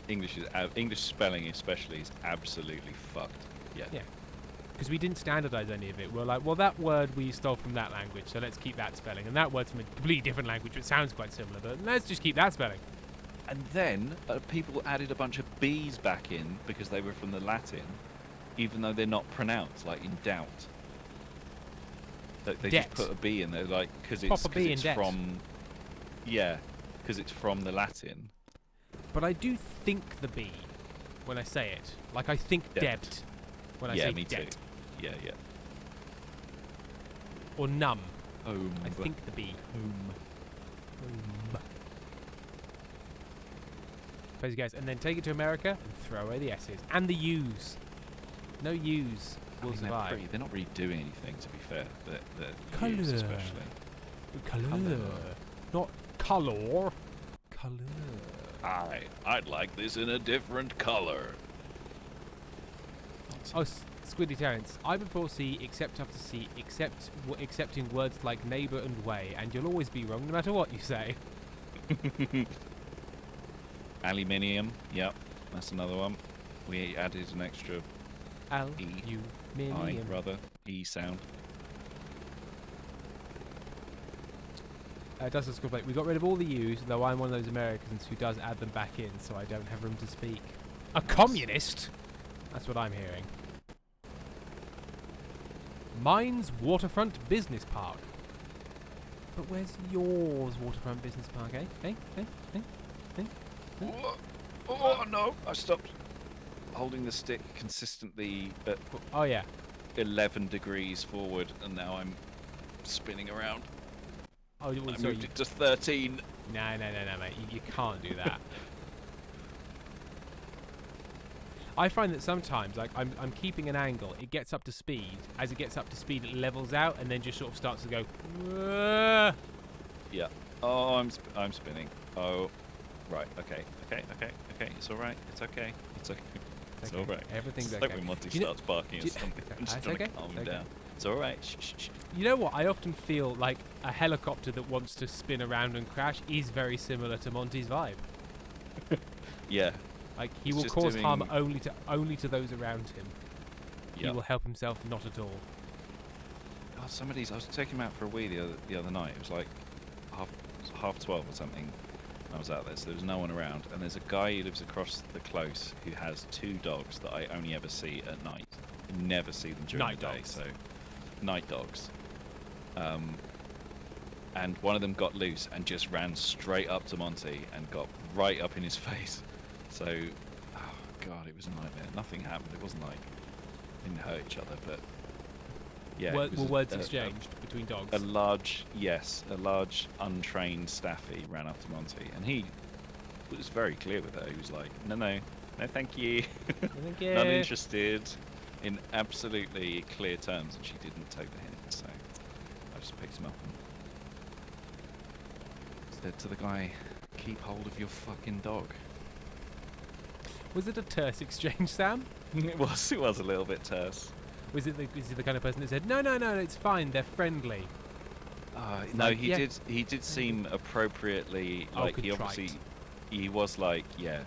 English spelling especially is absolutely fucked. Yeah. Yeah. Because we didn't standardize any of it. We're like, well, that word we stole from that language, so let's keep that spelling. And that word's from a completely different language, which sounds quite similar, but let's just keep that spelling. And then people added a bunch of B's back in because they were from the Latin, even though they're not pronounced, like in doubt. They just Det. put a B in there, like, because Pop it's, a B in det. from... Yeah, because it's from the Latin. But I do think the B when I say it. Like, I think Debt. debt when I Yeah, say me too. debt. Yeah, yeah. Or num. Home. I think the B. Praise you guys. And then take it to America and throw away the S's. And the U's. No U's I will mean, survive. they're not really doing anything, to be fair. The Colour. U's especially. Colour. Not colour. Colour. I'd like this in a different color. Oh, Squiddy Terrence. I before C, except after C, accepting words like neighbour and way, and you'll always be wrong no matter what you say. Aluminium. Yep, that's another one. We added an extra I Aluminium. rather E sound. Dustin Scorpion, we got rid of all the U's, though I'm one of those Americans who does add them back in, so I don't have room to speak. A communist? That's what I'm hearing. Mine's Waterfront Business Park. But where's yours, Waterfront Business Park, eh? Oh no! I stopped holding the stick consistently at Oh, yeah. 11 degrees forward, and now I'm spinning around. Oh, I sorry. moved it to 13. No, mate. You can't do that. I find that sometimes, like, I'm keeping an angle. It gets up to speed. As it gets up to speed, it levels out and then just sort of starts to go. "Whoa." Yeah. Oh, I'm spinning. Oh, right. Okay. It's all right. It's okay. It's Okay, all right. everything's it's okay. Like when Monty Do you know- starts barking do at you- something. I'm just That's trying okay, to calm it's him okay. down. It's all right. Shh. You know what? I often feel like a helicopter that wants to spin around and crash is very similar to Monty's vibe. Yeah. Like he It's will just cause harm doing- only to those around him. He Yeah. will help himself not at all. Oh, somebody's. I was taking him out for a wee the other night. It was like half 12 or something. I was out there, so there was no one around. And there's a guy who lives across the close who has 2 dogs that I only ever see at night. I never see them during Night the day. dogs. So, night dogs. And one of them got loose and just ran straight up to Monty and got right up in his face. So, oh god, it was a nightmare. Nothing happened. It wasn't like didn't hurt each other, but yeah. it was Were words a exchanged between dogs? a large untrained staffy ran up to Monty, and he was very clear with her. He was like, no, thank you, Thank you. not interested, in absolutely clear terms, and she didn't take the hint. So I just picked him up and said to the guy, keep hold of your fucking dog. Was it a terse exchange, Sam? It was a little bit terse. Was he the kind of person that said, no, it's fine, they're friendly? No, like, he yeah. did seem appropriately, Oh, like he contrite. obviously he was like, yeah,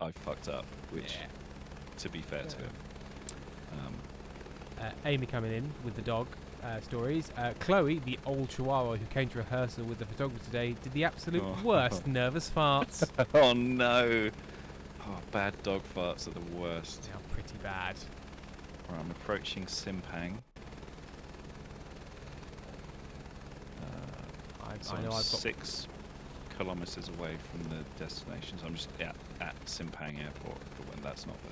I fucked up, which Yeah. to be fair to him. Amy coming in with the dog stories. Chloe, the old chihuahua who came to rehearsal with the photographer today, did the absolute Oh. worst nervous farts. Oh no! Oh, bad dog farts are the worst. They are pretty bad. Right, I'm approaching Simpang. So I know I'm I've got 6 kilometers away from the destination. So I'm just at Simpang Airport, but when that's not the.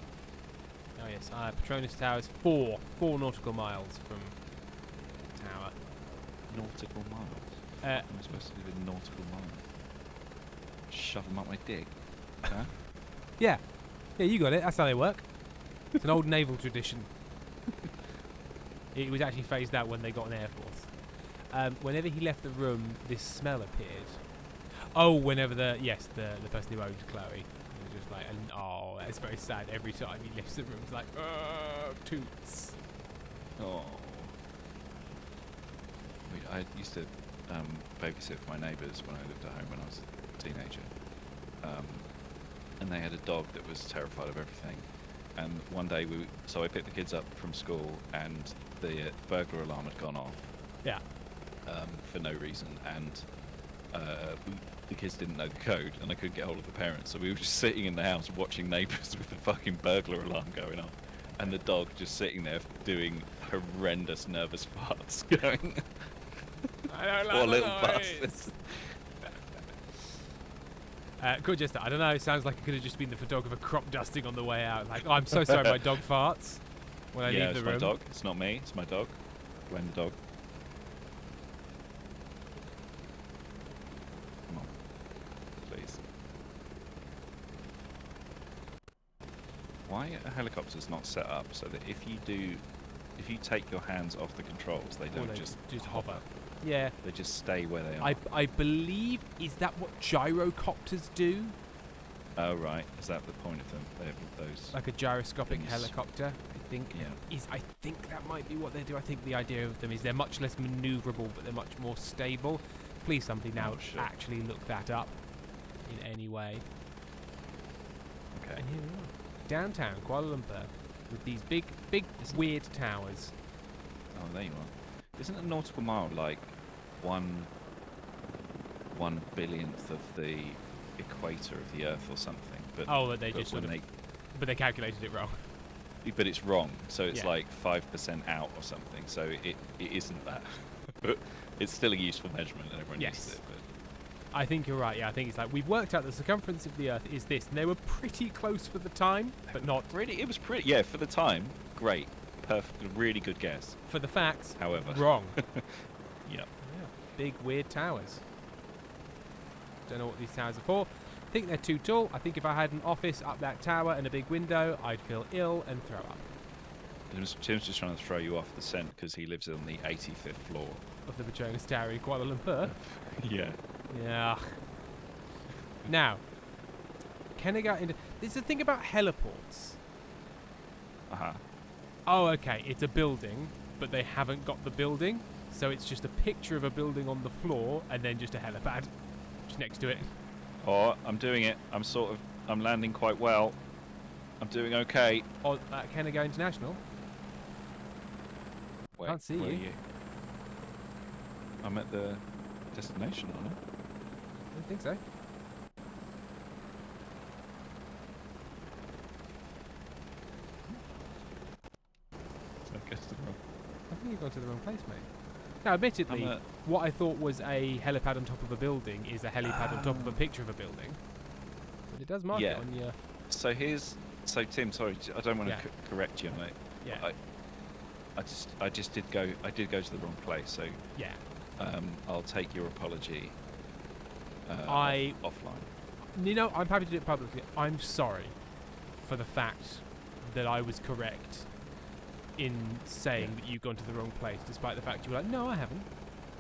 Oh yes, Patronus Tower is 4 nautical miles from the tower. Nautical miles. Uh, Am I supposed to do with nautical miles? Shove them up my dick. Huh? Yeah, you got it. That's how they work. It's an old naval tradition. It was actually phased out when they got an air force. Whenever he left the room, this smell appeared. Oh, whenever the person who owned Chloe, he was just like, oh, that's very sad. Every time he lifts the room, it's like, toots. Oh. I used to babysit for my neighbours when I lived at home when I was a teenager. And they had a dog that was terrified of everything. And one day, so I picked the kids up from school, and the burglar alarm had gone off. Yeah. For no reason, and the kids didn't know the code, and I couldn't get hold of the parents, so we were just sitting in the house watching Neighbours with the fucking burglar alarm going off, and the dog just sitting there doing horrendous nervous farts, going. I don't Poor like little the bastard. noise. Could just, I don't know, it sounds like it could have just been the photographer crop dusting on the way out. Like, oh, I'm so sorry, my dog farts when I Yeah, leave the it's room. my dog. It's not me. It's my dog. Gwen the dog. Come on, please. Why are helicopters not set up so that if you take your hands off the controls, they don't they just hover. Yeah. They just stay where they are. I believe, is that what gyrocopters do? Oh right, is that the point of them? They have those. Like a gyroscopic things. helicopter, I think. Yeah. I think that might be what they do. I think the idea of them is they're much less maneuverable, but they're much more stable. Please, somebody now Oh, shit. actually look that up in any way. Okay. And here we are, downtown Kuala Lumpur, with these big, weird towers. Oh, there you are. Isn't a nautical mile like 1/1000th of the equator of the Earth or something? But They but just sort when of, but they calculated it wrong. but it's wrong. So it's Yeah. like 5% out or something. So it isn't that. But it's still a useful measurement, and everyone uses Yes. it. But I think you're right. Yeah, I think it's like we've worked out the circumference of the Earth is this, and they were pretty close for the time, but not really, it was pretty. Yeah, for the time, great, perfect, really good guess. for the facts. However, Wrong. yeah. Big weird towers. Don't know what these towers are for. I think they're too tall. I think if I had an office up that tower and a big window, I'd feel ill and throw up. Tim's just trying to throw you off the scent because he lives on the 85th floor. Of the Petronas Tower in Kuala Lumpur. Yeah. Yeah. Now, can I go into... There's the thing about heliports. Uh-huh. Oh, okay. It's a building, but they haven't got the building. So it's just a picture of a building on the floor and then just a helipad just next to it. Oh, I'm doing it. I'm landing quite well. I'm doing okay. On Can I go International? Wait, Can't see where are you. I'm at the destination, aren't I? I don't think so. I guess the wrong. I think you've gone to the wrong place, mate. Now, admittedly, what I thought was a helipad on top of a building is a helipad on top of a picture of a building. But it does mark it on your... So Tim, sorry, I don't want to Yeah. correct you, mate. Yeah. I just did go. I did go to the wrong place. So Yeah. I'll take your apology. Offline. You know, I'm happy to do it publicly. I'm sorry for the fact that I was correct in saying that you've gone to the wrong place, despite the fact you were like, no, I haven't.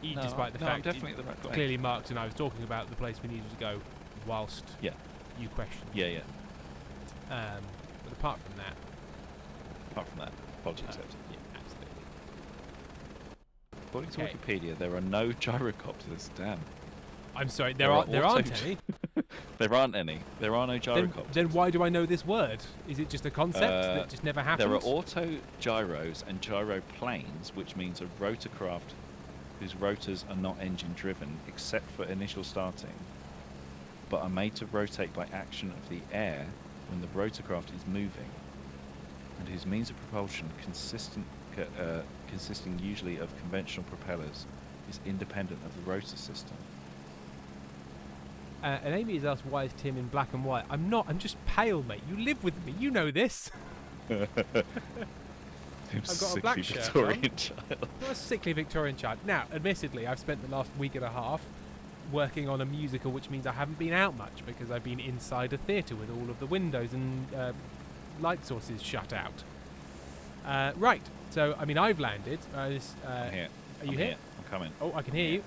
Despite the I'm fact definitely it at the right place. clearly marked, and I was talking about the place we needed to go whilst Yeah. you questioned. Yeah. But apart from that, Apart from that, apology accepted. yeah, absolutely. According to Okay. Wikipedia, there are no gyrocopters. Damn. I'm sorry, There there are aren't auto- any. There aren't any. There are no Then, gyrocopters. then why do I know this word? Is it just a concept that just never happened? There are auto gyros and gyroplanes, which means a rotorcraft whose rotors are not engine driven except for initial starting, but are made to rotate by action of the air when the rotorcraft is moving, and whose means of propulsion, consisting usually of conventional propellers, is independent of the rotor system. And Amy has asked, why is Tim in black and white? I'm not. I'm just pale, mate. You live with me. You know this. Tim's I've got a black sickly shirt Victorian child. I'm a sickly Victorian child. Now, admittedly, I've spent the last week and a half working on a musical, which means I haven't been out much because I've been inside a theatre with all of the windows and light sources shut out. Right. So, I mean, I've landed. I'm here. Are you I'm here? I'm coming. Oh, I can hear you.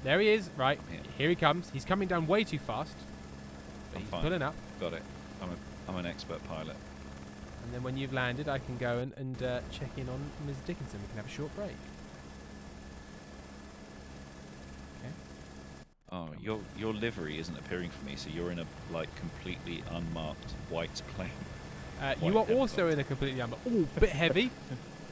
There he is. Right. I'm here. Here he comes. He's coming down way too fast. But I'm he's fine. pulling up. Got it. I'm an expert pilot. And then when you've landed, I can go and check in on Ms. Dickinson. We can have a short break. Okay. Oh, your livery isn't appearing for me, so you're in a completely unmarked white plane. You are also in a completely Oh, bit heavy.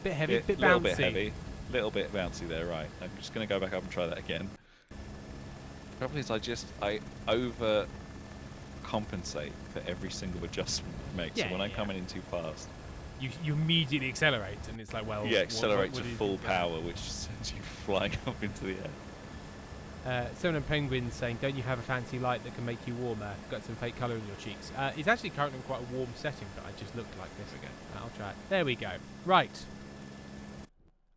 Bit heavy, bit bouncy. Little bit heavy, little bit bouncy there. Right. I'm just gonna go back up and try that again. The problem is I over compensate for every single adjustment I make. Yeah, so when I yeah. come in too fast, You immediately accelerate, and it's like, well... accelerate what to do you full think? power, which sends you flying up into the air. Someone in Penguin saying, don't you have a fancy light that can make you warmer? Got some fake colour in your cheeks. It's actually currently in quite a warm setting, but I just looked like this again. I'll try it. There we go. Right.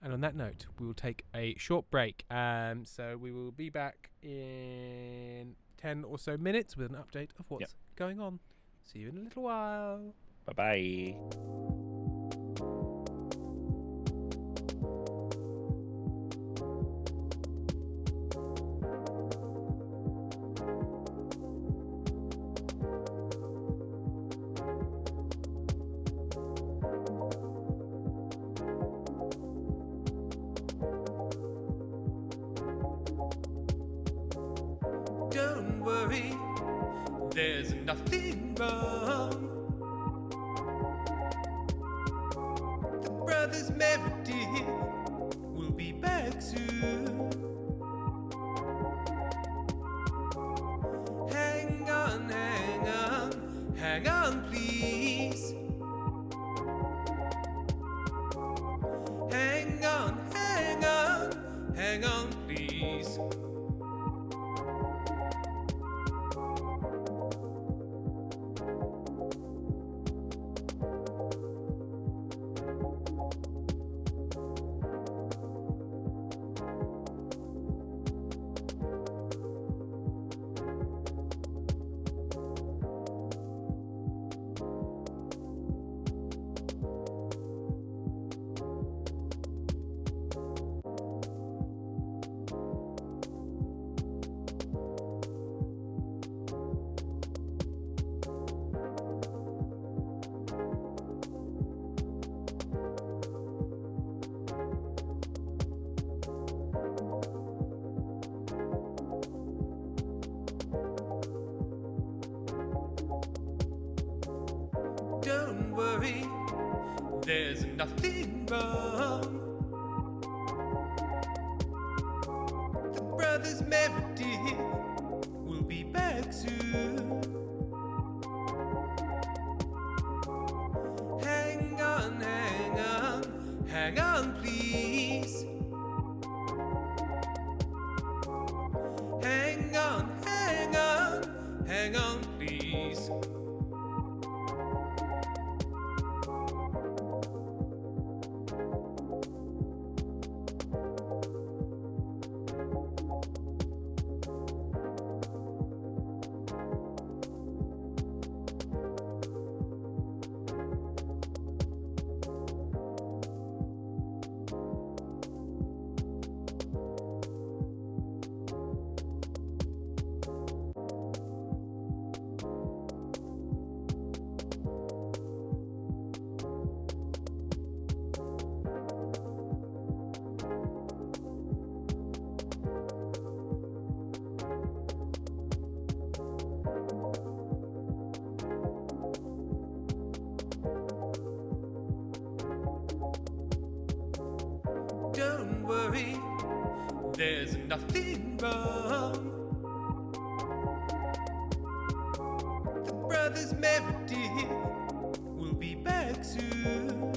And on that note, we will take a short break. So we will be back in 10 or so minutes with an update of what's going on. See you in a little while. Bye-bye. Don't worry, there's nothing wrong. The brothers Meredith will be back soon. Hang on, hang on, hang on, please. Hang on, hang on, hang on, please. Don't worry, there's nothing wrong. The brothers Meredith will be back soon. Hang on, hang on, hang on, please. Hang on, hang on, hang on, please. Don't worry, there's nothing wrong. The brothers Meredith will be back soon.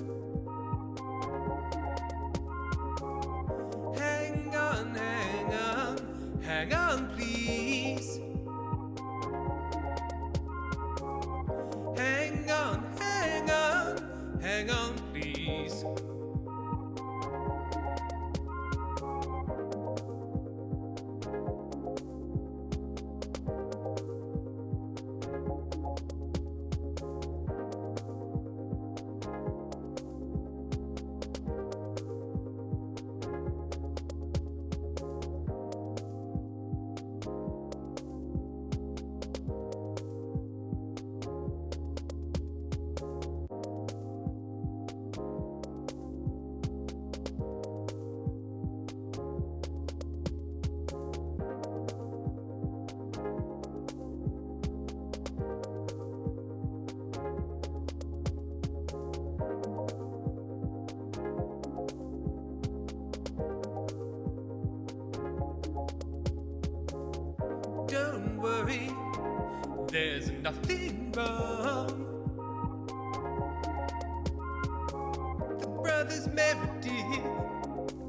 Hang on, hang on, hang on, please. Hang on, hang on, hang on, please. Don't worry, there's nothing wrong. The brothers Meredith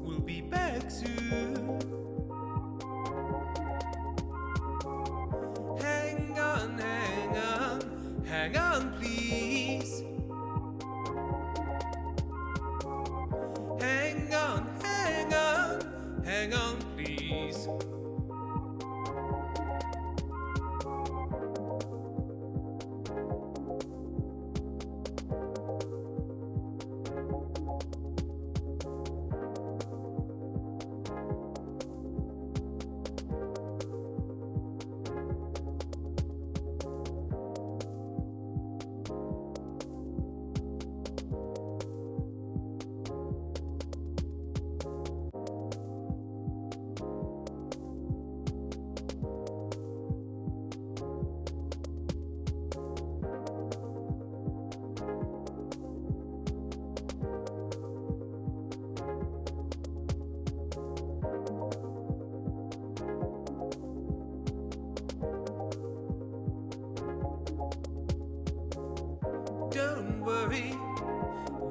will be back soon. Hang on, hang on, hang on, please. Hang on, hang on, hang on, please.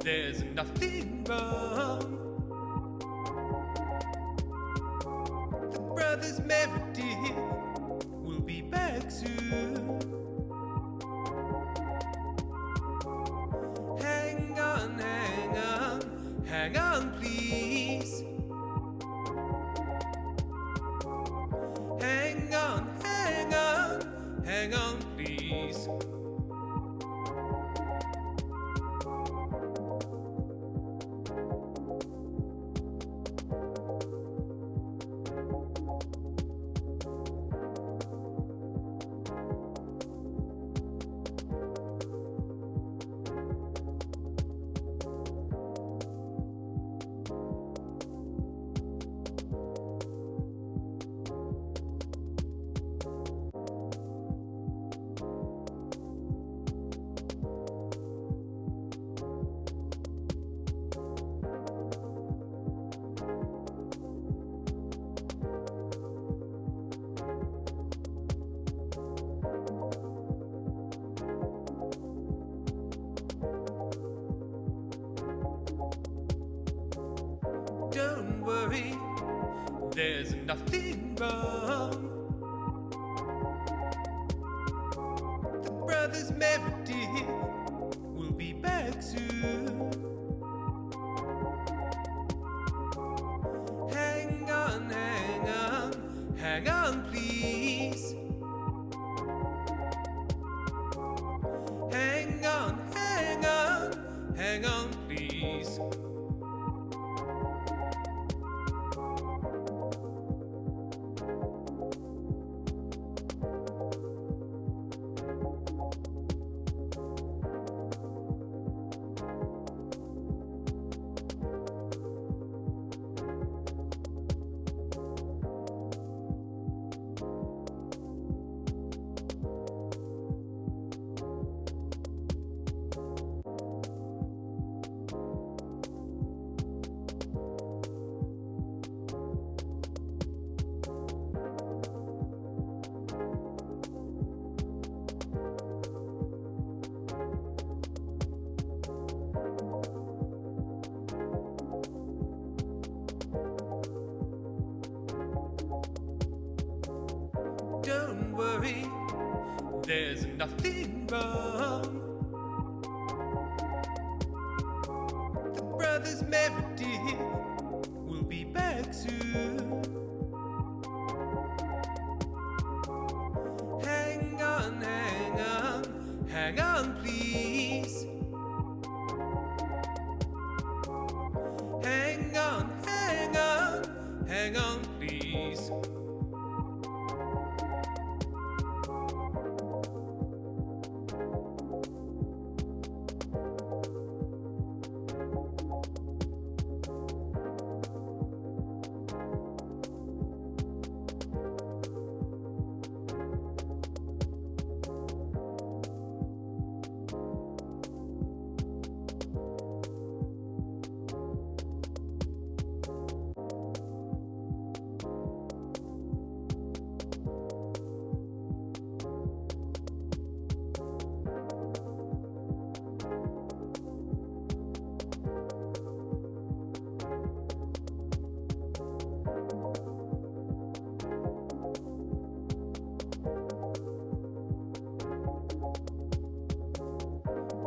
there's nothing wrong. The brothers Meredith will be back soon. Hang on, hang on, hang on, please. Hang on, hang on, hang on, please. Don't worry, there's nothing wrong. The brothers Meredith will be back soon. Hang on, hang on, hang on, please. Hang on, hang on, hang on, please. Don't worry, there's nothing wrong. The brothers Meredith will be back soon. Hang on, hang on, hang on, please. Hang on, hang on, hang on, please.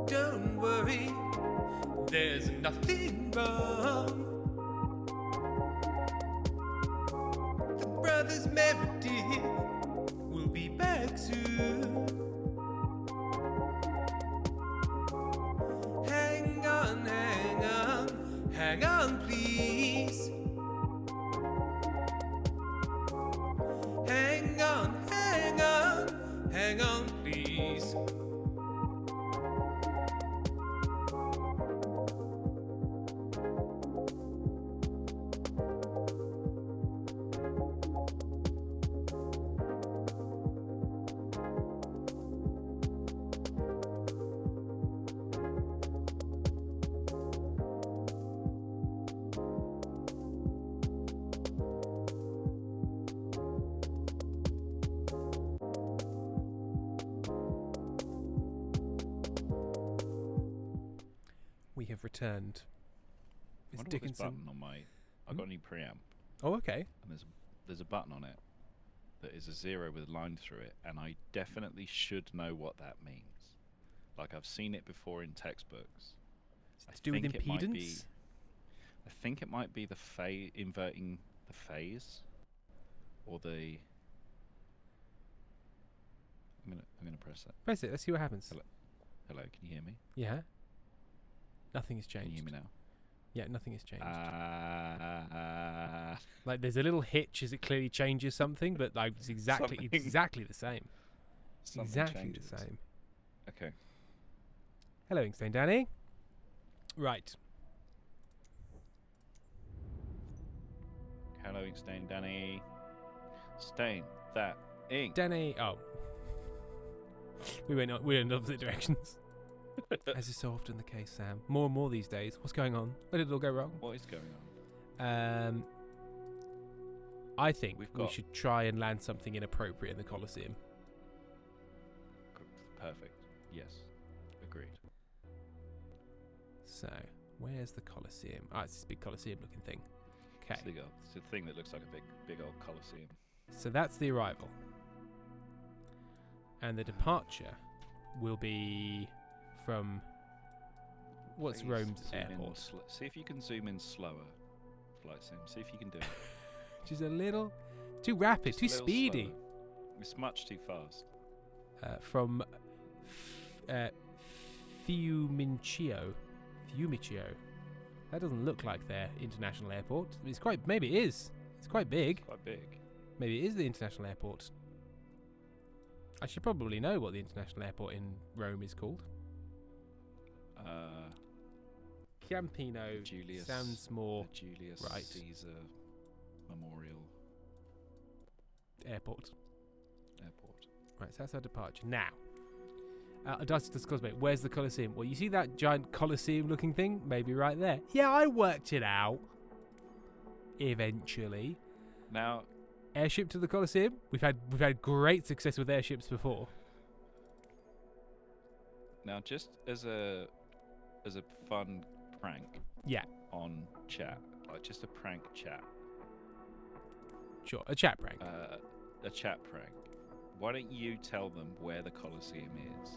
Don't worry, there's nothing wrong. The brothers Meredith will be back soon. Hang on, hang on, hang on, please. Hang on, hang on, hang on, please. we have returned. I It's wonder what this Dickinson. button on my... I got a new preamp, Oh, okay. and there's a button on it that is a 0 with a line through it, and I definitely should know what that means. Like, I've seen it before in textbooks. It's to do with think it might be- impedance. I think it might be the inverting the phase, or the... I'm gonna press that. Press it. Let's see what happens. Hello, can you hear me? Yeah. Nothing has Can you hear changed. me now? Yeah, nothing has changed. Uh, Like there's a little hitch as it clearly changes something, but like it's exactly Something- exactly the same. something Exactly changes. the same. Okay. Hello, Inkstein Danny. Right. Hello, ink stain, Danny. Stain that ink. Danny. Oh. We went in opposite directions. As is so often the case, Sam. More and more these days. What's going on? Where did it all go wrong? What is going on? I think We've we got- should try and land something inappropriate in the Colosseum. Perfect. Yes. Agreed. So, where's the Colosseum? Ah, it's this big Colosseum-looking thing. Okay. It's a thing that looks like a big old Colosseum. So that's the arrival. And the departure will be from... What's Please Rome's zoom in airport? see if you can zoom in slower, Flight Sim. See if you can do it. Which is a little... Too rapid, Just too a little speedy. slower. It's much too fast. From Fiumicino. Fiumicino. That doesn't look like their international airport. It's quite... Maybe it is. It's quite big. Quite big. Maybe it is the international airport. I should probably know what the international airport in Rome is called. Ciampino Julius. sounds more The Julius right. Caesar Memorial airport. Airport. Right, so that's our departure. Now, Augustus Cosme, where's the Colosseum? Well, you see that giant Colosseum-looking thing? Maybe right there. Yeah, I worked it out. Eventually. Now, Airship to the Colosseum? We've had great success with airships before. just as a fun prank Yeah, on chat, like just a prank chat, sure. A chat prank. a chat prank. Why don't you tell them where the Colosseum is?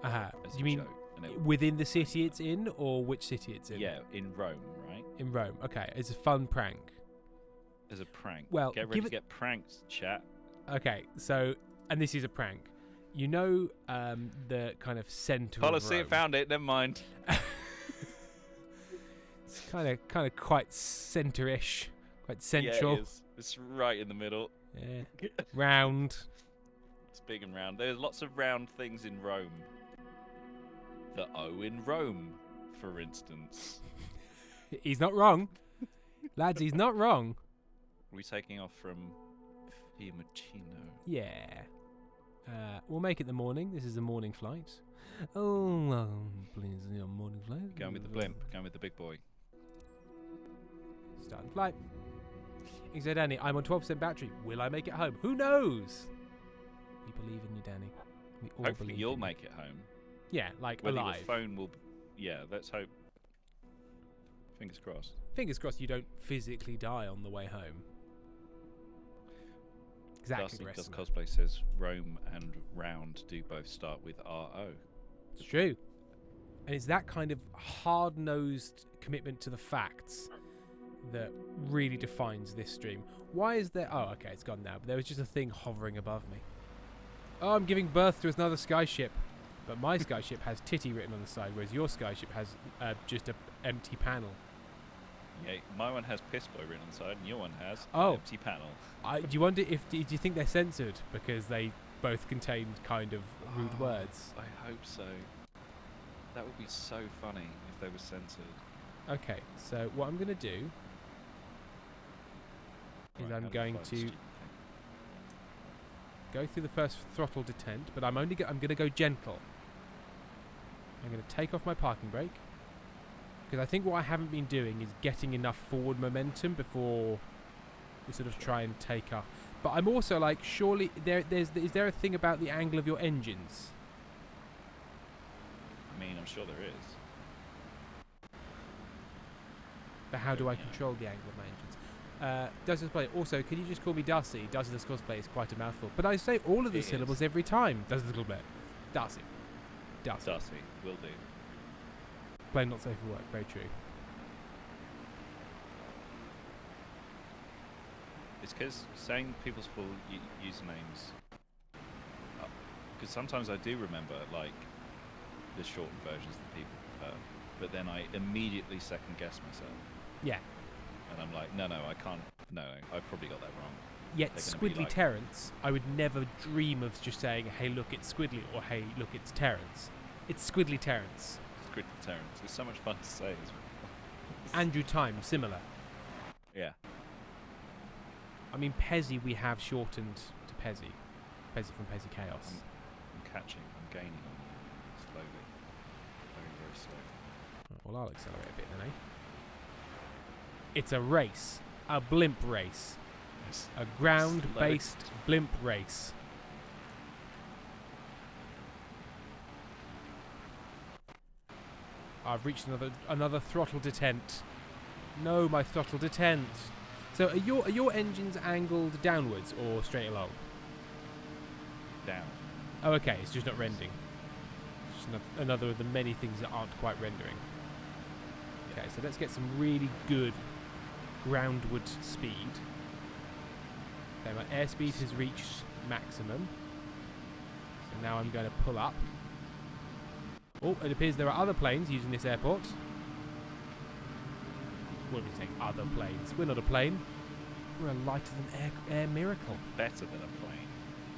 As You a mean joke, and it- within the city it's in, or which city it's in? yeah, in Rome, right? In Rome. Okay, it's a fun prank. As a prank. Well, get ready give to it- get pranked, chat. Okay, so, and this is a prank. You know the kind of centre Colosseum of Rome. found it. Never mind. It's kind of quite centre-ish, quite central. Yeah, it is. It's right in the middle. Yeah. Round. It's big and round. There's lots of round things in Rome. The O in Rome, for instance. He's not wrong. Lads, he's not wrong. Are we taking off from Fiumicino? Yeah. We'll make it the morning. This is a morning flight. Oh, please, your morning flight. Going with the blimp. Going with the big boy. Starting flight. He said, Danny, I'm on 12% battery. Will I make it home? Who knows? We believe in you, Danny. We all Hopefully believe you'll in you. make it home. Yeah, like Whether alive. your phone will... Yeah, let's hope. Fingers crossed. Fingers crossed you don't physically die on the way home. Exactly the Darcy rest Does of Cosplay says Rome and round do both start with R-O. It's true. And it's that kind of hard-nosed commitment to the facts that really defines this stream. Why is there... Oh, okay, it's gone now. But there was just a thing hovering above me. Oh, I'm giving birth to another skyship. But my skyship has titty written on the side, whereas your skyship has just an empty panel. Yeah, my one has piss boy written on the side, and your one has Oh. an empty panel. Do you wonder if... Do you think they're censored because they both contained kind of rude Oh, words? I hope so. That would be so funny if they were censored. Okay, so what I'm going to do is Right, I'm how do going you find to stupid go through the first throttle detent, but I'm going to go gentle. I'm going to take off my parking brake because I think what I haven't been doing is getting enough forward momentum before we sort of try and take off. But I'm also like, surely is there a thing about the angle of your engines? I mean, I'm sure there is. But how do I Yeah. control the angle of my engines? Does display. Also, can you just call me Darcy? Darcy the Cosplay is quite a mouthful. But I say all of the It syllables is. every time. Does the Cosplay. Darcy. Darcy. Darcy, will do. Play not safe for work. Very true. It's because saying people's full usernames. Because sometimes I do remember like the shortened versions that people prefer, but then I immediately second guess myself, Yeah. and I'm like, no, I can't. No, I've probably got that wrong. Yet They're gonna be Squidly like- Terrence, I would never dream of just saying, "Hey, look, it's Squidly," or "Hey, look, it's Terrence." It's Squidly Terrence. Squid Terrence. It's so much fun to say as well. Andrew Time, similar. Yeah. I mean, Pezzy we have shortened to Pezzy. Pezzy from Pezzy Chaos. I'm gaining on you slowly, very very slow. Right, well, I'll accelerate a bit then, eh? It's a race. A blimp race. Yes. A ground-based blimp race. I've reached another throttle detent. No, my throttle detent. So are your engines angled downwards or straight along? Down. Oh, okay. It's just not rendering. Just another of the many things that aren't quite rendering. Okay, so let's get some really good groundward speed. Okay, my airspeed has reached maximum. So now I'm going to pull up. Oh, it appears there are other planes using this airport. What are we saying? Other planes. We're not a plane. We're a lighter than air miracle. Better than a plane.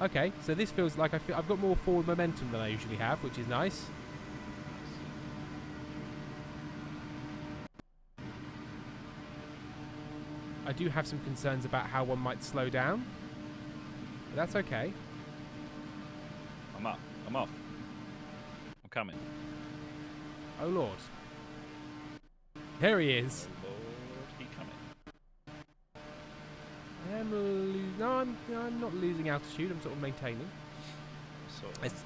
Okay, so this feels like I've got more forward momentum than I usually have, which is nice. I do have some concerns about how one might slow down. But that's okay. I'm up. I'm off. I'm coming. Oh lord. There he is. Oh Lord, he coming. I'm not losing altitude, I'm sort of maintaining. Sort of It's-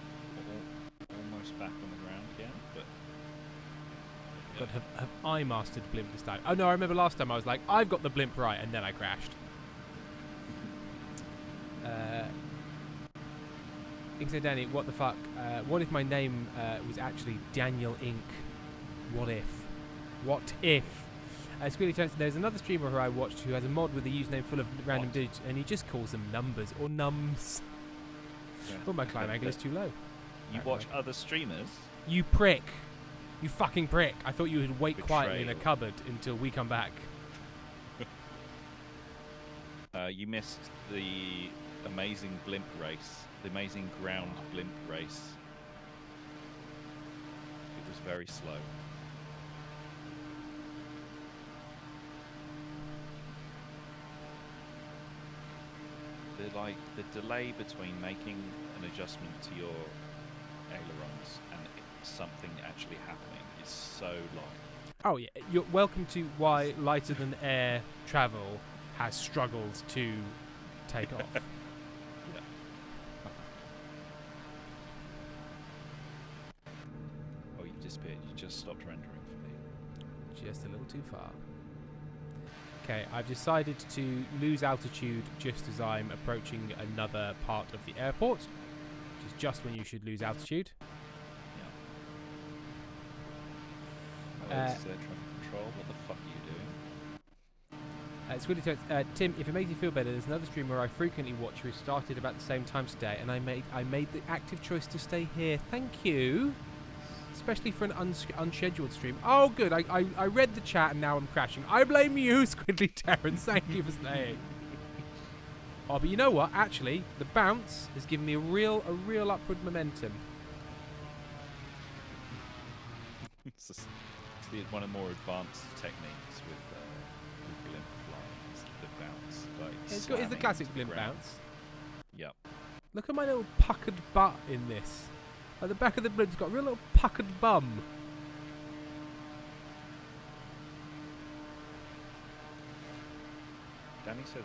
almost back on the ground again, but. God, have I mastered blimp this time? Oh no, I remember last time I was like, I've got the blimp right, and then I crashed. So Danny, what the fuck? What if my name was actually Daniel Inc? What if? What if? Squidly Tones, there's another streamer who I watched who has a mod with a username full of random What? digits, and he just calls them numbers or nums. Oh, my climb angle is too low. You watch other streamers. You prick. You fucking prick. I thought you would wait quietly in a Betrayal. cupboard until we come back. You missed the amazing blimp race, the amazing ground blimp race. It was very slow. The delay between making an adjustment to your ailerons and something actually happening is so long. Oh yeah, you're welcome to why lighter than air travel has struggled to take off. Oh, you disappeared. You just stopped rendering for me. Just a little too far. Okay, I've decided to lose altitude just as I'm approaching another part of the airport, which is just when you should lose altitude. Oh, this is air traffic control. What the fuck are you doing? It's really Tim, if it makes you feel better, there's another streamer I frequently watch who started about the same time today, and I made the active choice to stay here. Thank you. Especially for an unscheduled stream. Oh, good. I read the chat and now I'm crashing. I blame you, Squidly Terrence. Thank you for staying. Oh, but you know what? Actually, the bounce has given me a real upward momentum. It's one of the more advanced techniques with blimp flying. It's the bounce. Like It's the slamming classic into the blimp ground. bounce. Yep. Look at my little puckered butt in this. Like the back of the blimp's got a real little puckered bum. Danny says,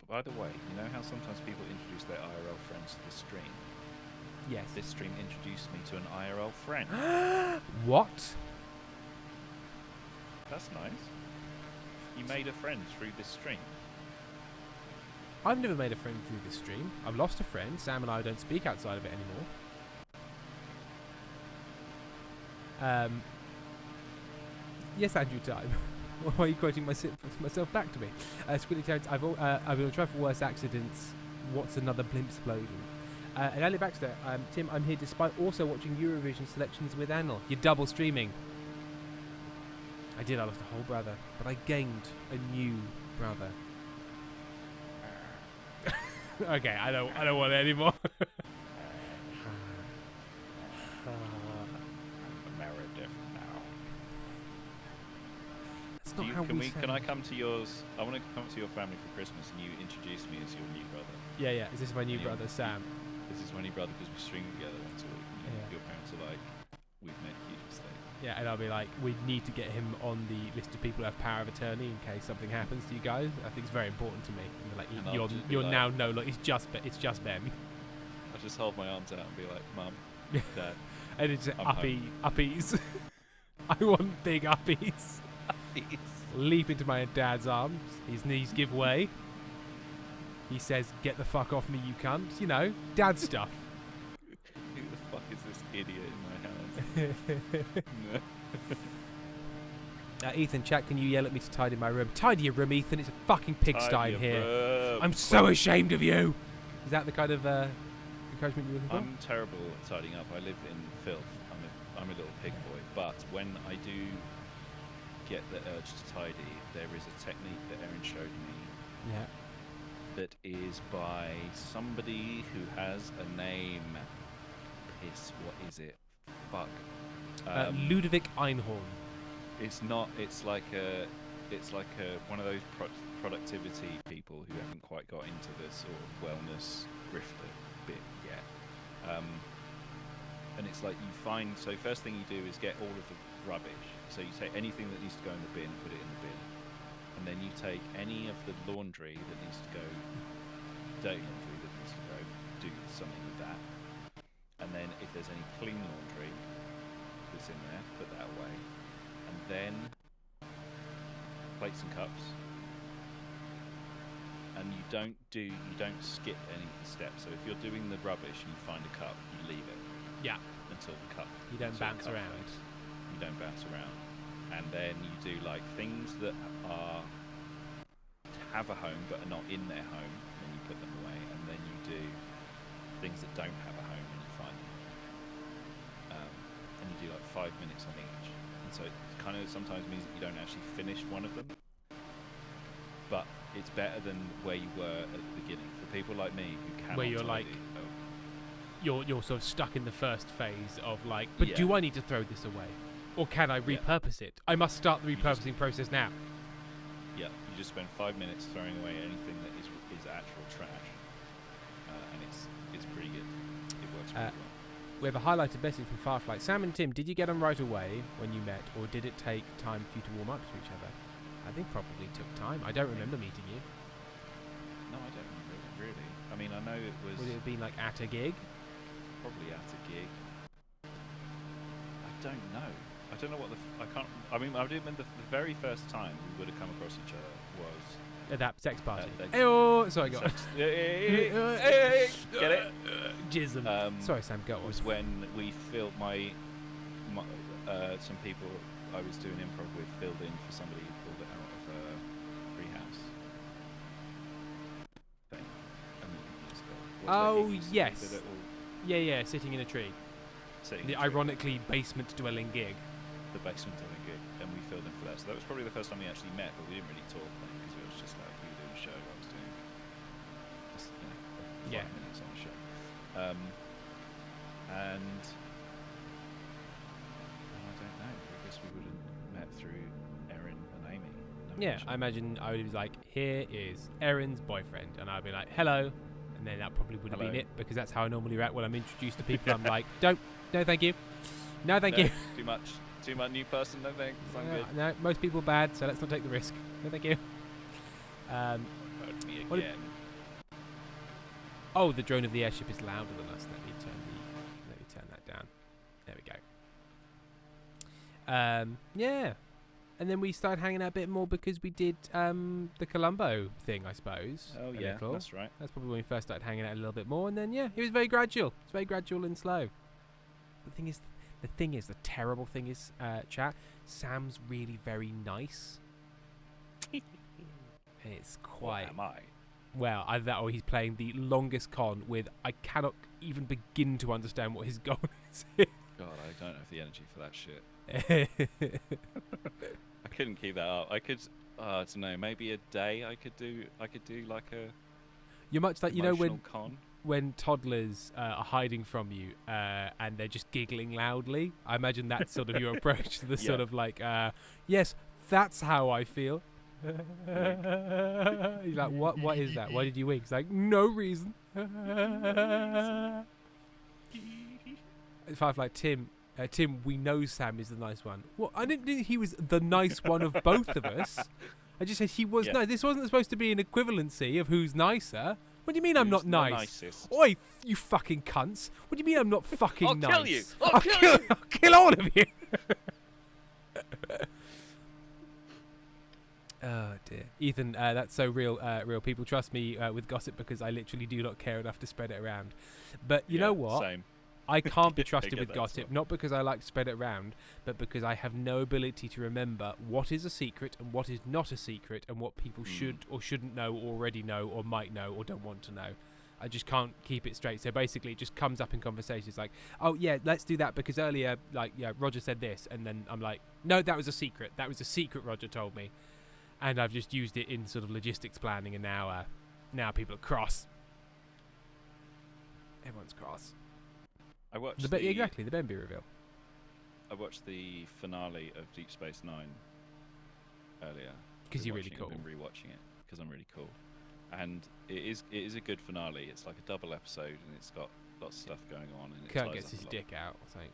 by the way, you know how sometimes people introduce their IRL friends to the stream? Yes. This stream introduced me to an IRL friend. What? That's nice. You made a friend through this stream. I've never made a friend through this stream. I've lost a friend. Sam and I don't speak outside of it anymore. Yes, Andrew Time. Why are you quoting myself back to me? Squiddy Terrence, I've been on trial for worse accidents. What's another blimp explosion? And Ali Baxter, Tim, I'm here despite also watching Eurovision selections with Anil. You're double streaming. I did. I lost a whole brother, but I gained a new brother. Okay, I don't want it anymore. Meredith now. That's not how we Can I come to yours? I want to come to your family for Christmas, and you introduce me as your new brother. Yeah. Is this my new Yeah. brother, Sam? This is my new brother because we stream together once a week. And Yeah. Your parents are like, we've made a huge mistake. Yeah, and I'll be like, we need to get him on the list of people who have power of attorney in case something happens to you guys. I think it's very important to me. And like, And I'll just be you're like- now no, look, it's just Ben. I just hold my arms out and be like, Mum, Dad, And it's I'm uppies. I want big uppies. please. Leap into my dad's arms. His knees give way. He says, "Get the fuck off me, you cunt." You know, dad stuff. Who the fuck is this idiot in my house? No. Ethan, chat, can you yell at me to tidy my room? Tidy your room, Ethan. It's a fucking pigsty Tidy in your here. room. I'm so ashamed of you. Is that the kind of encouragement you're looking for? I'm terrible at tidying up. I live in filth. I'm a little pig boy. But when I do get the urge to tidy, there is a technique that Erin showed me Yeah. that is by somebody who has a name. Piss. What is it? Fuck. Ludovic Einhorn. It's not. It's like one of those productivity people who haven't quite got into the sort of wellness grifter bit yet. And it's like you find. So first thing you do is get all of the rubbish. So you take anything that needs to go in the bin and put it in the bin, and then you take any of the laundry that needs to go, dirty laundry that needs to go, do something with that. And then if there's any clean laundry that's in there, put that away. And then plates and cups. And you don't skip any of the steps. So if you're doing the rubbish and you find a cup, you leave it. Yeah. Until the cup. You don't until the bounce cup around. fills. You don't bounce around. And then you do like things that have a home but are not in their home, and you put them away. And then you do things that don't have a home and you find them. And you do like 5 minutes on each. And so it kind of sometimes means that you don't actually finish one of them. But it's better than where you were at the beginning. For people like me who cannot Where you're tidy, like- You're sort of stuck in the first phase of like, but Yeah. do I need to throw this away? Or can I Yeah. repurpose it? I must start the You just- repurposing process now. yeah, you just spend 5 minutes throwing away anything that is actual trash, and it's pretty good. It works pretty well. We have a highlighted message from Firefly. Sam and Tim, did you get on right away when you met, or did it take time for you to warm up to each other? I think probably took time. I don't remember meeting you. No, I don't remember really. I mean, I know it was Would it have been like at a gig? probably at a gig. I don't know. I don't know what I can't. I mean, I do remember the very first time we would have come across each other was. At that sex party. that- Ayo! Sorry, go on. Get it? Jism. Sorry, Sam, go on. Was when we filled some people I was doing improv with filled in for somebody who pulled it out of a treehouse thing. A million years ago. What's that Oh, gig you said, yes. the little Yeah, sitting in a tree. sitting The in a tree, ironically basement dwelling gig. the basement of a gig, and we filled in for that. So that was probably the first time we actually met, but we didn't really talk then because it was just like you were doing a show, I was doing just, 5 Yeah. minutes on a show. And I don't know. I guess we would have met through Erin and Amy. I'm Yeah, sure. I imagine I would be like, here is Erin's boyfriend. And I'd be like, hello. And then that probably would have been Hello. it, because that's how I normally react when I'm introduced to people. I'm like, no, thank you. No, thank you. Too much. Too much new person. No thanks. I'm good. No, most people are bad, so let's not take the risk. No, thank you. Hurt me what again. Oh, the drone of the airship is louder than us. Let me turn that down. There we go. Yeah. and then we started hanging out a bit more because we did the Columbo thing, I suppose. Oh a yeah, little. that's right. That's probably when we first started hanging out a little bit more, and then it was very gradual. It's very gradual and slow. The thing is, the terrible thing is, chat. Sam's really very nice, and it's quite. What am I? Well, either that or he's playing the longest con with I cannot even begin to understand what his goal is. God, I don't have the energy for that shit. I couldn't keep that up. I could, I don't know, maybe a day I could do like a You're much like, you know, emotional con. when toddlers are hiding from you and they're just giggling loudly. I imagine that's sort of your approach to the sort of like, yes, that's how I feel. He's like, what is that? Why did you wink? It's like, no reason. It's like Tim, we know Sam is the nice one. Well, I didn't think he was the nice one of both of us. I just said he was nice. This wasn't supposed to be an equivalency of who's nicer. What do you mean I'm not nice? Nicest? Oi, you fucking cunts. What do you mean I'm not fucking I'll nice? kill you. I'll kill you. I'll kill all of you. Oh dear, Ethan, that's so real. Real people trust me with gossip because I literally do not care enough to spread it around. But you know what? Same. I can't be I trusted get with that as gossip, well. not because I like to spread it around, but because I have no ability to remember what is a secret and what is not a secret, and what people should or shouldn't know, or already know, or might know, or don't want to know. I just can't keep it straight. So basically, it just comes up in conversations like, "Oh yeah, let's do that because earlier, like, yeah, Roger said this," and then I'm like, "No, that was a secret. That was a secret. Roger told me," and I've just used it in sort of logistics planning, and now people are cross. Everyone's cross. I watched Exactly, the Benby reveal. I watched the finale of Deep Space Nine earlier. Because you're really Rewatching it. cool. I've been rewatching it because I'm really cool, and it is a good finale. It's like a double episode, and it's got lots of stuff going on. And it Kirk ties gets up his a lot. dick out, I think.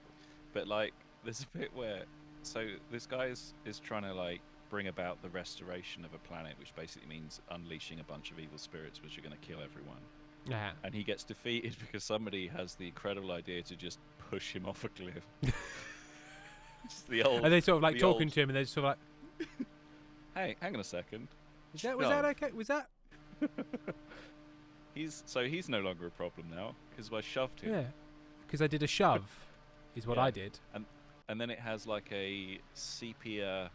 But like, there's a bit where, so this guy is trying to like bring about the restoration of a planet, which basically means unleashing a bunch of evil spirits, which are going to kill everyone. Yeah. And he gets defeated because somebody has the incredible idea to just push him off a cliff. Just the old. And they sort of like the talking old- to him, and they're sort of like, Hey, hang on a second. was that okay? Was that? He's no longer a problem now because I shoved him. Yeah. Because I did a shove, is what Yeah. I did. And then it has like a sepia,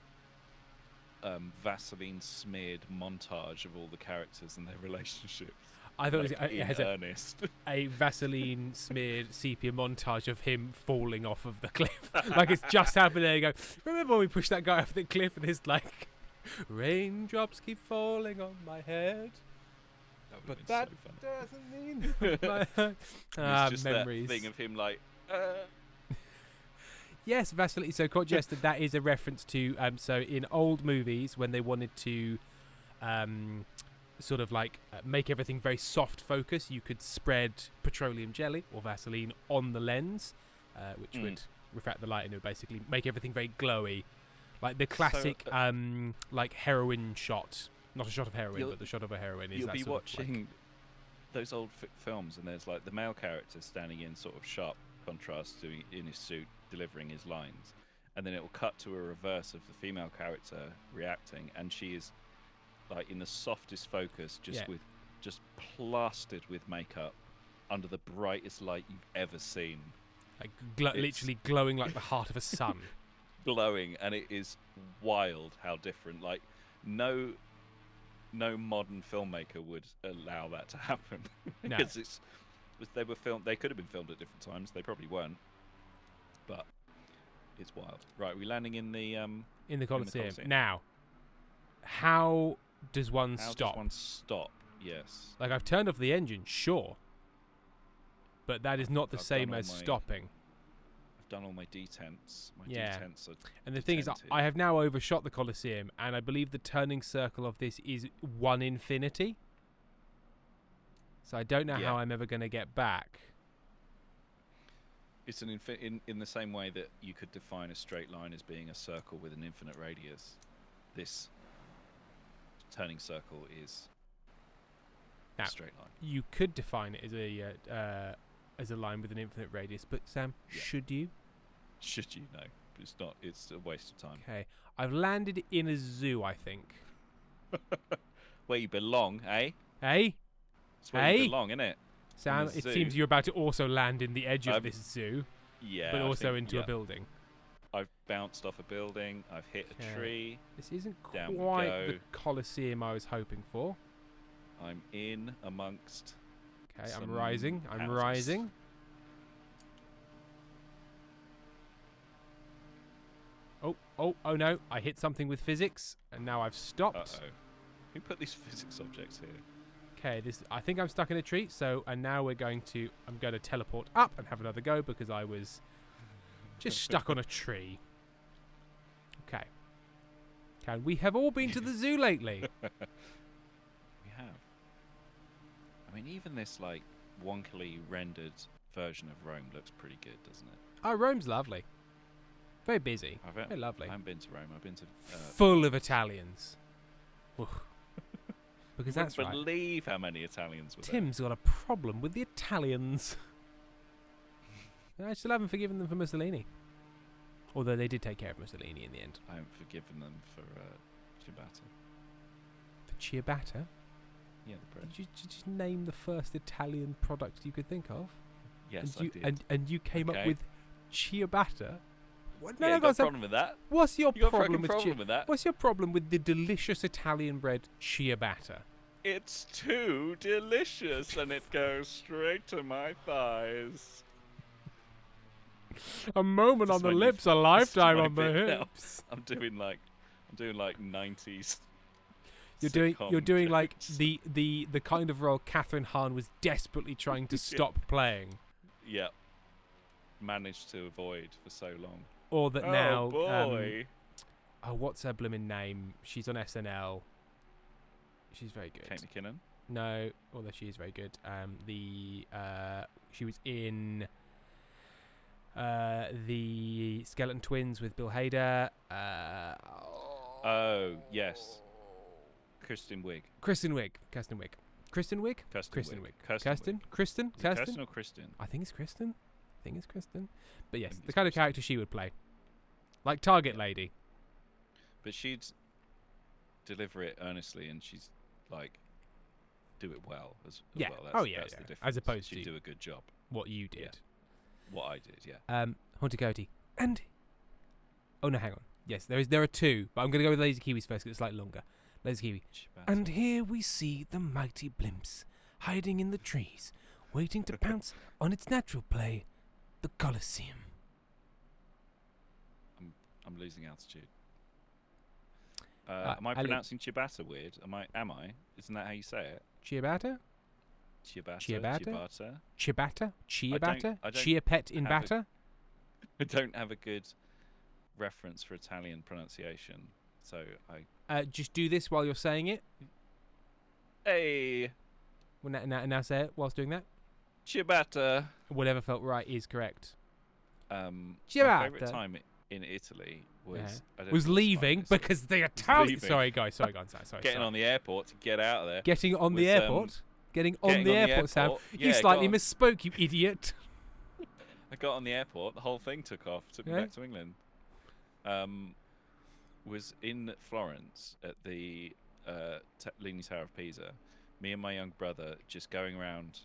Vaseline smeared montage of all the characters and their relationships. I thought Like, it in has earnest. a Vaseline smeared sepia montage of him falling off of the cliff. Like it's just happened there. You go, remember when we pushed that guy off the cliff and it's like, raindrops keep falling on my head. That But would've that been so fun. doesn't mean It's just memories. that thing of him like. Yes, Vaseline. So, Court Jester, that is a reference to. So, in old movies, when they wanted to, sort of like make everything very soft focus, you could spread petroleum jelly or Vaseline on the lens, which would refract the light and it would basically make everything very glowy, like the classic, like heroin shot. Not a shot of heroin, but the shot of a heroin is. You'll that be sort of, like, watching those old films, and there's like the male character standing in sort of sharp contrast to in his suit, delivering his lines, and then it will cut to a reverse of the female character reacting, and she is like in the softest focus, just plastered with makeup under the brightest light you've ever seen, like literally glowing like the heart of a sun. glowing, and it is wild how different. Like no modern filmmaker would allow that to happen. No. Because they were filmed. They could have been filmed at different times. They probably weren't. But it's wild. Right, we're landing in the In the Colosseum. Colosseum. Now, how does one How stop? does one stop? Yes. Like, I've turned off the engine, sure. But that is not the I've same done as all my- stopping. I've done all my detents. My Yeah. detents are And the thing is, detented. I have now overshot the Colosseum, and I believe the turning circle of this is 1 infinity. So I don't know Yeah. how I'm ever going to get back. It's an in the same way that you could define a straight line as being a circle with an infinite radius. This turning circle is Now, a straight line. You could define it as a line with an infinite radius, but Sam, Yeah. should you? Should you know? It's not. It's a waste of time. Okay, I've landed in a zoo, I think. Where you belong, eh? Hey, It's where Hey? you belong, innit? Sam, the it zoo. seems you're about to also land in the edge of I'm- this zoo, Yeah. but I also think- into yeah. a building. I've bounced off a building. I've hit Okay. a tree. This isn't Down we quite go. the Colosseum I was hoping for. I'm in amongst. Okay, I'm Some rising. I'm houses. rising. Oh no! I hit something with physics, and now I've stopped. Uh-oh. Who put these physics objects here? Okay, I think I'm stuck in a tree. And now I'm going to teleport up and have another go because I was just stuck on a tree. Okay. We have all been to the zoo lately. We have. I mean, even this like wonkily rendered version of Rome looks pretty good, doesn't it? Oh, Rome's lovely. Very busy. Very lovely. I haven't been to Rome. I've been to. Full of Italians. Oof. Because I that's right. believe how many Italians were there. Tim's got a problem with the Italians. I still haven't forgiven them for Mussolini. Although they did take care of Mussolini in the end. I haven't forgiven them for ciabatta. For ciabatta? Yeah, the bread. Did you just name the first Italian product you could think of? Yes, and you, I did. And you came up Okay. with ciabatta? What? Yeah, you got a problem with that? What's your You got a problem fucking with problem with that? What's your problem with the delicious Italian bread ciabatta? It's too delicious, and it goes straight to my thighs. A moment This on is the when lips, a this is lifetime my on the bit now. hips. I'm doing like 90s. You're sitcom doing like jokes. the kind of role Catherine Hahn was desperately trying to stop playing, Yeah. Managed to avoid for so long. or that oh now. boy. What's her blooming name? She's on SNL. She's very good. Kate McKinnon. No, although she is very good. She was in the Skeleton Twins with Bill Hader. Oh yes. Kristen Wiig. Kristen Wiig. Kristen Wiig. Kristen Wiig. Wiig. Kristen. Is it Kristen. Kirsten or Kristen? I think it's Kristen. But yes, think the it's kind of Kristen. character she would play, like Target Lady. But she'd deliver it earnestly, and she's like do it well as Yeah. well. That's, Oh, yeah, that's yeah. the As difference. opposed she'd to- do a good job. What you did. Yeah. What I did, yeah. Haunted Coyote. And oh no, hang on. Yes, there are two, but I'm gonna go with Lazy Kiwis first because it's slightly longer. Lazy Kiwi. Ciabatta. And here we see the mighty blimps hiding in the trees, waiting to pounce on its natural prey, the Colosseum. I'm losing altitude. Am I Ali- pronouncing ciabatta weird? Am I? Isn't that how you say it? Ciabatta? Ciabatta. Ciabatta? Ciabatta. Ciabatta? Ciabatta? I don't Chia pet in have batter? I don't have a good reference for Italian pronunciation, so I. Just do this while you're saying it. Hey, Well, now say it whilst doing that. ciabatta. Whatever felt right is correct. My Ciabatta. favourite time in Italy was I don't Was know what to leaving find this. because the Italian. leaving. Sorry, guys. Sorry. Getting on the airport to get out of there. Getting on the was, airport. Getting on the airport, Sam. Yeah, You slightly got on- misspoke, you idiot. I got on the airport. The whole thing took off. Took me Yeah? back to England. Was in Florence at the Leaning Tower of Pisa. Me and my young brother just going around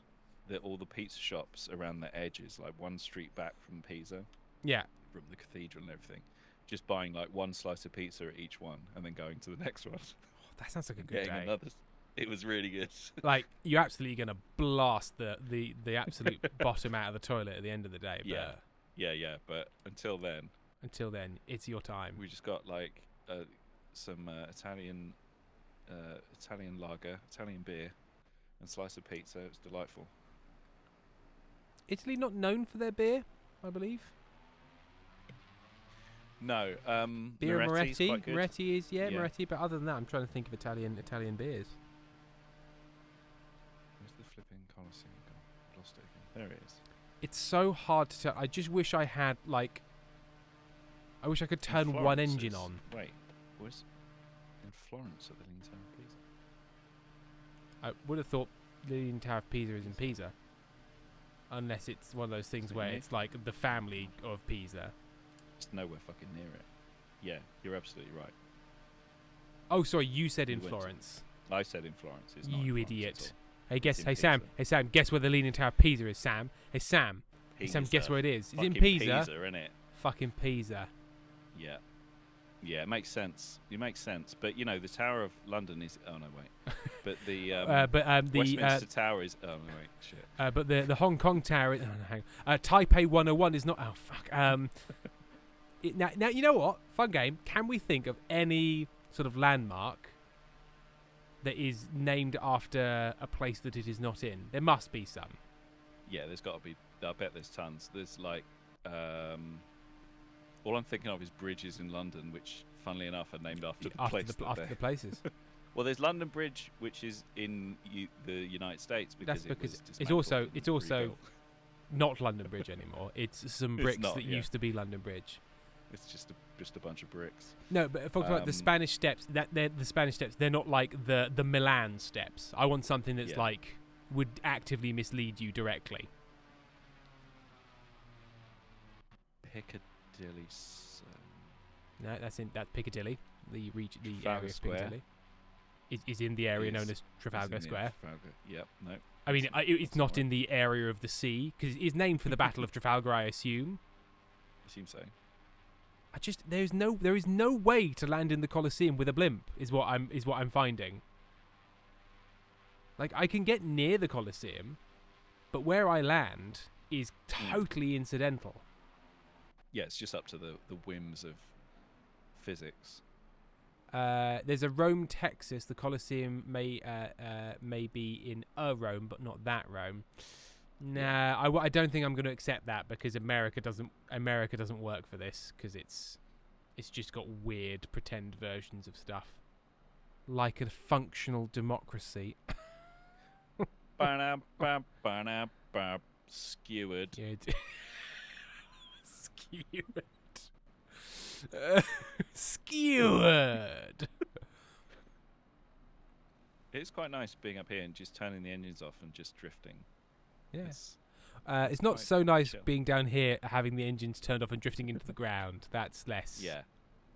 all the pizza shops around the edges, like one street back from Pisa, Yeah. from the cathedral and everything. Just buying like one slice of pizza at each one, and then going to the next one. That sounds like a good Getting day. another. It was really good. Like, you're absolutely going to blast the absolute bottom out of the toilet at the end of the day. But Yeah. But until then, until then, it's your time. we just got like some Italian lager, Italian beer, and slice of pizza. It was delightful. Italy not known for their beer, I believe. No, Beer Moretti's Moretti. quite good. Moretti is Yeah. Moretti. But other than that, I'm trying to think of Italian beers. Where's the flipping Colosseum gone? Lost it again. There it is. It's so hard to tell. I just wish I had like. I wish I could In turn one Florence engine it's- on. Wait, where's in Florence at the Leaning Tower of Pisa? I would have thought the Leaning Tower of Pisa is in Pisa. Unless it's one of those things Is it where near? it's like the family of Pisa. It's nowhere fucking near it. Yeah, you're absolutely right. Oh, sorry, you said in We went to- Florence. I said in Florence. It's not You in Florence idiot. at Hey, guess. in Hey, Sam. Pisa. Hey, Sam. Guess where the Leaning Tower of Pisa is, Sam. Hey, Sam. all. Hey, Sam. Guess where it is. It's in Fucking Pisa. Pisa, innit? Fucking Pisa. Yeah. Yeah, it makes sense. It makes sense. But, you know, the Tower of London is... Oh, no, wait. But the The Westminster Tower is... Oh, no, wait. Shit. but the Hong Kong Tower. Oh, no, hang on. Taipei 101 is not. Oh fuck. Now you know what? Fun game. Can we think of any sort of landmark that is named after a place that it is not in? There must be some. Yeah, there's got to be... I bet there's tons. There's, like... all I'm thinking of is bridges in London, which, funnily enough, are named after the place that after they're... the places. Well, there's London Bridge, which is in the United States because That's because it was it's dismantled also- and it's also- rebuilt. Not London Bridge anymore. It's some It's bricks not, that yeah. used to be London Bridge. It's just a bunch of bricks. No, but folks, like the Spanish Steps. They're the Spanish Steps. They're not like the Milan Steps. I want something that's Yeah. like would actively mislead you directly. Piccadilly. No, that's Piccadilly. The area Trafalgar of Square. Piccadilly is in the area known Is- as Trafalgar Isn't it? Square. Trafalgar. Yep. No. I mean, That's- it's that's not right. in the area of the sea because it is named for the Battle of Trafalgar, I assume. I assume so. There is no way to land in the Colosseum with a blimp. Is what I'm finding. Like I can get near the Colosseum, but where I land is totally incidental. Yeah, it's just up to the whims of physics. There's a Rome, Texas. The Colosseum may be in a Rome, but not that Rome. Nah, I don't think I'm going to accept that because America doesn't work for this because it's just got weird pretend versions of stuff, like a functional democracy. Ba-da-ba-ba-da-ba. Skewered. Skewered. Skewered. It's quite nice being up here and just turning the engines off and just drifting. Yes. It's not quite so nice chill. being down here, having the engines turned off and drifting into the ground. That's less. Yeah,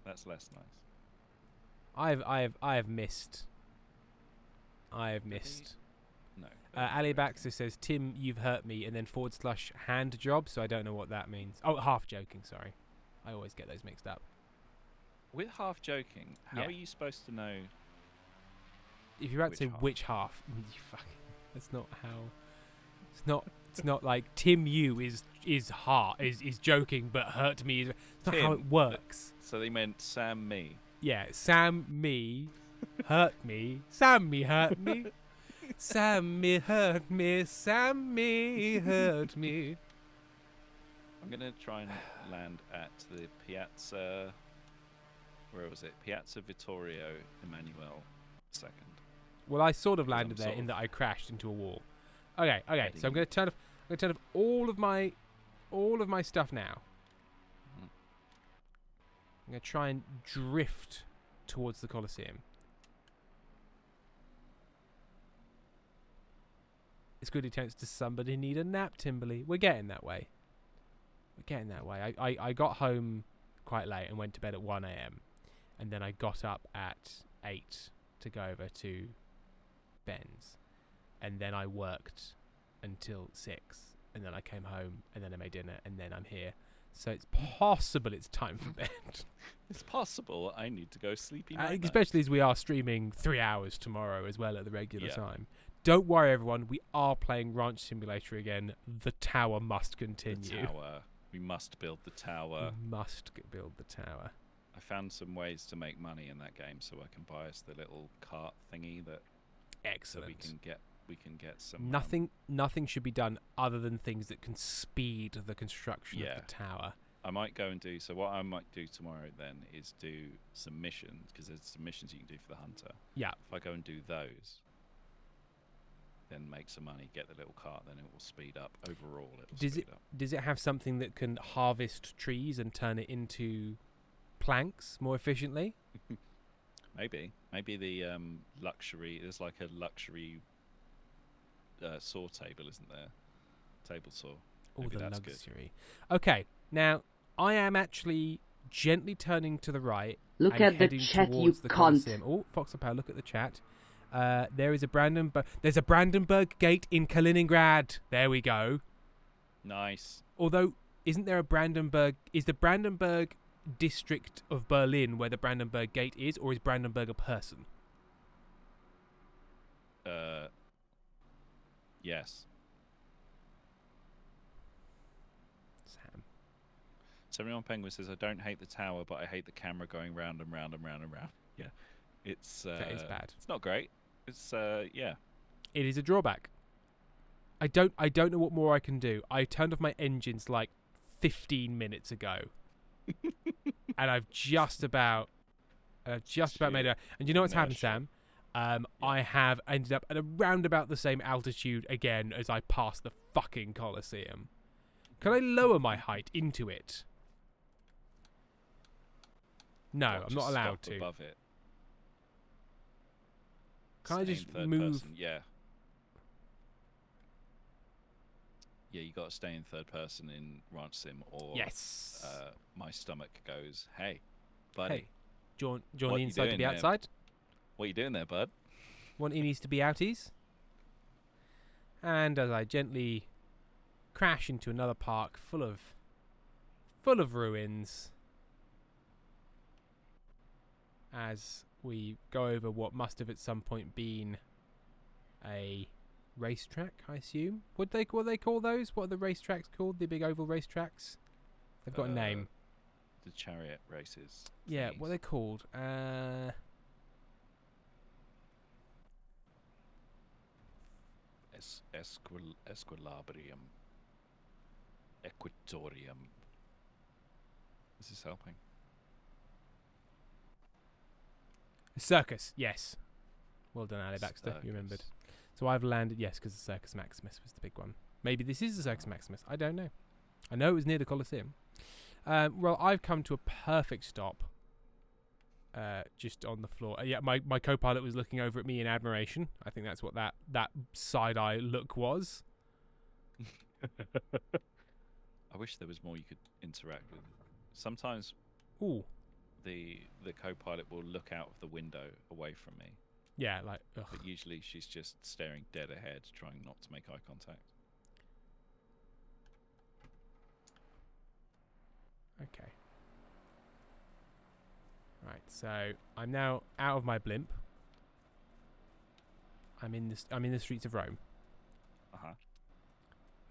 that's less nice. I have missed. No. Ali Baxter says, "Tim, you've hurt me," and then / hand job. So I don't know what that means. Oh, half joking. Sorry, I always get those mixed up. With half joking, how Yeah. are you supposed to know? If you're about to say Which half? which half, you fucking. That's not how. It's not. It's not like Tim. You is joking, but hurt me. It's not how Tim, it works. So they meant Sam me. Yeah, Sam me hurt me. Sam me hurt me. Sam me hurt me. Sam me hurt me. I'm gonna try and land at the Piazza. Where was it? Piazza Vittorio Emanuele II. Well, I sort of Because I'm landed there sort in of that I crashed into a wall. Okay. So I'm heading- gonna turn off all of my stuff now. Mhm. I'm gonna try and drift towards the Colosseum. It's good attempts to somebody need a nap, Timberly. We're getting that way. I got home quite late and went to bed at 1 a.m. and then I got up at 8 to go over to Ben's, and then I worked until 6, and then I came home, and then I made dinner, and then I'm here. So it's possible it's time for bed. It's possible I need to go sleepy night. Especially as we are streaming 3 hours tomorrow as well at the regular Yeah. time. Don't worry, everyone. We are playing Ranch Simulator again. The tower must The continue. tower. We must build the tower. We must build the tower. I found some ways to make money in that game, so I can buy us the little cart thingy that Excellent. we can get some. Nothing should be done other than things that can speed the construction Yeah. of the tower. I might go and do. So what I might do tomorrow then is do some missions, because there's some missions you can do for the hunter. Yeah. If I go and do those, then make some money, get the little cart, then it will speed up. Overall, it will speed up. Does it have something that can harvest trees and turn it into planks more efficiently? Maybe the luxury. There's like a luxury saw table, isn't there? Table saw. All Maybe the that's good. luxury. Okay, now I am actually gently turning to the right. Look and at the heading chat, you towards the cunt. Colosseum. Oh, Foxapel, look at the chat. There is a there's a Brandenburg Gate in Kaliningrad. There we go. Nice. Although, isn't there a Brandenburg? Is the Brandenburg district of Berlin where the Brandenburg Gate is, or is Brandenburg a person? Yes. Sam. 71 Penguin says, I don't hate the tower, but I hate the camera going round and round and round and round. Yeah. It's That is bad. It's not great. It's yeah. It is a drawback. I don't know what more I can do. I turned off my engines like 15 minutes ago. And I've just about made it. And you know what's happened, Sam? I have ended up at around about the same altitude again as I passed the fucking Colosseum. Can I lower my height into it? No, I'm not allowed to. Above it. Can I Stay in just third move? person, yeah. Yeah, you got to stay in third person in Ranch Sim, or Yes. my stomach goes, "Hey, buddy, Hey, do you want the What you inside to doing be there? outside? what you doing there, bud?" Want innies to be outies? And as I gently crash into another park full of ruins, as we go over what must have at some point been a racetrack, I assume. What they call those? What are the racetracks called? The big oval racetracks? They've got a name. The chariot races. Yeah, thingies. what are they called? Esquilabrium. Equatorium. This is helping. Circus, yes. Well done, Ali Baxter. You remembered. Circus. So I've landed, yes, because the Circus Maximus was the big one. Maybe this is the Circus Maximus. I don't know. I know it was near the Colosseum. Well, I've come to a perfect stop. Just on the floor. Yeah, my co-pilot was looking over at me in admiration. I think that's what that side-eye look was. I wish there was more you could interact with. Sometimes Ooh. the co-pilot will look out of the window away from me, Yeah, like, ugh. but usually she's just staring dead ahead, trying not to make eye contact. Okay. Right, so I'm now out of my blimp. I'm in the streets of Rome,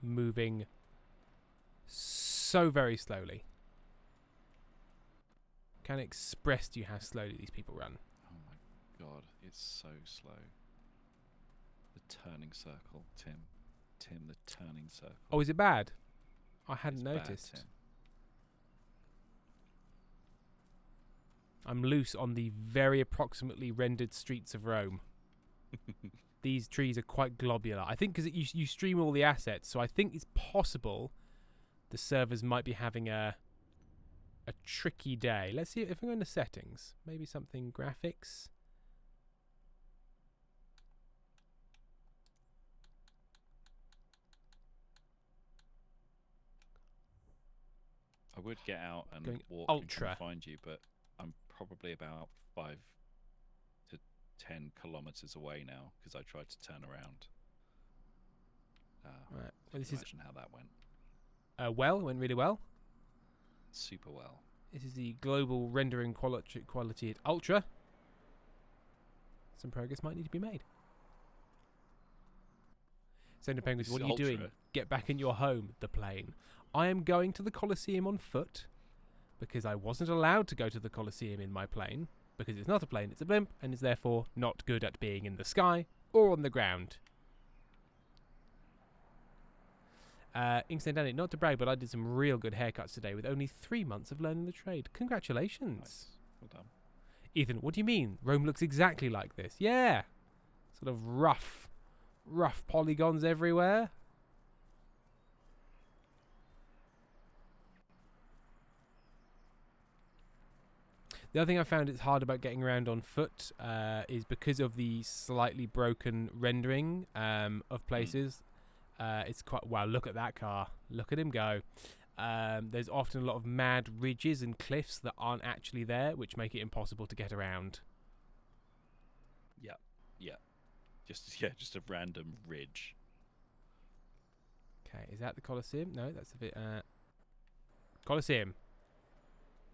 moving so very slowly. Can I express to you how slowly these people run? Oh my god, it's so slow. The turning circle, Tim. Tim, the turning circle. Oh, is it bad? I hadn't It's bad, noticed. Tim. I'm loose on the very approximately rendered streets of Rome. These trees are quite globular. I think because you stream all the assets, so I think it's possible the servers might be having a tricky day. Let's see if I go into settings. Maybe something graphics. I would get out and Going walk and ultra. come and find you, but I'm probably about 5 to 10 kilometers away now because I tried to turn around. Right. Well, this is Imagine how that went. well. It went really well. Super well. This is the global rendering quality at ultra. Some progress might need to be made. Sender Penguins, This what is are you doing? ultra. Get back in your home, the plane. I am going to the Colosseum on foot because I wasn't allowed to go to the Colosseum in my plane because it's not a plane, it's a blimp, and is therefore not good at being in the sky or on the ground. Inkstand Danny, not to brag, but I did some real good haircuts today with only 3 months of learning the trade. Congratulations. Nice. Well done. Ethan, what do you mean? Rome looks exactly like this. Yeah. Sort of rough polygons everywhere. The other thing I found it's hard about getting around on foot is because of the slightly broken rendering of places. It's quite... Wow, look at that car. Look at him go. There's often a lot of mad ridges and cliffs that aren't actually there, which make it impossible to get around. Yeah. Just a random ridge. Okay, is that the Colosseum? No, that's a bit. Colosseum.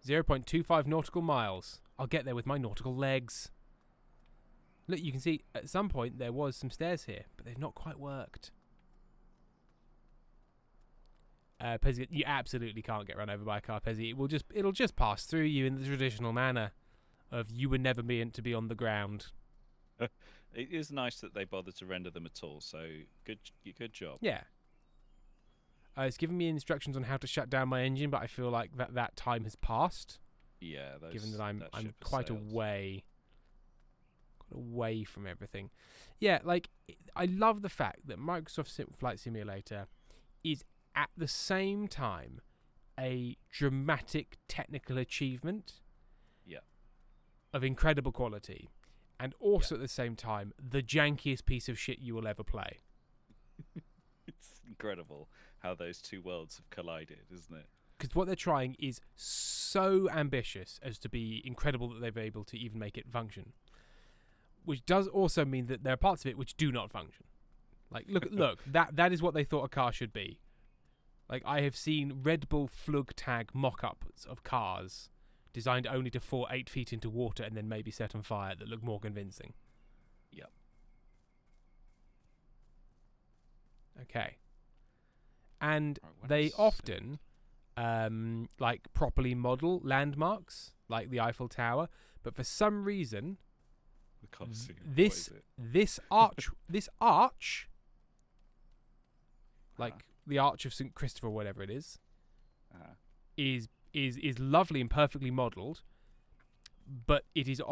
0.25 nautical miles. I'll get there with my nautical legs. Look, you can see at some point there was some stairs here, but they've not quite worked. Pezzy, you absolutely can't get run over by a car, Pezzy. It'll just pass through you in the traditional manner of you were never meant to be on the ground. It is nice that they bothered to render them at all. So good job. Yeah. It's giving me instructions on how to shut down my engine, but I feel like that time has passed. Yeah, Given that I'm ship has quite sailed. away from everything. Yeah, like I love the fact that Microsoft Flight Simulator is at the same time a dramatic technical achievement. Yeah. Of incredible quality, and also at the same time the jankiest piece of shit you will ever play. It's incredible how those two worlds have collided, isn't it? Because what they're trying is so ambitious as to be incredible that they're able to even make it function. Which does also mean that there are parts of it which do not function. Like, look, that is what they thought a car should be. Like, I have seen Red Bull Flugtag mock-ups of cars designed only to fall 8 feet into water and then maybe set on fire that look more convincing. Yep. Okay. And Right, they let's often like properly model landmarks like the Eiffel Tower, but for some reason The Colosseum. this arch like the Arch of St. Christopher, whatever it is, is lovely and perfectly modelled, but it is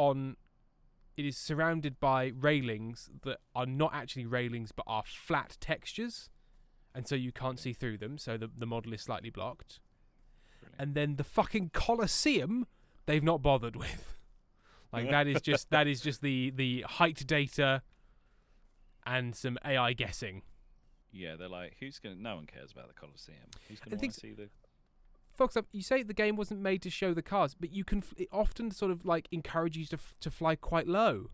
surrounded by railings that are not actually railings but are flat textures, and so you can't see through them, so the model is slightly blocked. Brilliant. And then the fucking Colosseum they've not bothered with. Like that is just the height data and some AI guessing. Yeah, they're like, no one cares about the Colosseum. Who's I going to think want to see the... Fox, you say the game wasn't made to show the cars, but you can it often sort of like encourage you to fly quite low.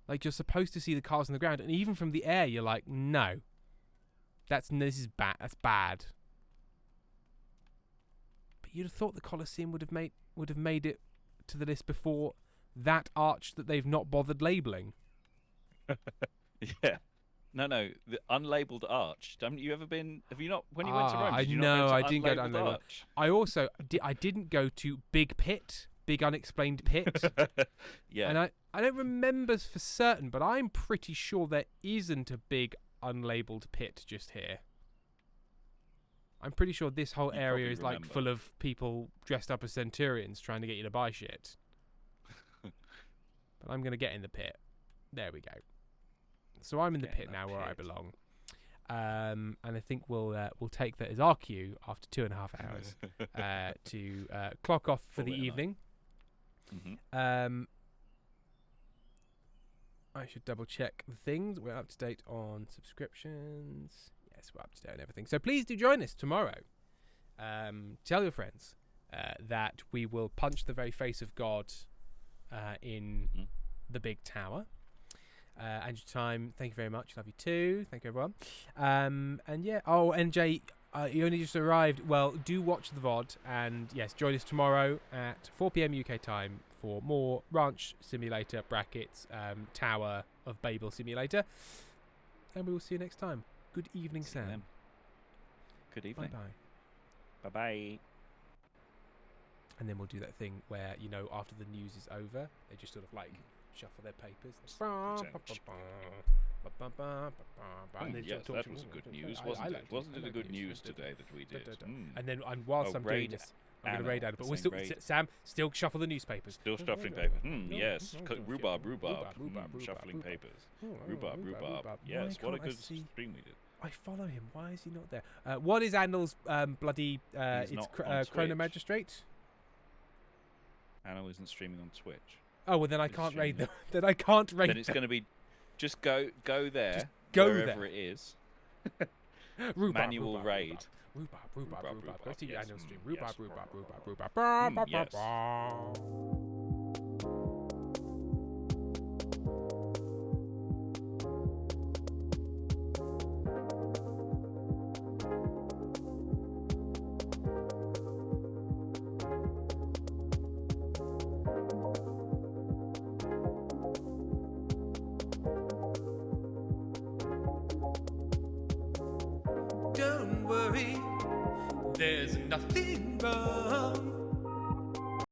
Like you're supposed to see the cars on the ground, and even from the air, you're like, no, this is bad. That's bad. But you'd have thought the Colosseum would have made it to the list before that arch that they've not bothered labeling. Yeah. No, the unlabeled arch. Have you not, when you went to Rome, I did you know, not I go to didn't go to unlabeled unlabeled. arch? I also I didn't go to Big Pit, Big Unexplained Pit. Yeah. And I don't remember for certain, but I'm pretty sure there isn't a big unlabeled pit just here. I'm pretty sure this whole You area probably is like remember. full of people dressed up as centurions trying to get you to buy shit. But I'm going to get in the pit. There we go. So I'm in the Get in pit that now where I pit. belong. And I think we'll take that as our cue after 2.5 hours to clock off for Call the it a night. evening. Mm-hmm. I should double check the things. We're up to date on subscriptions. Yes, we're up to date on everything. So please do join us tomorrow. Tell your friends that we will punch the very face of God in the big tower. And your time, thank you very much. Love you too. Thank you, everyone. And yeah, NJ, you only just arrived. Well, do watch the VOD, and yes, join us tomorrow at 4 p.m. UK time for more Ranch Simulator brackets Tower of Babel Simulator. And we will see you next time. Good evening, See you Sam. then. Good evening. Bye bye. Bye-bye. And then we'll do that thing where, after the news is over, they just sort of like shuffle their papers. Yes, that was good news, wasn't it? Wasn't it a good news today that we did? And then whilst I'm doing raid this, I'm going to Anna, raid Anna. But we're saying still, raid. Sam, still shuffle the newspapers. Still shuffling paper. Yes. Rhubarb. Shuffling papers. Rhubarb. Yes, what a good stream we did. I follow him. Why is he not there? What is Andel's bloody... He's it's not on Chrono Twitch. Magistrate? Anna isn't streaming on Twitch. Oh, well, then I He's can't raid them. streaming Then I can't raid Then it's going to be... Just go there. go wherever there. it is. Rhubarb, Manual rhubarb, raid. Rhubarb. Go to your annual stream. yes, Rhubarb. yes. Don't worry, there's nothing wrong.